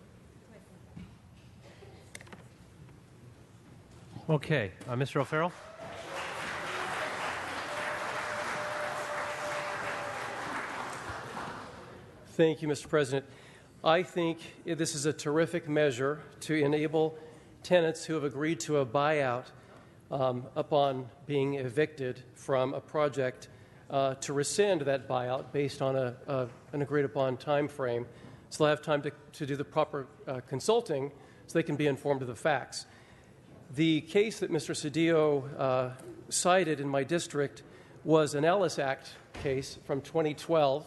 Okay, Mr. O'Farrell. Thank you, Mr. President. I think this is a terrific measure to enable tenants who have agreed to a buyout upon being evicted from a project to rescind that buyout based on an agreed-upon time frame, so they'll have time to do the proper consulting so they can be informed of the facts. The case that Mr. Cedillo cited in my district was an Ellis Act case from 2012.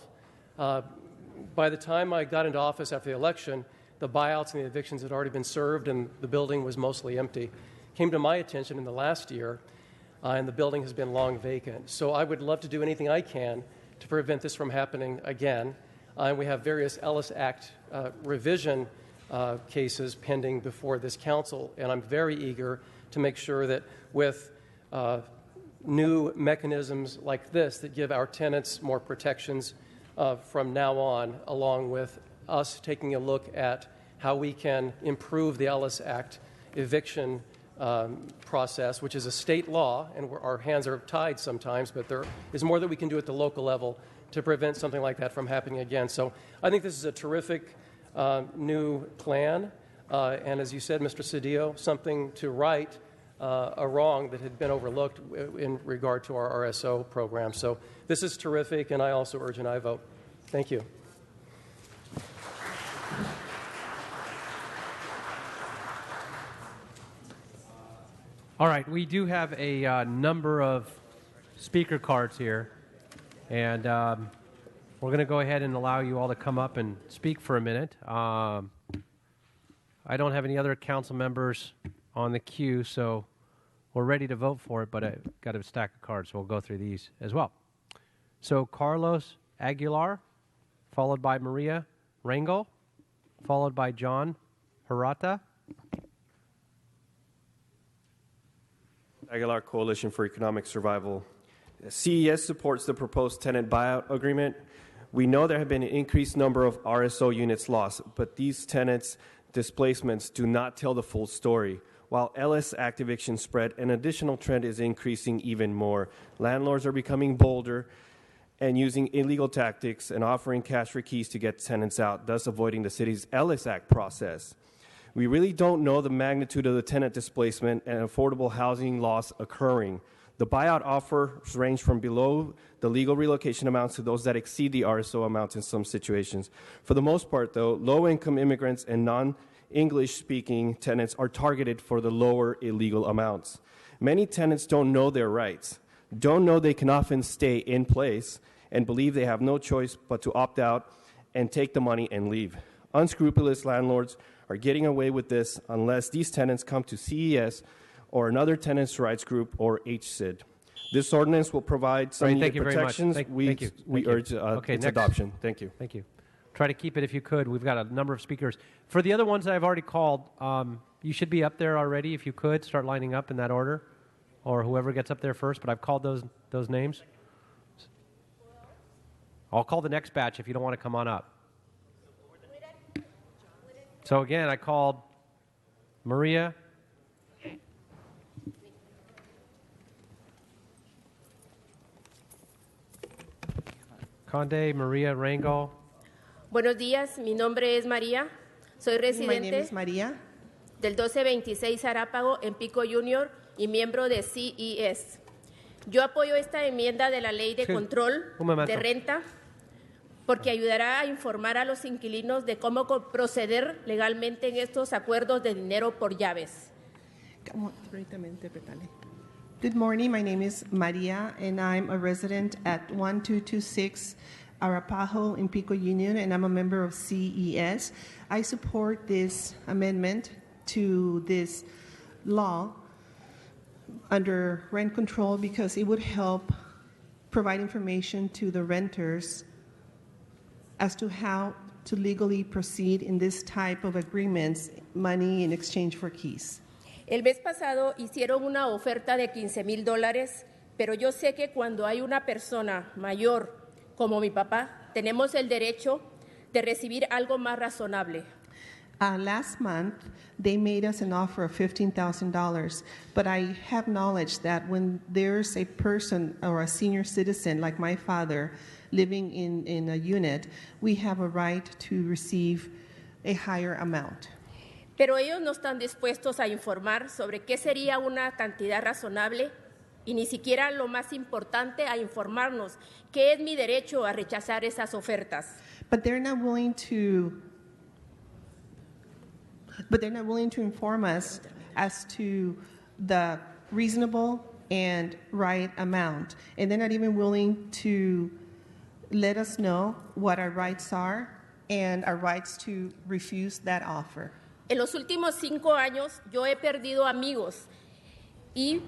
By the time I got into office after the election, the buyouts and the evictions had already been served and the building was mostly empty. Came to my attention in the last year, and the building has been long vacant. So I would love to do anything I can to prevent this from happening again. And we have various Ellis Act revision cases pending before this council, and I'm very eager to make sure that with new mechanisms like this that give our tenants more protections from now on, along with us taking a look at how we can improve the Ellis Act eviction process, which is a state law, and our hands are tied sometimes, but there is more that we can do at the local level to prevent something like that from happening again. So I think this is a terrific new plan, and as you said, Mr. Cedillo, something to write a wrong that had been overlooked in regard to our RSO program. So this is terrific, and I also urge an aye vote. Thank you. All right, we do have a number of speaker cards here, and we're going to go ahead and allow you all to come up and speak for a minute. I don't have any other council members on the queue, so we're ready to vote for it, but I've got a stack of cards, so we'll go through these as well. So Carlos Aguilar, followed by Maria Rangel, followed by John Hirata. Aguilar Coalition for Economic Survival. CES supports the proposed tenant buyout agreement. We know there have been an increased number of RSO units lost, but these tenants' displacements do not tell the full story. While LS Act eviction spread, an additional trend is increasing even more. Landlords are becoming bolder and using illegal tactics and offering cash for keys to get tenants out, thus avoiding the city's Ellis Act process. We really don't know the magnitude of the tenant displacement and affordable housing loss occurring. The buyout offers range from below the legal relocation amounts to those that exceed the RSO amounts in some situations. For the most part, though, low-income immigrants and non-English-speaking tenants are targeted for the lower illegal amounts. Many tenants don't know their rights, don't know they can often stay in place, and believe they have no choice but to opt out and take the money and leave. Unscrupulous landlords are getting away with this unless these tenants come to CES or another tenants' rights group or HCID. This ordinance will provide some needed protections. We urge its adoption. Thank you. Thank you. Try to keep it if you could. We've got a number of speakers. For the other ones that I've already called, you should be up there already if you could. Start lining up in that order, or whoever gets up there first, but I've called those names. I'll call the next batch if you don't want to come on up. So again, I called Maria. Conde, Maria Rangel. Buenos días, mi nombre es María. Soy residente del 1226 Arápago en Pico Junior y miembro de CES. Yo apoyo esta enmienda de la Ley de Control de Renta porque ayudará a informar a los inquilinos de cómo proceder legalmente en estos acuerdos de dinero por llaves. Good morning, my name is Maria, and I'm a resident at 1226 Arapaho in Pico Union, and I'm a member of CES. I support this amendment to this law under rent control because it would help provide information to the renters as to how to legally proceed in this type of agreements, money in exchange for keys. El mes pasado hicieron una oferta de $15,000, pero yo sé que cuando hay una persona mayor como mi papá, tenemos el derecho de recibir algo más razonable. Last month, they made us an offer of $15,000, but I have knowledge that when there's a person or a senior citizen like my father living in a unit, we have a right to receive a higher amount. Pero ellos no están dispuestos a informar sobre qué sería una cantidad razonable y ni siquiera lo más importante a informarnos qué es mi derecho a rechazar esas ofertas. But they're not willing to inform us as to the reasonable and right amount. And they're not even willing to let us know what our rights are and our rights to refuse that offer. En los últimos 5 años yo he perdido amigos y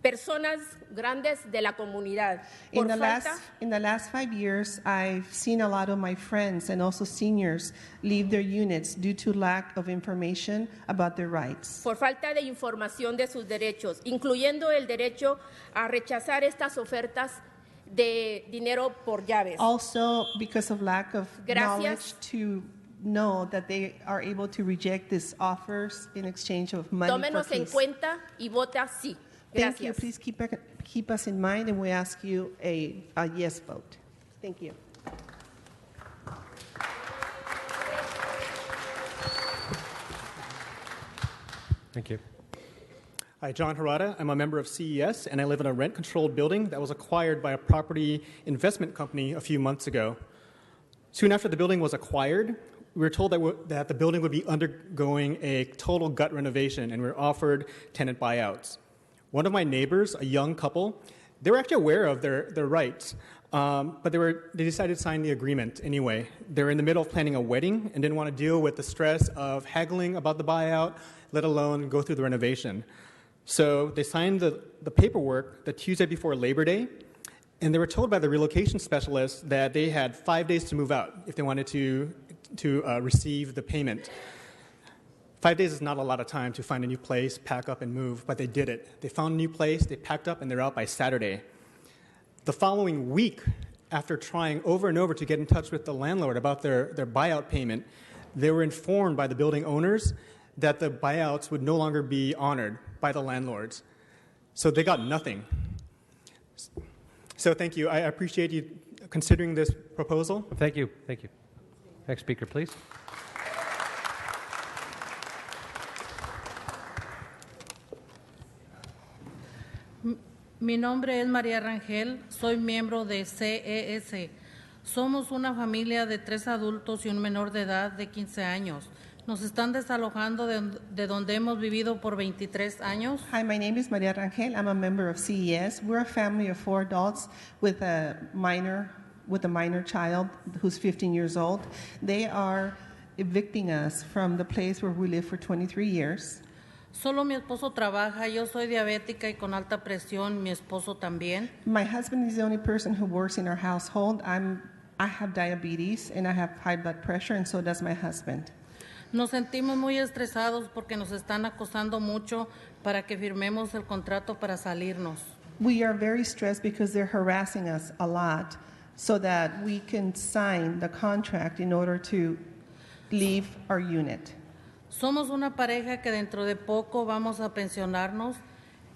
personas grandes de la comunidad. In the last 5 years, I've seen a lot of my friends and also seniors leave their units due to lack of information about their rights. Por falta de información de sus derechos, incluyendo el derecho a rechazar estas ofertas de dinero por llaves. Also, because of lack of knowledge to know that they are able to reject these offers in exchange of money Tómenos for en keys. cuenta y vota sí. Thank you. Please keep us in mind, and we ask you a yes vote. Thank you. Thank you. Hi, John Harada. I'm a member of CES, and I live in a rent-controlled building that was acquired by a property investment company a few months ago. Soon after the building was acquired, we were told that the building would be undergoing a total gut renovation, and we were offered tenant buyouts. One of my neighbors, a young couple, they were actually aware of their rights, but they decided to sign the agreement anyway. They were in the middle of planning a wedding and didn't want to deal with the stress of haggling about the buyout, let alone go through the renovation. So they signed the paperwork the Tuesday before Labor Day, and they were told by the relocation specialist that they had 5 days to move out if they wanted to receive the payment. 5 days is not a lot of time to find a new place, pack up, and move, but they did it. They found a new place, they packed up, and they're out by Saturday. The following week, after trying over and over to get in touch with the landlord about their buyout payment, they were informed by the building owners that the buyouts would no longer be honored by the landlords. So they got nothing. So thank you. I appreciate you considering this proposal. Thank you. Thank you. Next speaker, please. Mi nombre es María Rangel, soy miembro de CES. Somos una familia de 3 adultos y un menor de edad de 15 años. Nos están desalojando de donde hemos vivido por 23 años. Hi, my name is Maria Rangel. I'm a member of CES. We're a family of 4 adults with a minor child who's 15 years old. They are evicting us from the place where we live for 23 years. Solo mi esposo trabaja, yo soy diabética y con alta presión, mi esposo también. My husband is the only person who works in our household. I have diabetes and I have high blood pressure, and so does my husband. Nos sentimos muy estresados porque nos están acosando mucho para que firmemos el contrato para salirnos. We are very stressed because they're harassing us a lot so that we can sign the contract in order to leave our unit. Somos una pareja que dentro de poco vamos a pensionarnos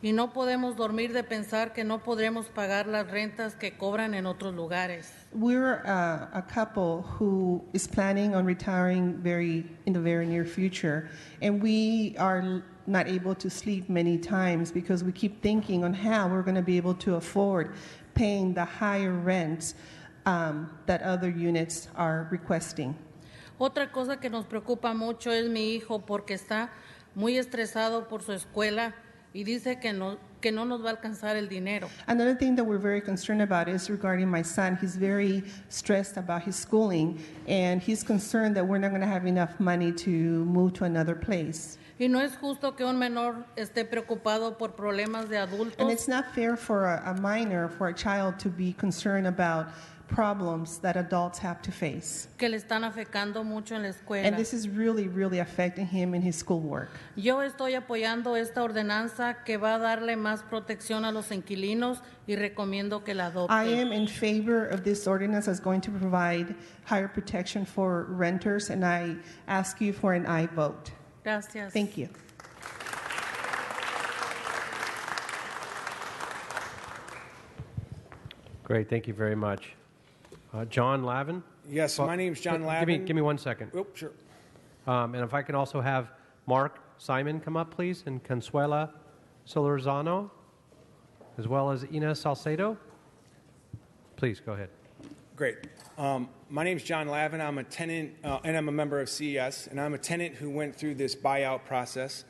y no podemos dormir de pensar que no podremos pagar las rentas que cobran en otros lugares. We're a couple who is planning on retiring in the very near future, and we are not able to sleep many times because we keep thinking on how we're going to be able to afford paying the higher rents that other units are requesting. Otra cosa que nos preocupa mucho es mi hijo porque está muy estresado por su escuela y dice que no nos va a alcanzar el dinero. Another thing that we're very concerned about is regarding my son. He's very stressed about his schooling, and he's concerned that we're not going to have enough money to move to another place. Y no es justo que un menor esté preocupado por problemas de adultos. And it's not fair for a minor, for a child, to be concerned about problems that adults have to face. Que le están afectando mucho en la escuela. And this is really, really affecting him in his schoolwork. Yo estoy apoyando esta ordenanza que va a darle más protección a los inquilinos y recomiendo que la adopten. I am in favor of this ordinance that's going to provide higher protection for renters, and I ask you for an aye vote. Gracias. Thank you. Great. Thank you very much. John Lavin? Yes, my name's John Lavin. Give me 1 second. Oh, sure. And if I can also have Mark Simon come up, please, and Consuela Solorzano, as well as Ina Salcedo. Please, go ahead. Great. My name's John Lavin. I'm a tenant, and I'm a member of CES, and I'm a tenant who went through this buyout process.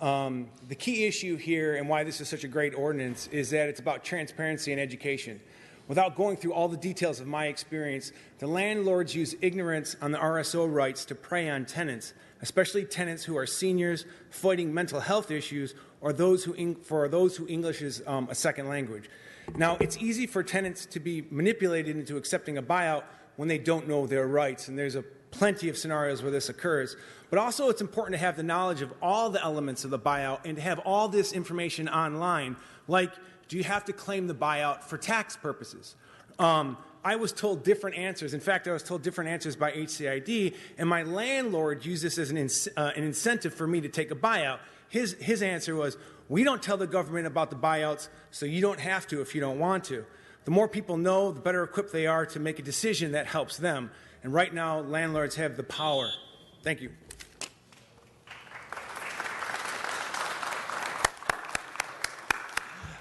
The key issue here and why this is such a great ordinance is that it's about transparency and education. Without going through all the details of my experience, the landlords use ignorance on the RSO rights to prey on tenants, especially tenants who are seniors fighting mental health issues or for those who English is a second language. Now, it's easy for tenants to be manipulated into accepting a buyout when they don't know their rights, and there's plenty of scenarios where this occurs. But also, it's important to have the knowledge of all the elements of the buyout and to have all this information online, like, do you have to claim the buyout for tax purposes? I was told different answers. In fact, I was told different answers by HCID, and my landlord used this as an incentive for me to take a buyout. His answer was, we don't tell the government about the buyouts, so you don't have to if you don't want to. The more people know, the better equipped they are to make a decision that helps them. And right now, landlords have the power. Thank you.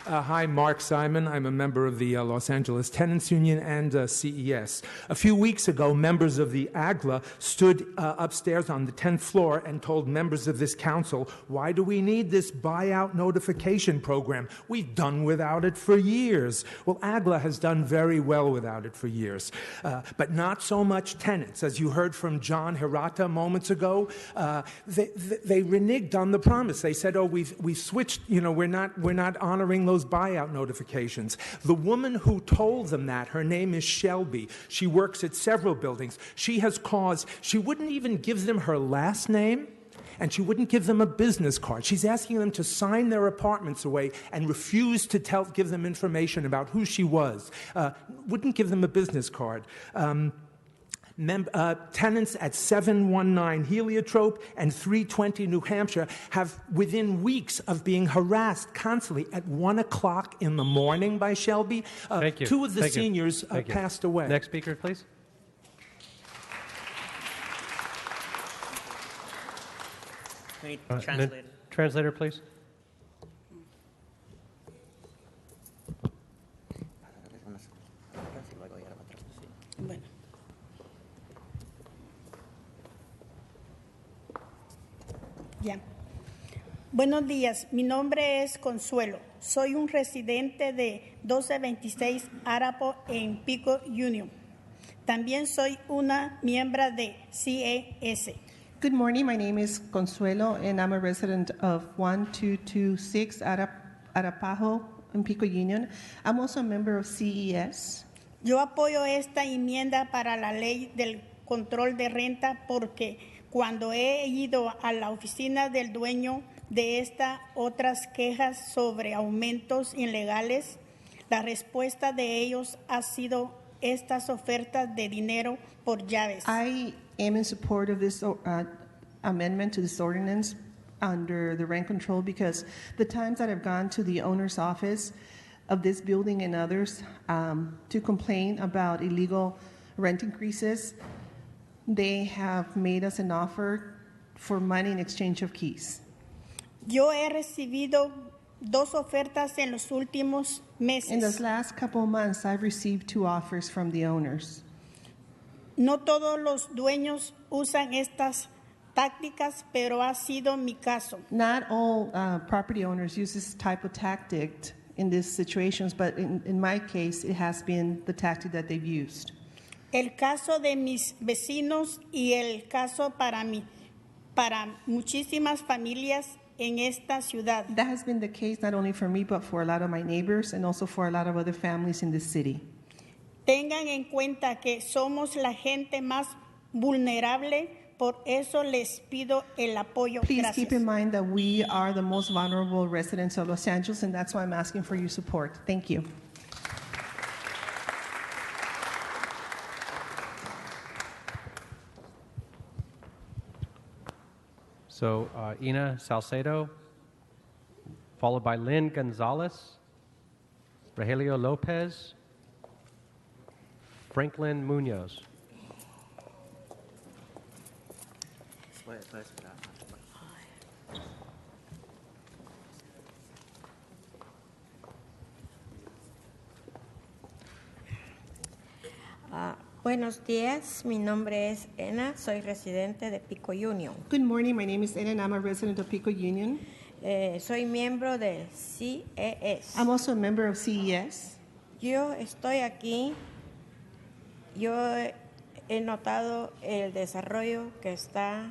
Hi, Mark Simon. I'm a member of the Los Angeles Tenants Union and CES. A few weeks ago, members of the AGLA stood upstairs on the 10th floor and told members of this council, why do we need this buyout notification program? We've done without it for years. Well, AGLA has done very well without it for years, but not so much tenants. As you heard from John Hirata moments ago, they reneged on the promise. They said, oh, we've switched, we're not honoring those buyout notifications. The woman who told them that, her name is Shelby. She works at several buildings. She wouldn't even give them her last name, and she wouldn't give them a business card. She's asking them to sign their apartments away and refused to give them information about who she was. Wouldn't give them a business card. Tenants at 719 Heliotrope and 320 New Hampshire have, within weeks of being harassed constantly at 1 o'clock in the morning by Shelby, Thank you. two of the Thank you. seniors Thank you. passed away. Next speaker, please. Translator, please. Bueno. Ya. Buenos días, mi nombre es Consuelo. Soy un residente de 1226 Arapo en Pico Union. También soy una miembro de CES. Good morning. My name is Consuelo, and I'm a resident of 1226 Arapaho in Pico Union. I'm also a member of CES. Yo apoyo esta enmienda para la ley del control de renta porque cuando he ido a la oficina del dueño de esta otras quejas sobre aumentos ilegales, la respuesta de ellos ha sido estas ofertas de dinero por llaves. I am in support of this amendment to this ordinance under the rent control because the times that I've gone to the owner's office of this building and others to complain about illegal rent increases, they have made us an offer for money in exchange of keys. Yo he recibido 2 ofertas en los últimos meses. In the last couple of months, I've received 2 offers from the owners. No todos los dueños usan estas tácticas, pero ha sido mi caso. Not all property owners use this type of tactic in these situations, but in my case, it has been the tactic that they've used. El caso de mis vecinos y el caso para muchísimas familias en esta ciudad. That has been the case not only for me, but for a lot of my neighbors and also for a lot of other families in the city. Tengan en cuenta que somos la gente más vulnerable, por eso les pido el apoyo. Please Gracias. keep in mind that we are the most vulnerable residents of Los Angeles, and that's why I'm asking for your support. Thank you. So Ina Salcedo, followed by Lynn Gonzalez, Rogelio Lopez, Franklin Munoz. Buenos días, mi nombre es Ena, soy residente de Pico Union. Good morning, my name is Ena and I'm a resident of Pico Union. Soy miembro de CES. I'm also a member of CES. Yo estoy aquí, yo he notado el desarrollo que está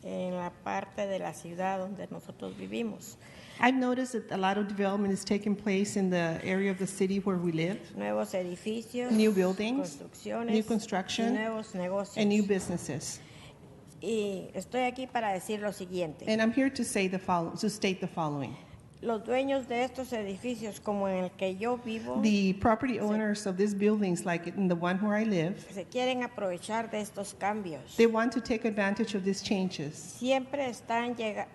en la parte de la ciudad donde nosotros vivimos. I've noticed that a lot of development is taking place in the area of the city where we live. Nuevos edificios, new buildings, construcciones, new construction, y nuevos negocios. and new businesses. Y estoy aquí para decir lo siguiente. And I'm here to say to state the following. Los dueños de estos edificios, como en el que yo vivo, The property owners of these buildings, like in the one where I live, se quieren aprovechar de estos cambios. they want to take advantage of these changes. Siempre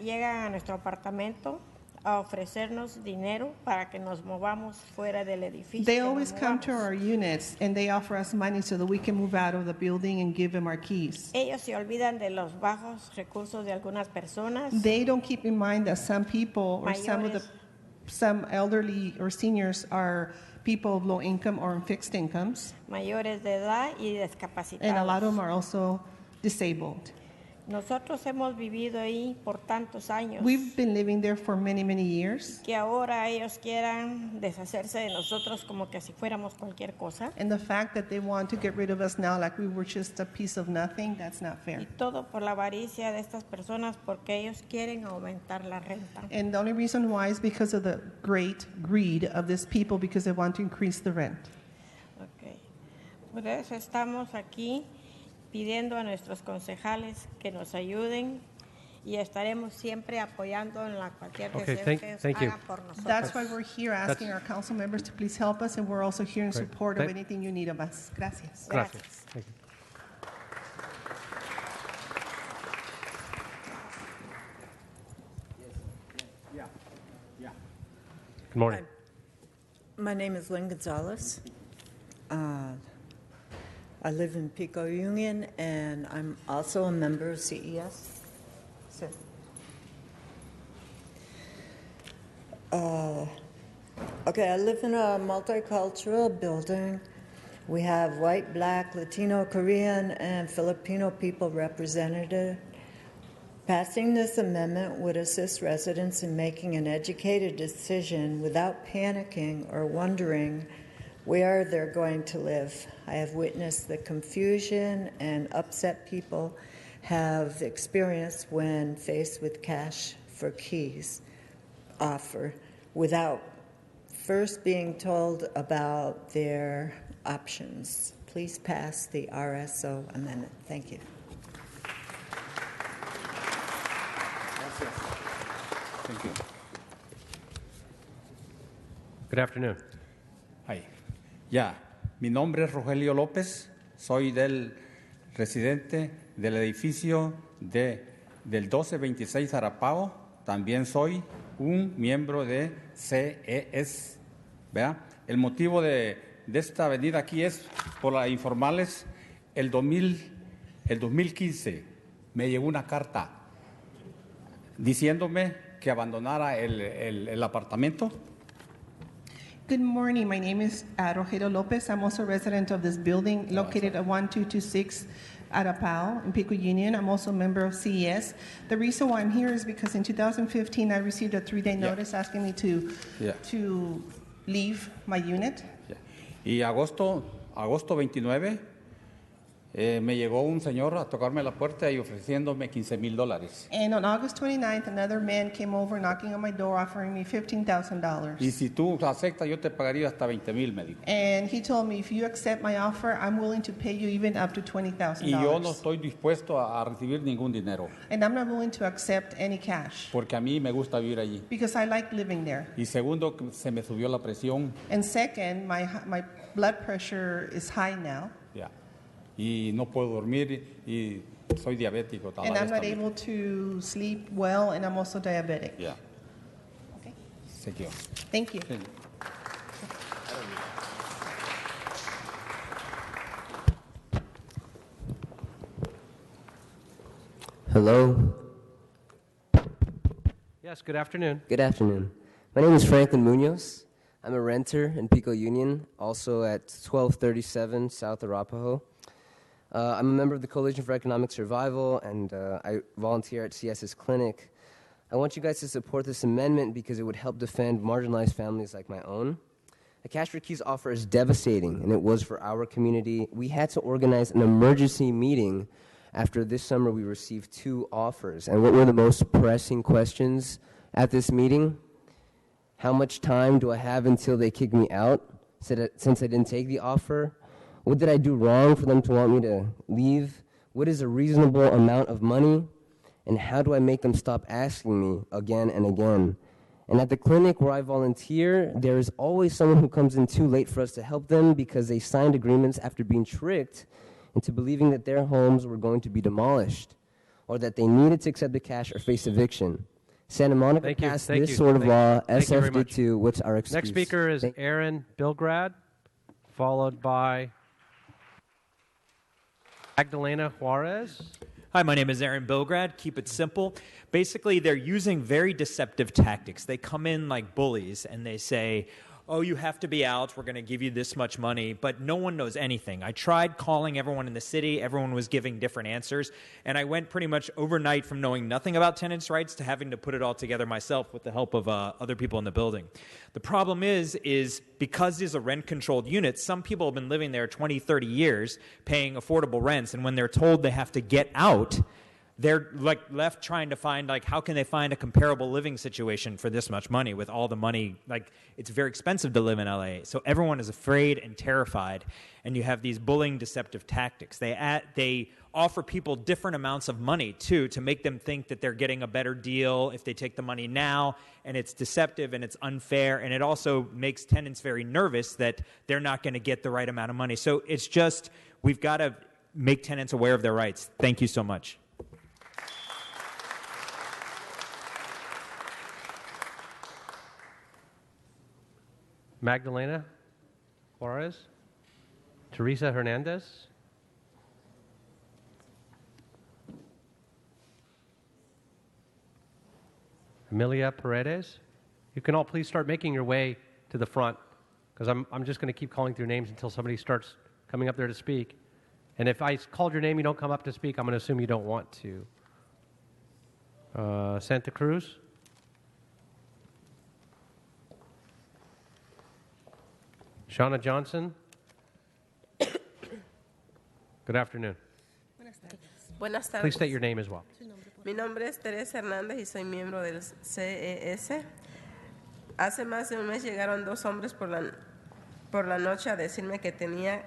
llegan a nuestro apartamento a ofrecernos dinero para que nos movamos fuera del edificio. They que nos always come to movamos. our units and they offer us money so that we can move out of the building and give them our keys. Ellos se olvidan de los bajos recursos de algunas personas. They don't keep in mind that some people or some of the some elderly or seniors are people of low income or on fixed incomes, mayores de edad y and a lot of discapacitados. them are also disabled. Nosotros hemos vivido ahí por tantos años We've been living there for many, many years. que ahora ellos quieran deshacerse de nosotros como que si fuéramos cualquier cosa. And the fact that they want to get rid of us now like we were just a piece of nothing, that's not fair. Y todo por la avaricia de estas personas porque ellos quieren aumentar la renta. And the only reason why is because of the great greed of these people because they want to increase the rent. Okay. Por eso estamos aquí pidiendo a nuestros concejales que nos ayuden y estaremos siempre apoyando en la cualquier Okay, deseo thank- que ellos thank you. hagan por nosotros. That's why we're here asking our council members to please help us, and we're also here in Great. support of Thank- anything you need of us. Gracias. Gracias. Thank you. Good morning. My name is Lynn Gonzalez. I live in Pico Union, and I'm also a member of CES. So, okay, I live in a multicultural building. We have white, black, Latino, Korean, and Filipino people represented. Passing this amendment would assist residents in making an educated decision without panicking or wondering where they're going to live. I have witnessed the confusion and upset people have experienced when faced with cash for keys offer without first being told about their options. Please pass the RSO amendment. Thank you. Thank you. Good afternoon. Hi. Ya, mi nombre es Rogelio López, soy del residente del edificio del 1226 Arapao, también soy un miembro de CES, ¿verdad? El motivo de esta venida aquí es por las informales. El 2015 me llegó una carta diciéndome que abandonara el apartamento. Good morning. My name is Rogelio Lopez. I'm also a resident of this building located at 1226 Arapao in Pico Union. I'm also a member of CES. The reason why I'm here is because in 2015 I received a 3-day notice asking me to leave my unit. Y agosto 29 me llegó un señor a tocarme la puerta y ofreciéndome $15,000. And on August 29th, another man came over knocking on my door offering me $15,000. Y si tú aceptas, yo te pagaría hasta $20,000, me dijo. And he told me, if you accept my offer, I'm willing to pay you even up to $20,000. Y yo no estoy dispuesto a recibir ningún dinero, And I'm not willing to accept any cash porque a mí me gusta vivir allí. because I like living there. Y segundo, que se me subió la presión. And second, my blood pressure is high now, Ya. Y no puedo dormir y soy diabético. and I'm not able to sleep well, and I'm also diabetic. Ya. Okay. Thank you. Thank you. Hello. Yes, good afternoon. Good afternoon. My name is Franklin Munoz. I'm a renter in Pico Union, also at 1237 South Arapahoe. I'm a member of the Coalition for Economic Survival, and I volunteer at CS's clinic. I want you guys to support this amendment because it would help defend marginalized families like my own. The Cash for Keys offer is devastating, and it was for our community. We had to organize an emergency meeting after this summer we received 2 offers. And what were the most pressing questions at this meeting? How much time do I have until they kick me out since I didn't take the offer? What did I do wrong for them to want me to leave? What is a reasonable amount of money? And how do I make them stop asking me again and again? And at the clinic where I volunteer, there is always someone who comes in too late for us to help them because they signed agreements after being tricked into believing that their homes were going to be demolished or that they needed to accept the cash or face eviction. Santa Monica passed this sort of law. SF did too. What's our excuse? Next speaker is Aaron Bilgrad, followed by Magdalena Juarez. Hi, my name is Aaron Bilgrad. Keep it simple. Basically, they're using very deceptive tactics. They come in like bullies and they say, oh, you have to be out, we're going to give you this much money, but no one knows anything. I tried calling everyone in the city, everyone was giving different answers, and I went pretty much overnight from knowing nothing about tenants' rights to having to put it all together myself with the help of other people in the building. The problem is because these are rent-controlled units, some people have been living there 20, 30 years paying affordable rents, and when they're told they have to get out, they're like left trying to find how can they find a comparable living situation for this much money with all the money. It's very expensive to live in LA. So everyone is afraid and terrified, and you have these bullying, deceptive tactics. They offer people different amounts of money too to make them think that they're getting a better deal if they take the money now, and it's deceptive and it's unfair, and it also makes tenants very nervous that they're not going to get the right amount of money. So it's just, we've got to make tenants aware of their rights. Thank you so much. Magdalena Juarez, Teresa Hernandez, Amelia Paredes. You can all please start making your way to the front, because I'm just going to keep calling through names until somebody starts coming up there to speak. And if I called your name, you don't come up to speak, I'm going to assume you don't want to. Santa Cruz. Shauna Johnson. Good afternoon. Buenas tardes. Please state your name as well. Mi nombre es Teresa Hernández y soy miembro del CES. Hace más de un mes llegaron dos hombres por la noche a decirme que tenía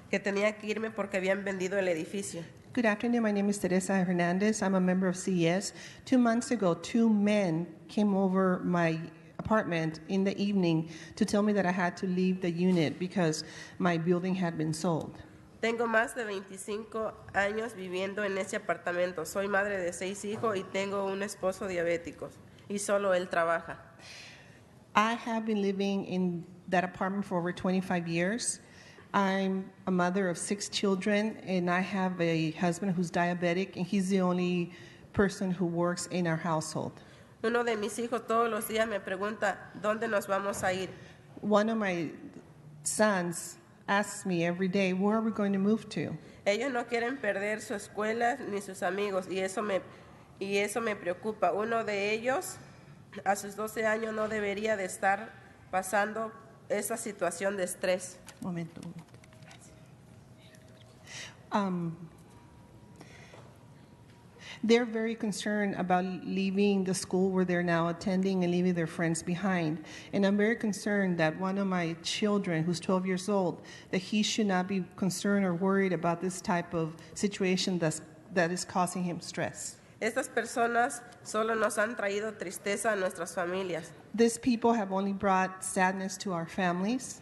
que irme porque habían vendido el edificio. Good afternoon. My name is Teresa Hernandez. I'm a member of CES. 2 months ago, two men came over my apartment in the evening to tell me that I had to leave the unit because my building had been sold. Tengo más de 25 años viviendo en ese apartamento. Soy madre de 6 hijos y tengo un esposo diabético y solo él trabaja. I have been living in that apartment for over 25 years. I'm a mother of 6 children, and I have a husband who's diabetic, and he's the only person who works in our household. Uno de mis hijos todos los días me pregunta, ¿dónde nos vamos a ir? One of my sons asks me every day, where are we going to move to? Ellos no quieren perder su escuela ni sus amigos, y eso me preocupa. Uno de ellos, a sus 12 años, no debería de estar pasando esa situación de estrés. Momento. They're very concerned about leaving the school where they're now attending and leaving their friends behind. And I'm very concerned that one of my children, who's 12 years old, that he should not be concerned or worried about this type of situation that is causing him stress. Estas personas solo nos han traído tristeza a nuestras familias. These people have only brought sadness to our families.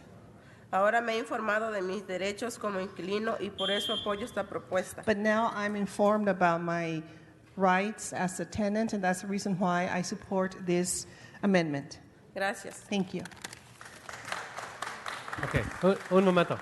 Ahora me he informado de mis derechos como inquilino y por eso apoyo esta propuesta. But now I'm informed about my rights as a tenant, and that's the reason why I support this amendment. Gracias. Thank you. Okay, un momento.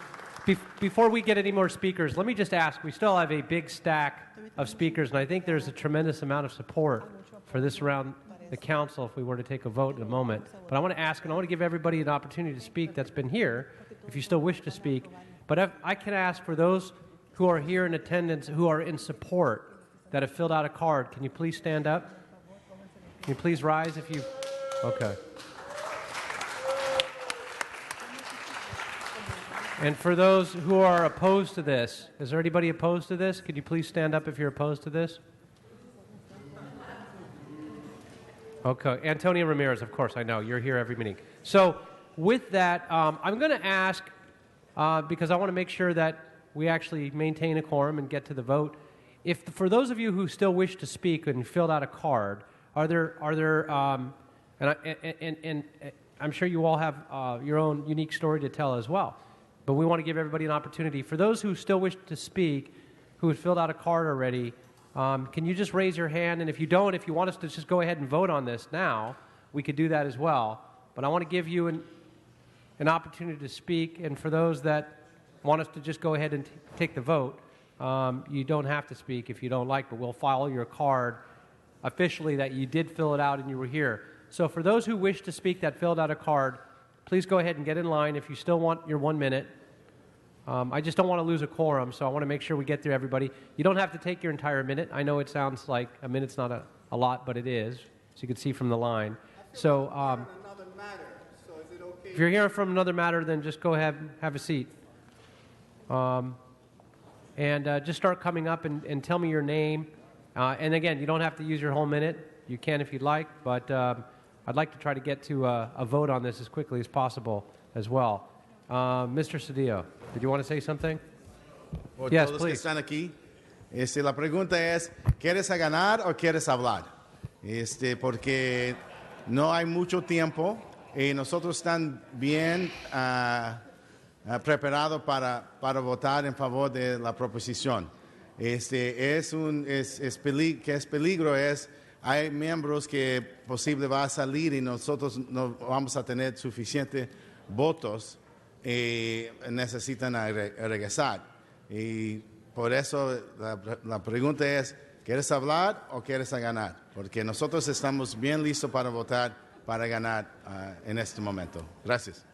Before we get any more speakers, let me just ask, we still have a big stack of speakers, and I think there's a tremendous amount of support for this around the council if we were to take a vote in a moment. But I want to ask, and I want to give everybody an opportunity to speak that's been here, if you still wish to speak. But if I can ask for those who are here in attendance, who are in support, that have filled out a card, can you please stand up? Can you please rise if you... Okay. And for those who are opposed to this, is there anybody opposed to this? Could you please stand up if you're opposed to this? Okay. Antonio Ramirez, of course, I know. You're here every meeting. So with that, I'm going to ask, because I want to make sure that we actually maintain a quorum and get to the vote. If for those of you who still wish to speak and filled out a card, are there and I'm sure you all have your own unique story to tell as well, but we want to give everybody an opportunity. For those who still wish to speak, who have filled out a card already, can you just raise your hand? And if you don't, if you want us to just go ahead and vote on this now, we could do that as well. But I want to give you an opportunity to speak, and for those that want us to just go ahead and take the vote, you don't have to speak if you don't like, but we'll file your card officially that you did fill it out and you were here. So for those who wish to speak that filled out a card, please go ahead and get in line if you still want your 1 minute. I just don't want to lose a quorum, so I want to make sure we get through everybody. You don't have to take your entire minute. I know it sounds like a minute's not a lot, but it is, so you can see from the line. So if you're here from another matter, then just go ahead and have a seat. Just start coming up and tell me your name. And again, you don't have to use your whole minute. You can if you'd like, but I'd like to try to get to a vote on this as quickly as possible as well. Mr. Cedillo, did you want to say something? Por Yes, todos please. que están aquí, la pregunta es, ¿quieres ganar o quieres hablar? Porque no hay mucho tiempo y nosotros estamos bien preparados para votar en favor de la proposición. Que es peligro es, hay miembros que posible va a salir y nosotros no vamos a tener suficientes votos y necesitan regresar. Y por eso la pregunta es, ¿quieres hablar o quieres ganar? Porque nosotros estamos bien listos para votar, para ganar en este momento. Gracias.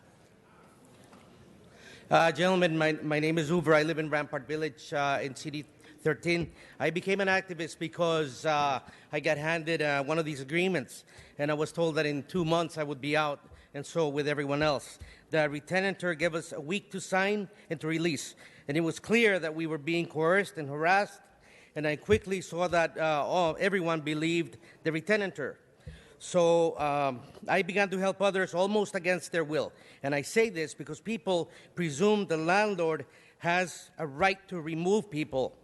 Gentlemen, my name is Uber. I live in Rampart Village in CD 13. I became an activist because I got handed one of these agreements, and I was told that in 2 months I would be out, and so with everyone else. The retenanter gave us a week to sign and to release, and it was clear that we were being coerced and harassed, and I quickly saw that everyone believed the retenanter. So I began to help others almost against their will. And I say this because people presume the landlord has a right to remove people.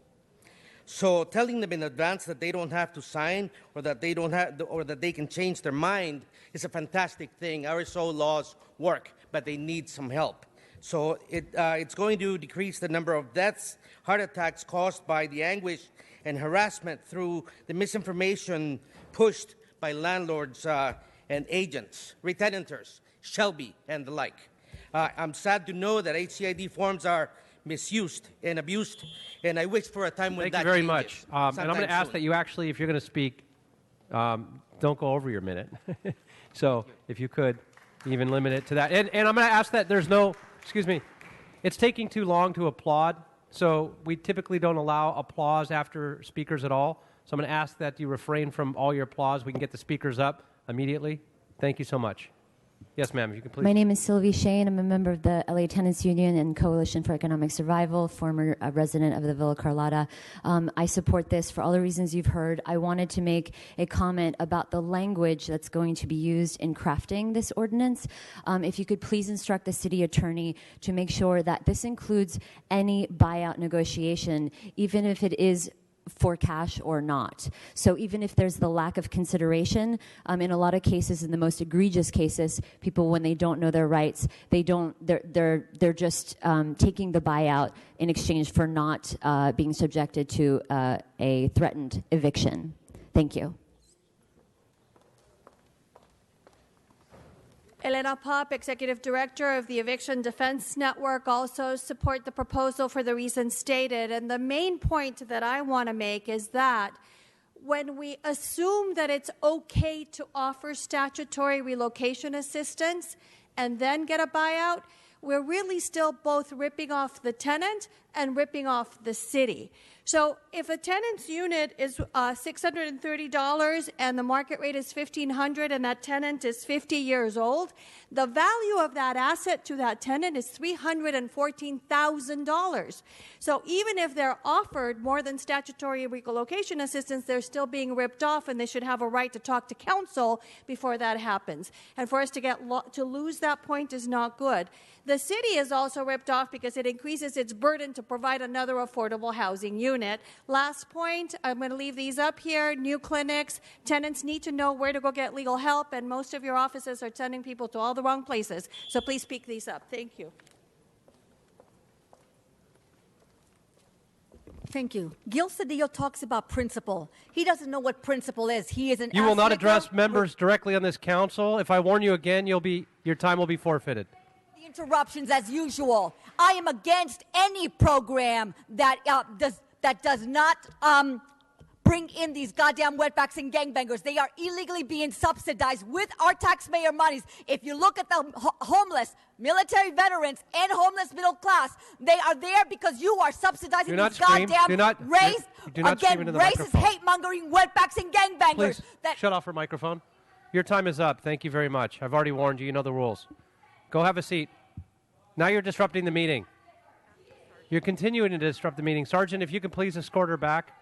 So telling them in advance that they don't have to sign or that they don't have, or that they can change their mind is a fantastic thing. RSO laws work, but they need some help. So it's going to decrease the number of deaths, heart attacks caused by the anguish and harassment through the misinformation pushed by landlords and agents, retenanters, Shelby, and the like. I'm sad to know that HCID forms are misused and abused, and I wish for a time when that Thank you very changes. much. And I'm going to ask that you actually, if you're going to speak, don't go over your minute. So if you could, even limit it to that. And I'm going to ask that there's no, excuse me, it's taking too long to applaud, so we typically don't allow applause after speakers at all. So I'm going to ask that you refrain from all your applause. We can get the speakers up immediately. Thank you so much. Yes, ma'am, if you could please. My name is Sylvie Shane. I'm a member of the LA Tenants Union and Coalition for Economic Survival, former resident of the Villa Carlotta. I support this for all the reasons you've heard. I wanted to make a comment about the language that's going to be used in crafting this ordinance. If you could please instruct the city attorney to make sure that this includes any buyout negotiation, even if it is for cash or not. So even if there's the lack of consideration, in a lot of cases, in the most egregious cases, people, when they don't know their rights, they're just taking the buyout in exchange for not being subjected to a threatened eviction. Thank you. Elena Pop, Executive Director of the Eviction Defense Network, also support the proposal for the reasons stated. And the main point that I want to make is that when we assume that it's okay to offer statutory relocation assistance and then get a buyout, we're really still both ripping off the tenant and ripping off the city. So if a tenant's unit is $630 and the market rate is $1,500 and that tenant is 50 years old, the value of that asset to that tenant is $314,000. So even if they're offered more than statutory relocation assistance, they're still being ripped off, and they should have a right to talk to counsel before that happens. And for us to lose that point is not good. The city is also ripped off because it increases its burden to provide another affordable housing unit. Last point, I'm going to leave these up here. New clinics. Tenants need to know where to go get legal help, and most of your offices are sending people to all the wrong places. So please speak these up. Thank you. Thank you. Gil Cedillo talks about principle. He doesn't know what principle is. He is an You will not asset address girl members directly on this council. If I warn you again, your time will be forfeited. interruptions as usual. I am against any program that that does not bring in these goddamn wetbacks and gangbangers. They are illegally being subsidized with our taxpayer monies. If you look at the homeless, military veterans, and homeless middle class, they are there because you are subsidizing these goddamn racist, hate-mongering wetbacks and gangbangers. Please shut off her microphone. Your time is up. Thank you very much. I've already warned you. You know the rules. Go have a seat. Now you're disrupting the meeting. You're continuing to disrupt the meeting. Sergeant, if you can please escort her back.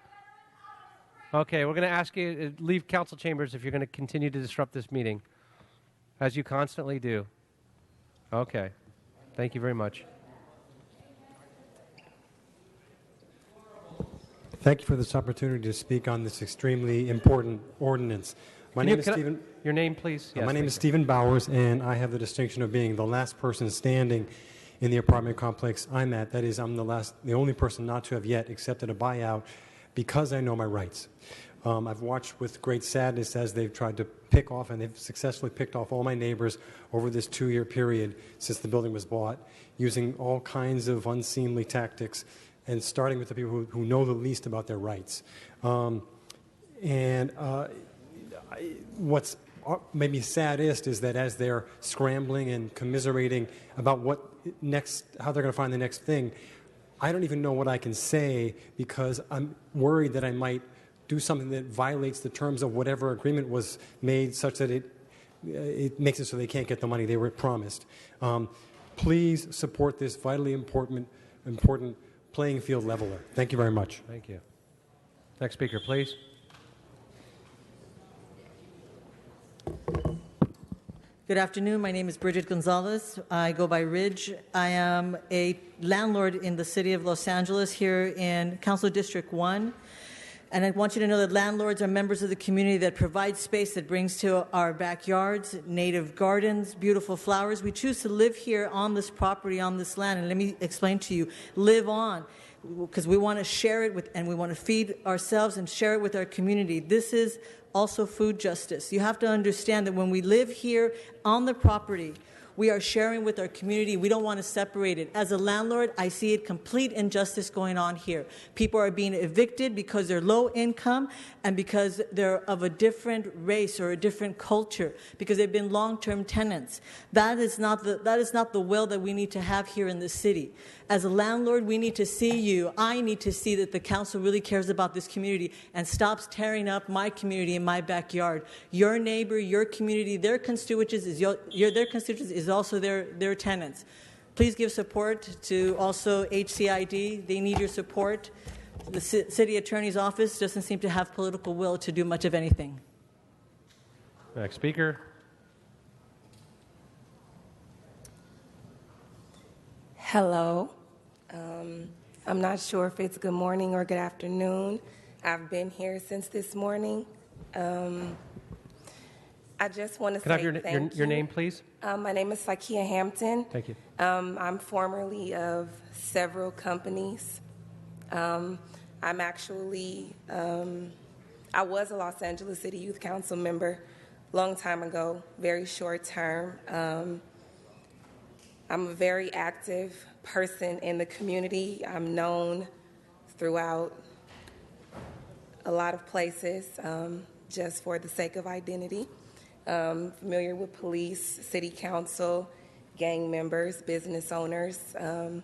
Okay, we're going to ask you to leave council chambers if you're going to continue to disrupt this meeting, as you constantly do. Okay. Thank you very much. Thank you for this opportunity to speak on this extremely important ordinance. My name is Stephen. Your name, please. Yes, my name is Stephen Bowers, and I have the distinction of being the last person standing in the apartment complex I'm at. That is, I'm the only person not to have yet accepted a buyout because I know my rights. I've watched with great sadness as they've tried to pick off, and they've successfully picked off all my neighbors over this 2-year period since the building was bought, using all kinds of unseemly tactics, and starting with the people who know the least about their rights. What's made me saddest is that as they're scrambling and commiserating about how they're going to find the next thing, I don't even know what I can say because I'm worried that I might do something that violates the terms of whatever agreement was made, such that it makes it so they can't get the money they were promised. Please support this vitally important playing field leveler. Thank you very much. Thank you. Next speaker, please. Good afternoon. My name is Bridget Gonzalez. I go by Ridge. I am a landlord in the city of Los Angeles here in Council District 1. And I want you to know that landlords are members of the community that provide space that brings to our backyards, native gardens, beautiful flowers. We choose to live here on this property, on this land. And let me explain to you, live on, because we want to share it with, and we want to feed ourselves and share it with our community. This is also food justice. You have to understand that when we live here on the property, we are sharing with our community. We don't want to separate it. As a landlord, I see it complete injustice going on here. People are being evicted because they're low income and because they're of a different race or a different culture, because they've been long-term tenants. That is not the will that we need to have here in the city. As a landlord, we need to see you. I need to see that the council really cares about this community and stops tearing up my community in my backyard. Your neighbor, your community, their constituents is also their tenants. Please give support to also HCID. They need your support. The city attorney's office doesn't seem to have political will to do much of anything. Next speaker. Hello. I'm not sure if it's good morning or good afternoon. I've been here since this morning. I just want to say thank you. Your name, please? My name is Sakia Hampton. Thank you. I'm formerly of several companies. I'm actually, I was a Los Angeles City Youth Council member long time ago, very short term. I'm a very active person in the community. I'm known throughout a lot of places just for the sake of identity. Familiar with police, city council, gang members, business owners. So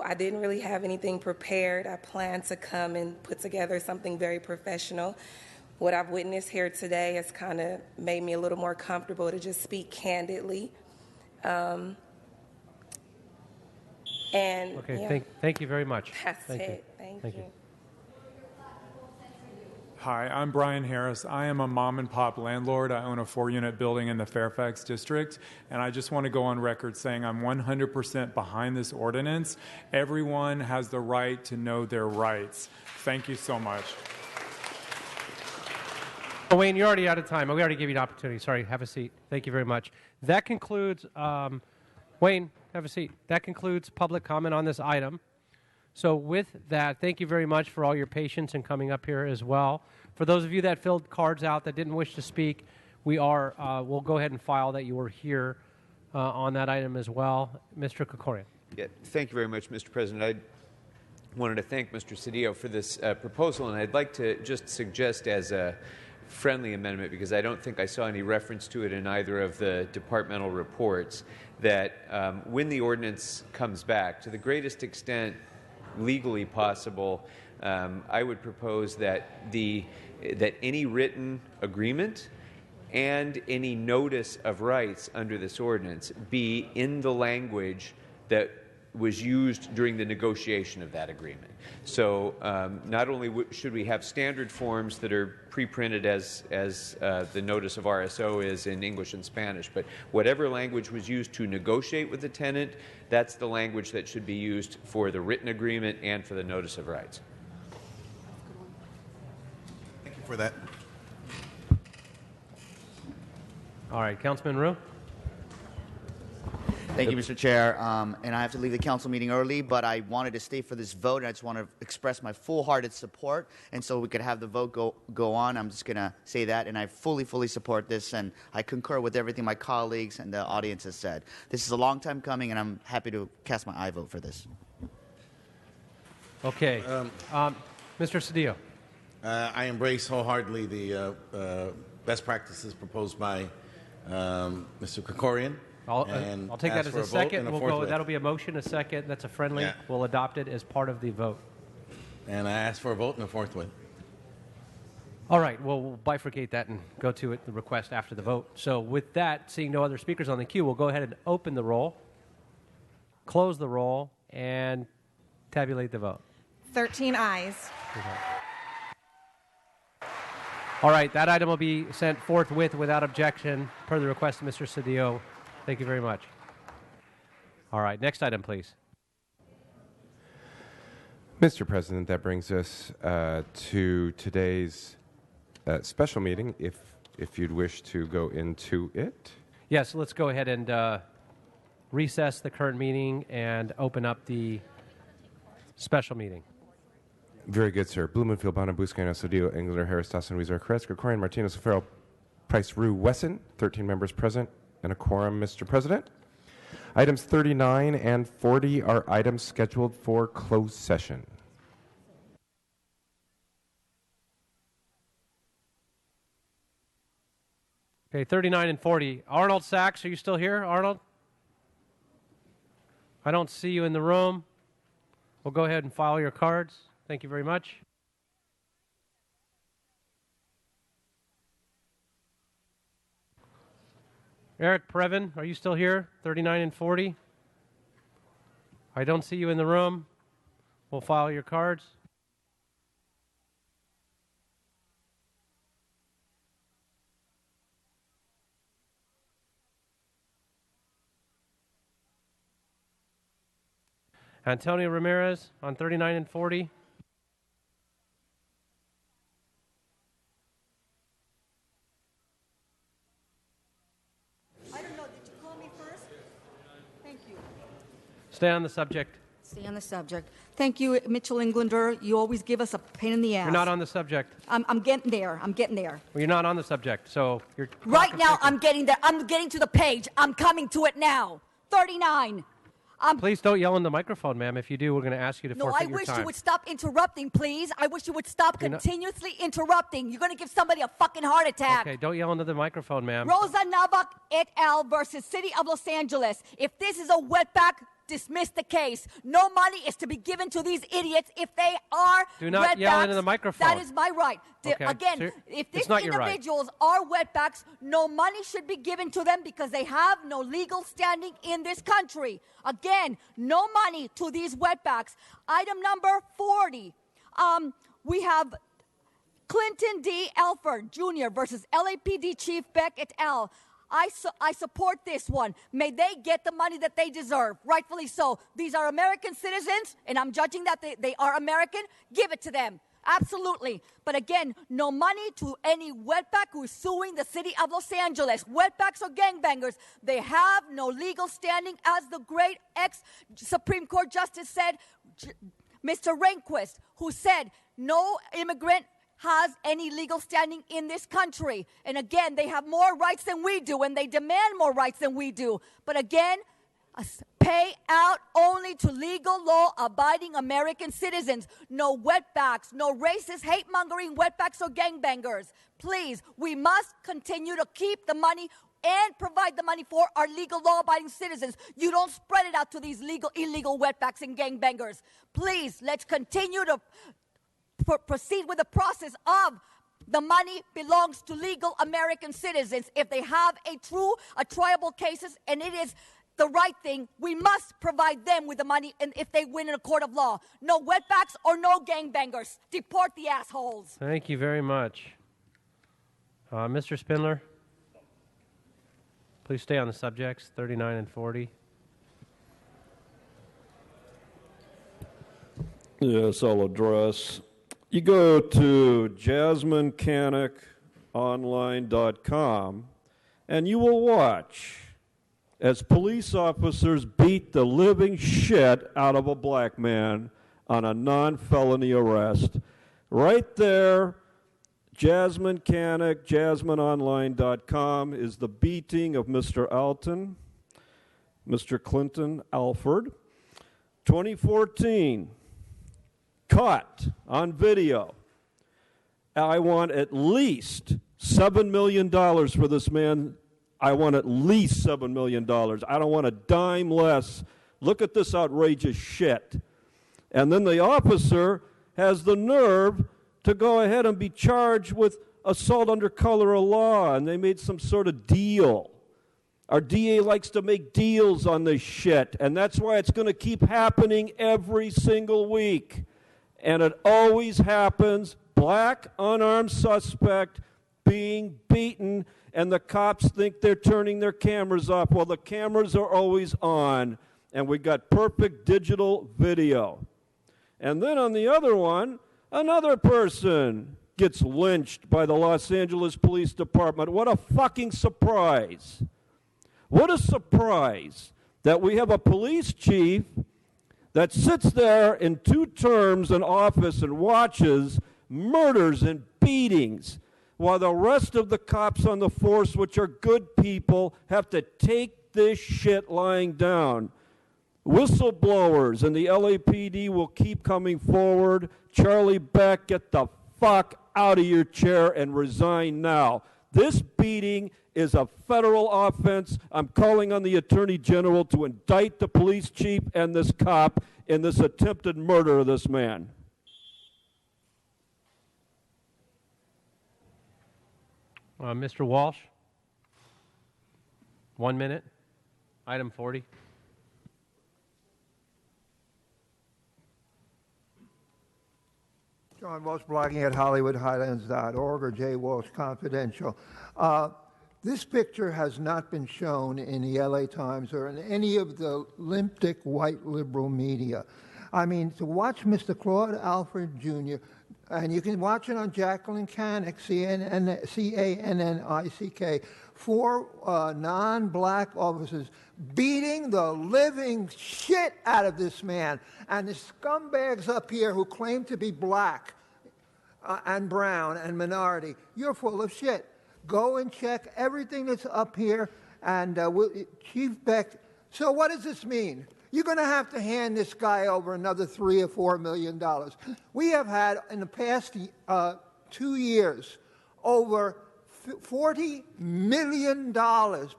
I didn't really have anything prepared. I planned to come and put together something very professional. What I've witnessed here today has kind of made me a little more comfortable to just speak candidly. Thank you very much. That's it. Thank you. Hi, I'm Brian Harris. I am a mom and pop landlord. I own a 4-unit building in the Fairfax district, and I just want to go on record saying I'm 100% behind this ordinance. Everyone has the right to know their rights. Thank you so much. Oh, Wayne, you're already out of time. We already gave you an opportunity. Sorry, have a seat. Thank you very much. That concludes, Wayne, have a seat. That concludes public comment on this item. So with that, thank you very much for all your patience in coming up here as well. For those of you that filled cards out that didn't wish to speak, we'll go ahead and file that you were here on that item as well. Mr. Kokorian. Yeah, thank you very much, Mr. President. wanted to thank Mr. Cedillo for this proposal, and I'd like to just suggest as a friendly amendment, because I don't think I saw any reference to it in either of the departmental reports, that when the ordinance comes back, to the greatest extent legally possible, I would propose that any written agreement and any notice of rights under this ordinance be in the language that was used during the negotiation of that agreement. So not only should we have standard forms that are pre-printed as the notice of RSO is in English and Spanish, but whatever language was used to negotiate with the tenant, that's the language that should be used for the written agreement and for the notice of rights. Thank you for that. All right, Councilman Rue. Thank you, Mr. Chair. And I have to leave the council meeting early, but I wanted to stay for this vote, and I just want to express my full-hearted support. And so we could have the vote go on. I'm just going to say that, and I fully support this, and I concur with everything my colleagues and the audience has said. This is a long time coming, and I'm happy to cast my aye vote for this. Okay. Mr. Cedillo. I embrace wholeheartedly the best practices proposed by Mr. Krikorian. I'll take that as a second. We'll go. That'll be a motion, a second. That's a friendly. Yeah. We'll adopt it as part of the vote. And I ask for a vote and a forthwith. All right. Well, we'll bifurcate that and go to the request after the vote. So with that, seeing no other speakers on the queue, we'll go ahead and open the roll, close the roll, and tabulate the vote. 13 ayes. All right. That item will be sent forthwith without objection per the request of Mr. Cedillo. Thank you very much. All right, next item, please. Mr. President, that brings us to today's special meeting, if you'd wish to go into it. Yes, let's go ahead and recess the current meeting and open up the special meeting. Very good, sir. Blumenfield, Bonham, Buscaino, Cedillo, Engler, Harris, Dawson, Weezer, Kress, Krikorian, Martinez, O'Farrell, Price, Rue, Wesson, 13 members present. And a quorum, Mr. President. Items 39 and 40 are items scheduled for closed session. Okay, 39 and 40. Arnold Sachs, are you still here, Arnold? I don't see you in the room. We'll go ahead and file your cards. Thank you very much. Eric Previn, are you still here? 39 and 40. I don't see you in the room. We'll file your cards. Antonio Ramirez on 39 and 40. Stay on the subject. Stay on the subject. Thank you, Mitchell Englander. You always give us a pain in the ass. You're not on the subject. I'm getting there. I'm getting there. Well, you're not on the subject, so you're... Right now, I'm getting there. I'm getting to the page. I'm coming to it now. 39. Please don't yell in the microphone, ma'am. If you do, we're going to ask you to forfeit your time. No, I wish you would stop interrupting, please. I wish you would stop continuously interrupting. You're going to give somebody a fucking heart attack. Okay, don't yell into the microphone, ma'am. Rosa Navak et al. Versus City of Los Angeles. If this is a wetback, dismiss the case. No money is to be given to these idiots if they are Do not yell into the microphone. That is my right. Okay. Again, So if these it's not your right. individuals are wetbacks, no money should be given to them because they have no legal standing in this country. Again, no money to these wetbacks. Item number 40. We have Clinton D. Elford Jr. versus LAPD Chief Beck et al. I support this one. May they get the money that they deserve, rightfully so. These are American citizens, and I'm judging that they are American. Give it to them. Absolutely. But again, no money to any wetback who is suing the city of Los Angeles. Wetbacks are gangbangers. They have no legal standing, as the great ex-Supreme Court Justice said, Mr. Rehnquist, who said no immigrant has any legal standing in this country. And again, they have more rights than we do, and they demand more rights than we do. But again, pay out only to legal law-abiding American citizens. No wetbacks, no racist, hate-mongering wetbacks or gangbangers. Please, we must continue to keep the money and provide the money for our legal law-abiding citizens. You don't spread it out to these illegal wetbacks and gangbangers. Please, let's continue to proceed with the process of the money belongs to legal American citizens. If they have a triable cases, and it is the right thing, we must provide them with the money, and if they win in a court of law. No wetbacks or no gangbangers. Deport the assholes. Thank you very much. Mr. Spindler, please stay on the subjects 39 and 40. Yes, I'll address. You go to JasmineCaniconline.com and you will watch as police officers beat the living shit out of a black man on a non-felony arrest. Right there, Jasmine Canic, JasmineOnline.com is the beating of Mr. Alton, Mr. Clinton Alford. 2014, caught on video. I want at least $7 million for this man. I want at least $7 million. I don't want a dime less. Look at this outrageous shit. And then the officer has the nerve to go ahead and be charged with assault under color of law, and they made some sort of deal. Our DA likes to make deals on this shit, and that's why it's going to keep happening every single week. And it always happens, black unarmed suspect being beaten, and the cops think they're turning their cameras off. Well, the cameras are always on, and we got perfect digital video. And then on the other one, another person gets lynched by the Los Angeles Police Department. What a fucking surprise. What a surprise that we have a police chief that sits there in 2 terms in office and watches murders and beatings, while the rest of the cops on the force, which are good people, have to take this shit lying down. Whistleblowers and the LAPD will keep coming forward. Charlie Beck, get the fuck out of your chair and resign now. This beating is a federal offense. I'm calling on the Attorney General to indict the police chief and this cop in this attempted murder of this man. Mr. Walsh, 1 minute. Item 40. John Walsh, blogging at HollywoodHighlands.org or J. Walsh Confidential. This picture has not been shown in the LA Times or in any of the limptic white liberal media. I mean, to watch Mr. Claude Alford Jr., and you can watch it on Jacqueline Canic, C-A-N-N-I-C-K, 4 non-black officers beating the living shit out of this man. And the scumbags up here who claim to be black and brown and minority, you're full of shit. Go and check everything that's up here. And Chief Beck, so what does this mean? You're going to have to hand this guy over another $3 or $4 million. We have had, in the past 2 years, over $40 million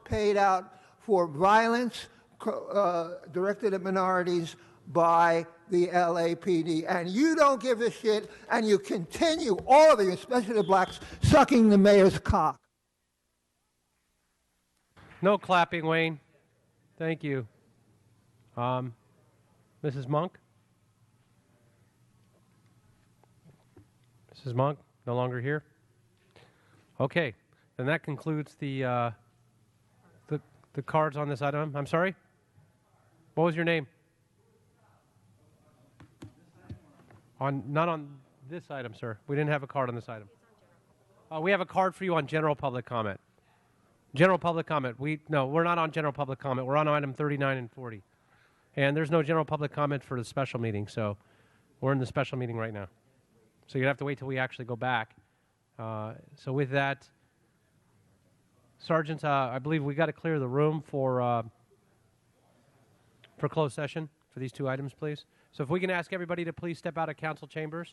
paid out for violence directed at minorities by the LAPD. And you don't give a shit, and you continue, all of you, especially the blacks, sucking the mayor's cock. No clapping, Wayne. Thank you. Mrs. Monk? Mrs. Monk, no longer here? Okay, then that concludes the cards on this item. I'm sorry? What was your name? Not on this item, sir. We didn't have a card on this item. We have a card for you on general public comment. General public comment. No, we're not on general public comment. We're on item 39 and 40. And there's no general public comment for the special meeting, so we're in the special meeting right now. So you'd have to wait till we actually go back. So with that, sergeants, I believe we got to clear the room for for closed session for these two items, please. So if we can ask everybody to please step out of council chambers.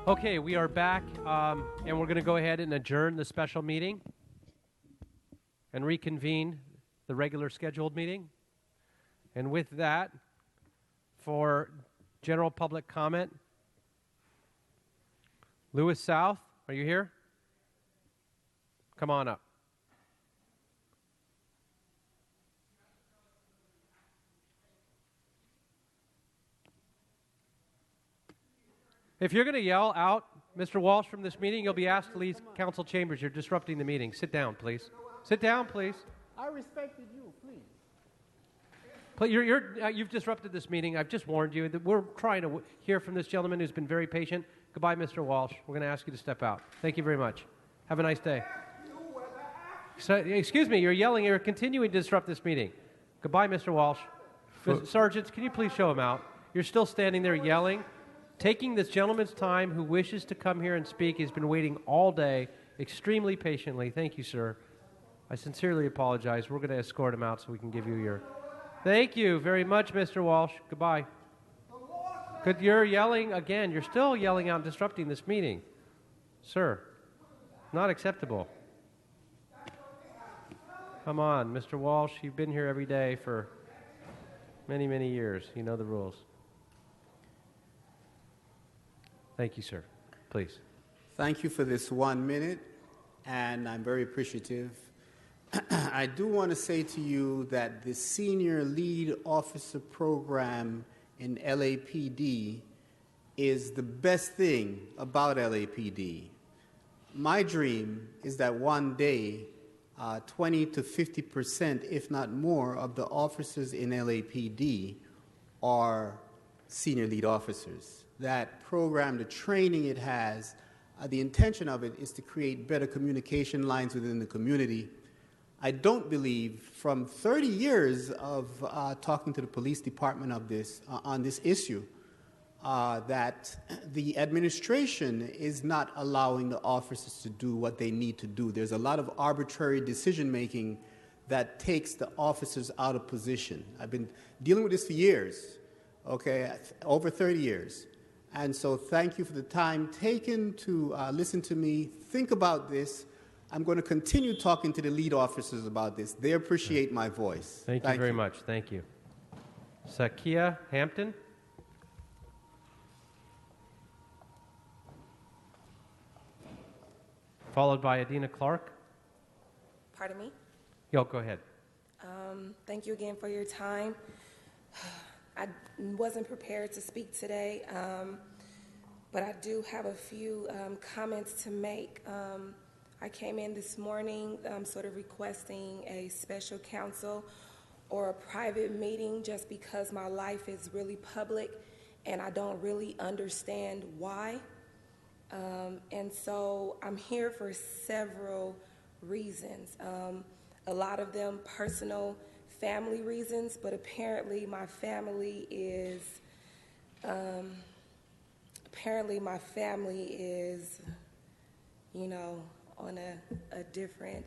Okay, we are back, and we're going to go ahead and adjourn the special meeting and reconvene the regular scheduled meeting. And with that, for general public comment, Lewis South, are you here? Come on up. If you're going to yell out, Mr. Walsh, from this meeting, you'll be asked to leave council chambers. You're disrupting the meeting. Sit down, please. Sit down, please. I respected you, please. You've disrupted this meeting. I've just warned you that we're trying to hear from this gentleman who's been very patient. Goodbye, Mr. Walsh. We're going to ask you to step out. Thank you very much. Have a nice day. So, excuse me, you're yelling. You're continuing to disrupt this meeting. Goodbye, Mr. Walsh. Sergeants, can you please show him out? You're still standing there yelling. Taking this gentleman's time who wishes to come here and speak. He's been waiting all day, extremely patiently. Thank you, sir. I sincerely apologize. We're going to escort him out so we can give you your... Thank you very much, Mr. Walsh. Goodbye. You're yelling again. You're still yelling out and disrupting this meeting. Sir, not acceptable. Come on, Mr. Walsh. You've been here every day for many, many years. You know the rules. Thank you, sir. Please. Thank you for this 1 minute, and I'm very appreciative. I do want to say to you that the Senior Lead Officer Program in LAPD is the best thing about LAPD. My dream is that one day 20 to 50%, if not more, of the officers in LAPD are senior lead officers. That program, the training it has, the intention of it is to create better communication lines within the community. I don't believe, from 30 years of talking to the police department of this on this issue, that the administration is not allowing the officers to do what they need to do. There's a lot of arbitrary decision-making that takes the officers out of position. I've been dealing with this for years, okay, over 30 years. And so thank you for the time taken to listen to me, think about this. I'm going to continue talking to the lead officers about this. They appreciate my voice. Thank you very much. Thank you. Sakia Hampton. Followed by Adina Clark. Pardon me? Yo, go ahead. Thank you again for your time. I wasn't prepared to speak today, but I do have a few comments to make. I came in this morning sort of requesting a special counsel or a private meeting just because my life is really public and I don't really understand why. And so I'm here for several reasons. A lot of them personal family reasons, but apparently my family is you know, on a different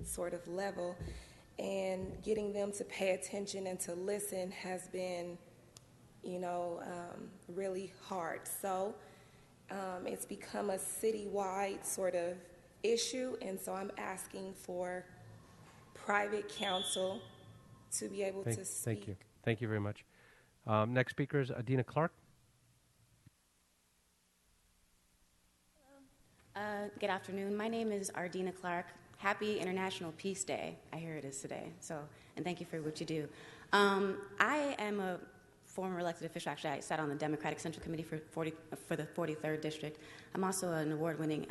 sort of level, and getting them to pay attention and to listen has been, you know, really hard. So it's become a citywide sort of issue, and so I'm asking for private counsel to be able to speak. Thank you. Thank you very much. Next speaker is Adina Clark. Good afternoon. My name is Ardina Clark. Happy International Peace Day. I hear it is today. And thank you for what you do. I am a former elected official. Actually, I sat on the Democratic Central Committee for the 43rd District. I'm also an award-winning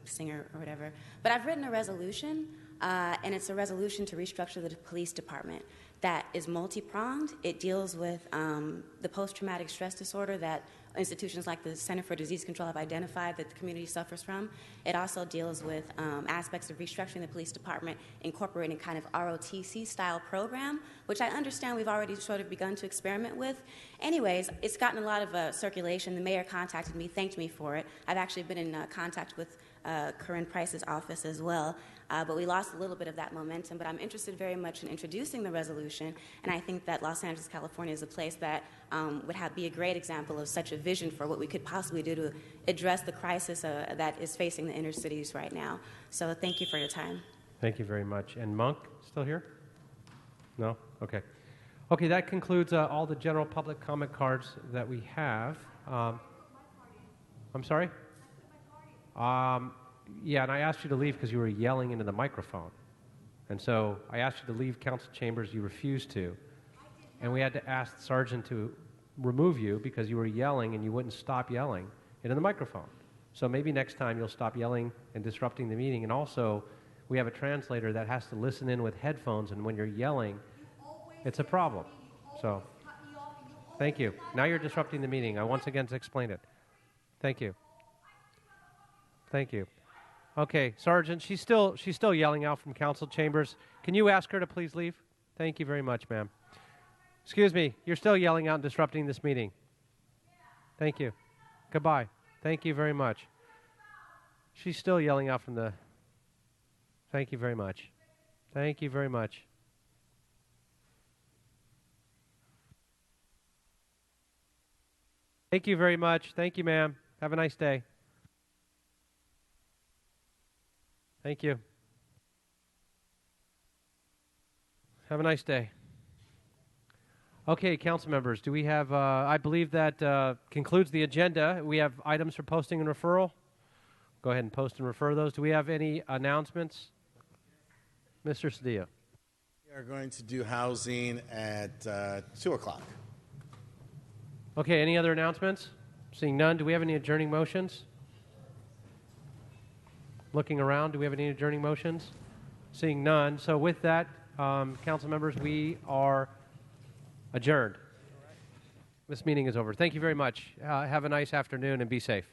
singer or whatever. But I've written a resolution, and it's a resolution to restructure the police department that is multi-pronged. It deals with the post-traumatic stress disorder that institutions like the Center for Disease Control have identified that the community suffers from. It also deals with aspects of restructuring the police department, incorporating kind of ROTC-style program, which I understand we've already sort of begun to experiment with. Anyways, it's gotten a lot of circulation. The mayor contacted me, thanked me for it. I've actually been in contact with Corinne Price's office as well. But we lost a little bit of that momentum. But I'm interested very much in introducing the resolution, and I think that Los Angeles, California is a place that would be a great example of such a vision for what we could possibly do to address the crisis that is facing the inner cities right now. So thank you for your time. Thank you very much. And Monk, still here? No? Okay. Okay, that concludes all the general public comment cards that we have. I'm sorry? Yeah, and I asked you to leave because you were yelling into the microphone. And so I asked you to leave council chambers. You refused to. And we had to ask the sergeant to remove you because you were yelling and you wouldn't stop yelling into the microphone. So maybe next time you'll stop yelling and disrupting the meeting. And also, we have a translator that has to listen in with headphones, and when you're yelling, it's a problem. So, thank you. Now you're disrupting the meeting. I once again explained it. Thank you. Thank you. Okay, Sergeant, she's still yelling out from council chambers. Can you ask her to please leave? Thank you very much, ma'am. Excuse me, you're still yelling out and disrupting this meeting. Thank you. Goodbye. Thank you very much. She's still yelling out from the... Thank you very much. Thank you very much. Thank you very much. Thank you, ma'am. Have a nice day. Thank you. Have a nice day. Okay, council members, do we have, I believe that concludes the agenda. We have items for posting and referral. Go ahead and post and refer those. Do we have any announcements? Mr. Cedillo. We are going to do housing at 2 o'clock. Okay, any other announcements? Seeing none, do we have any adjourning motions? Looking around, do we have any adjourning motions? Seeing none. So with that, council members, we are adjourned. This meeting is over. Thank you very much. Have a nice afternoon and be safe.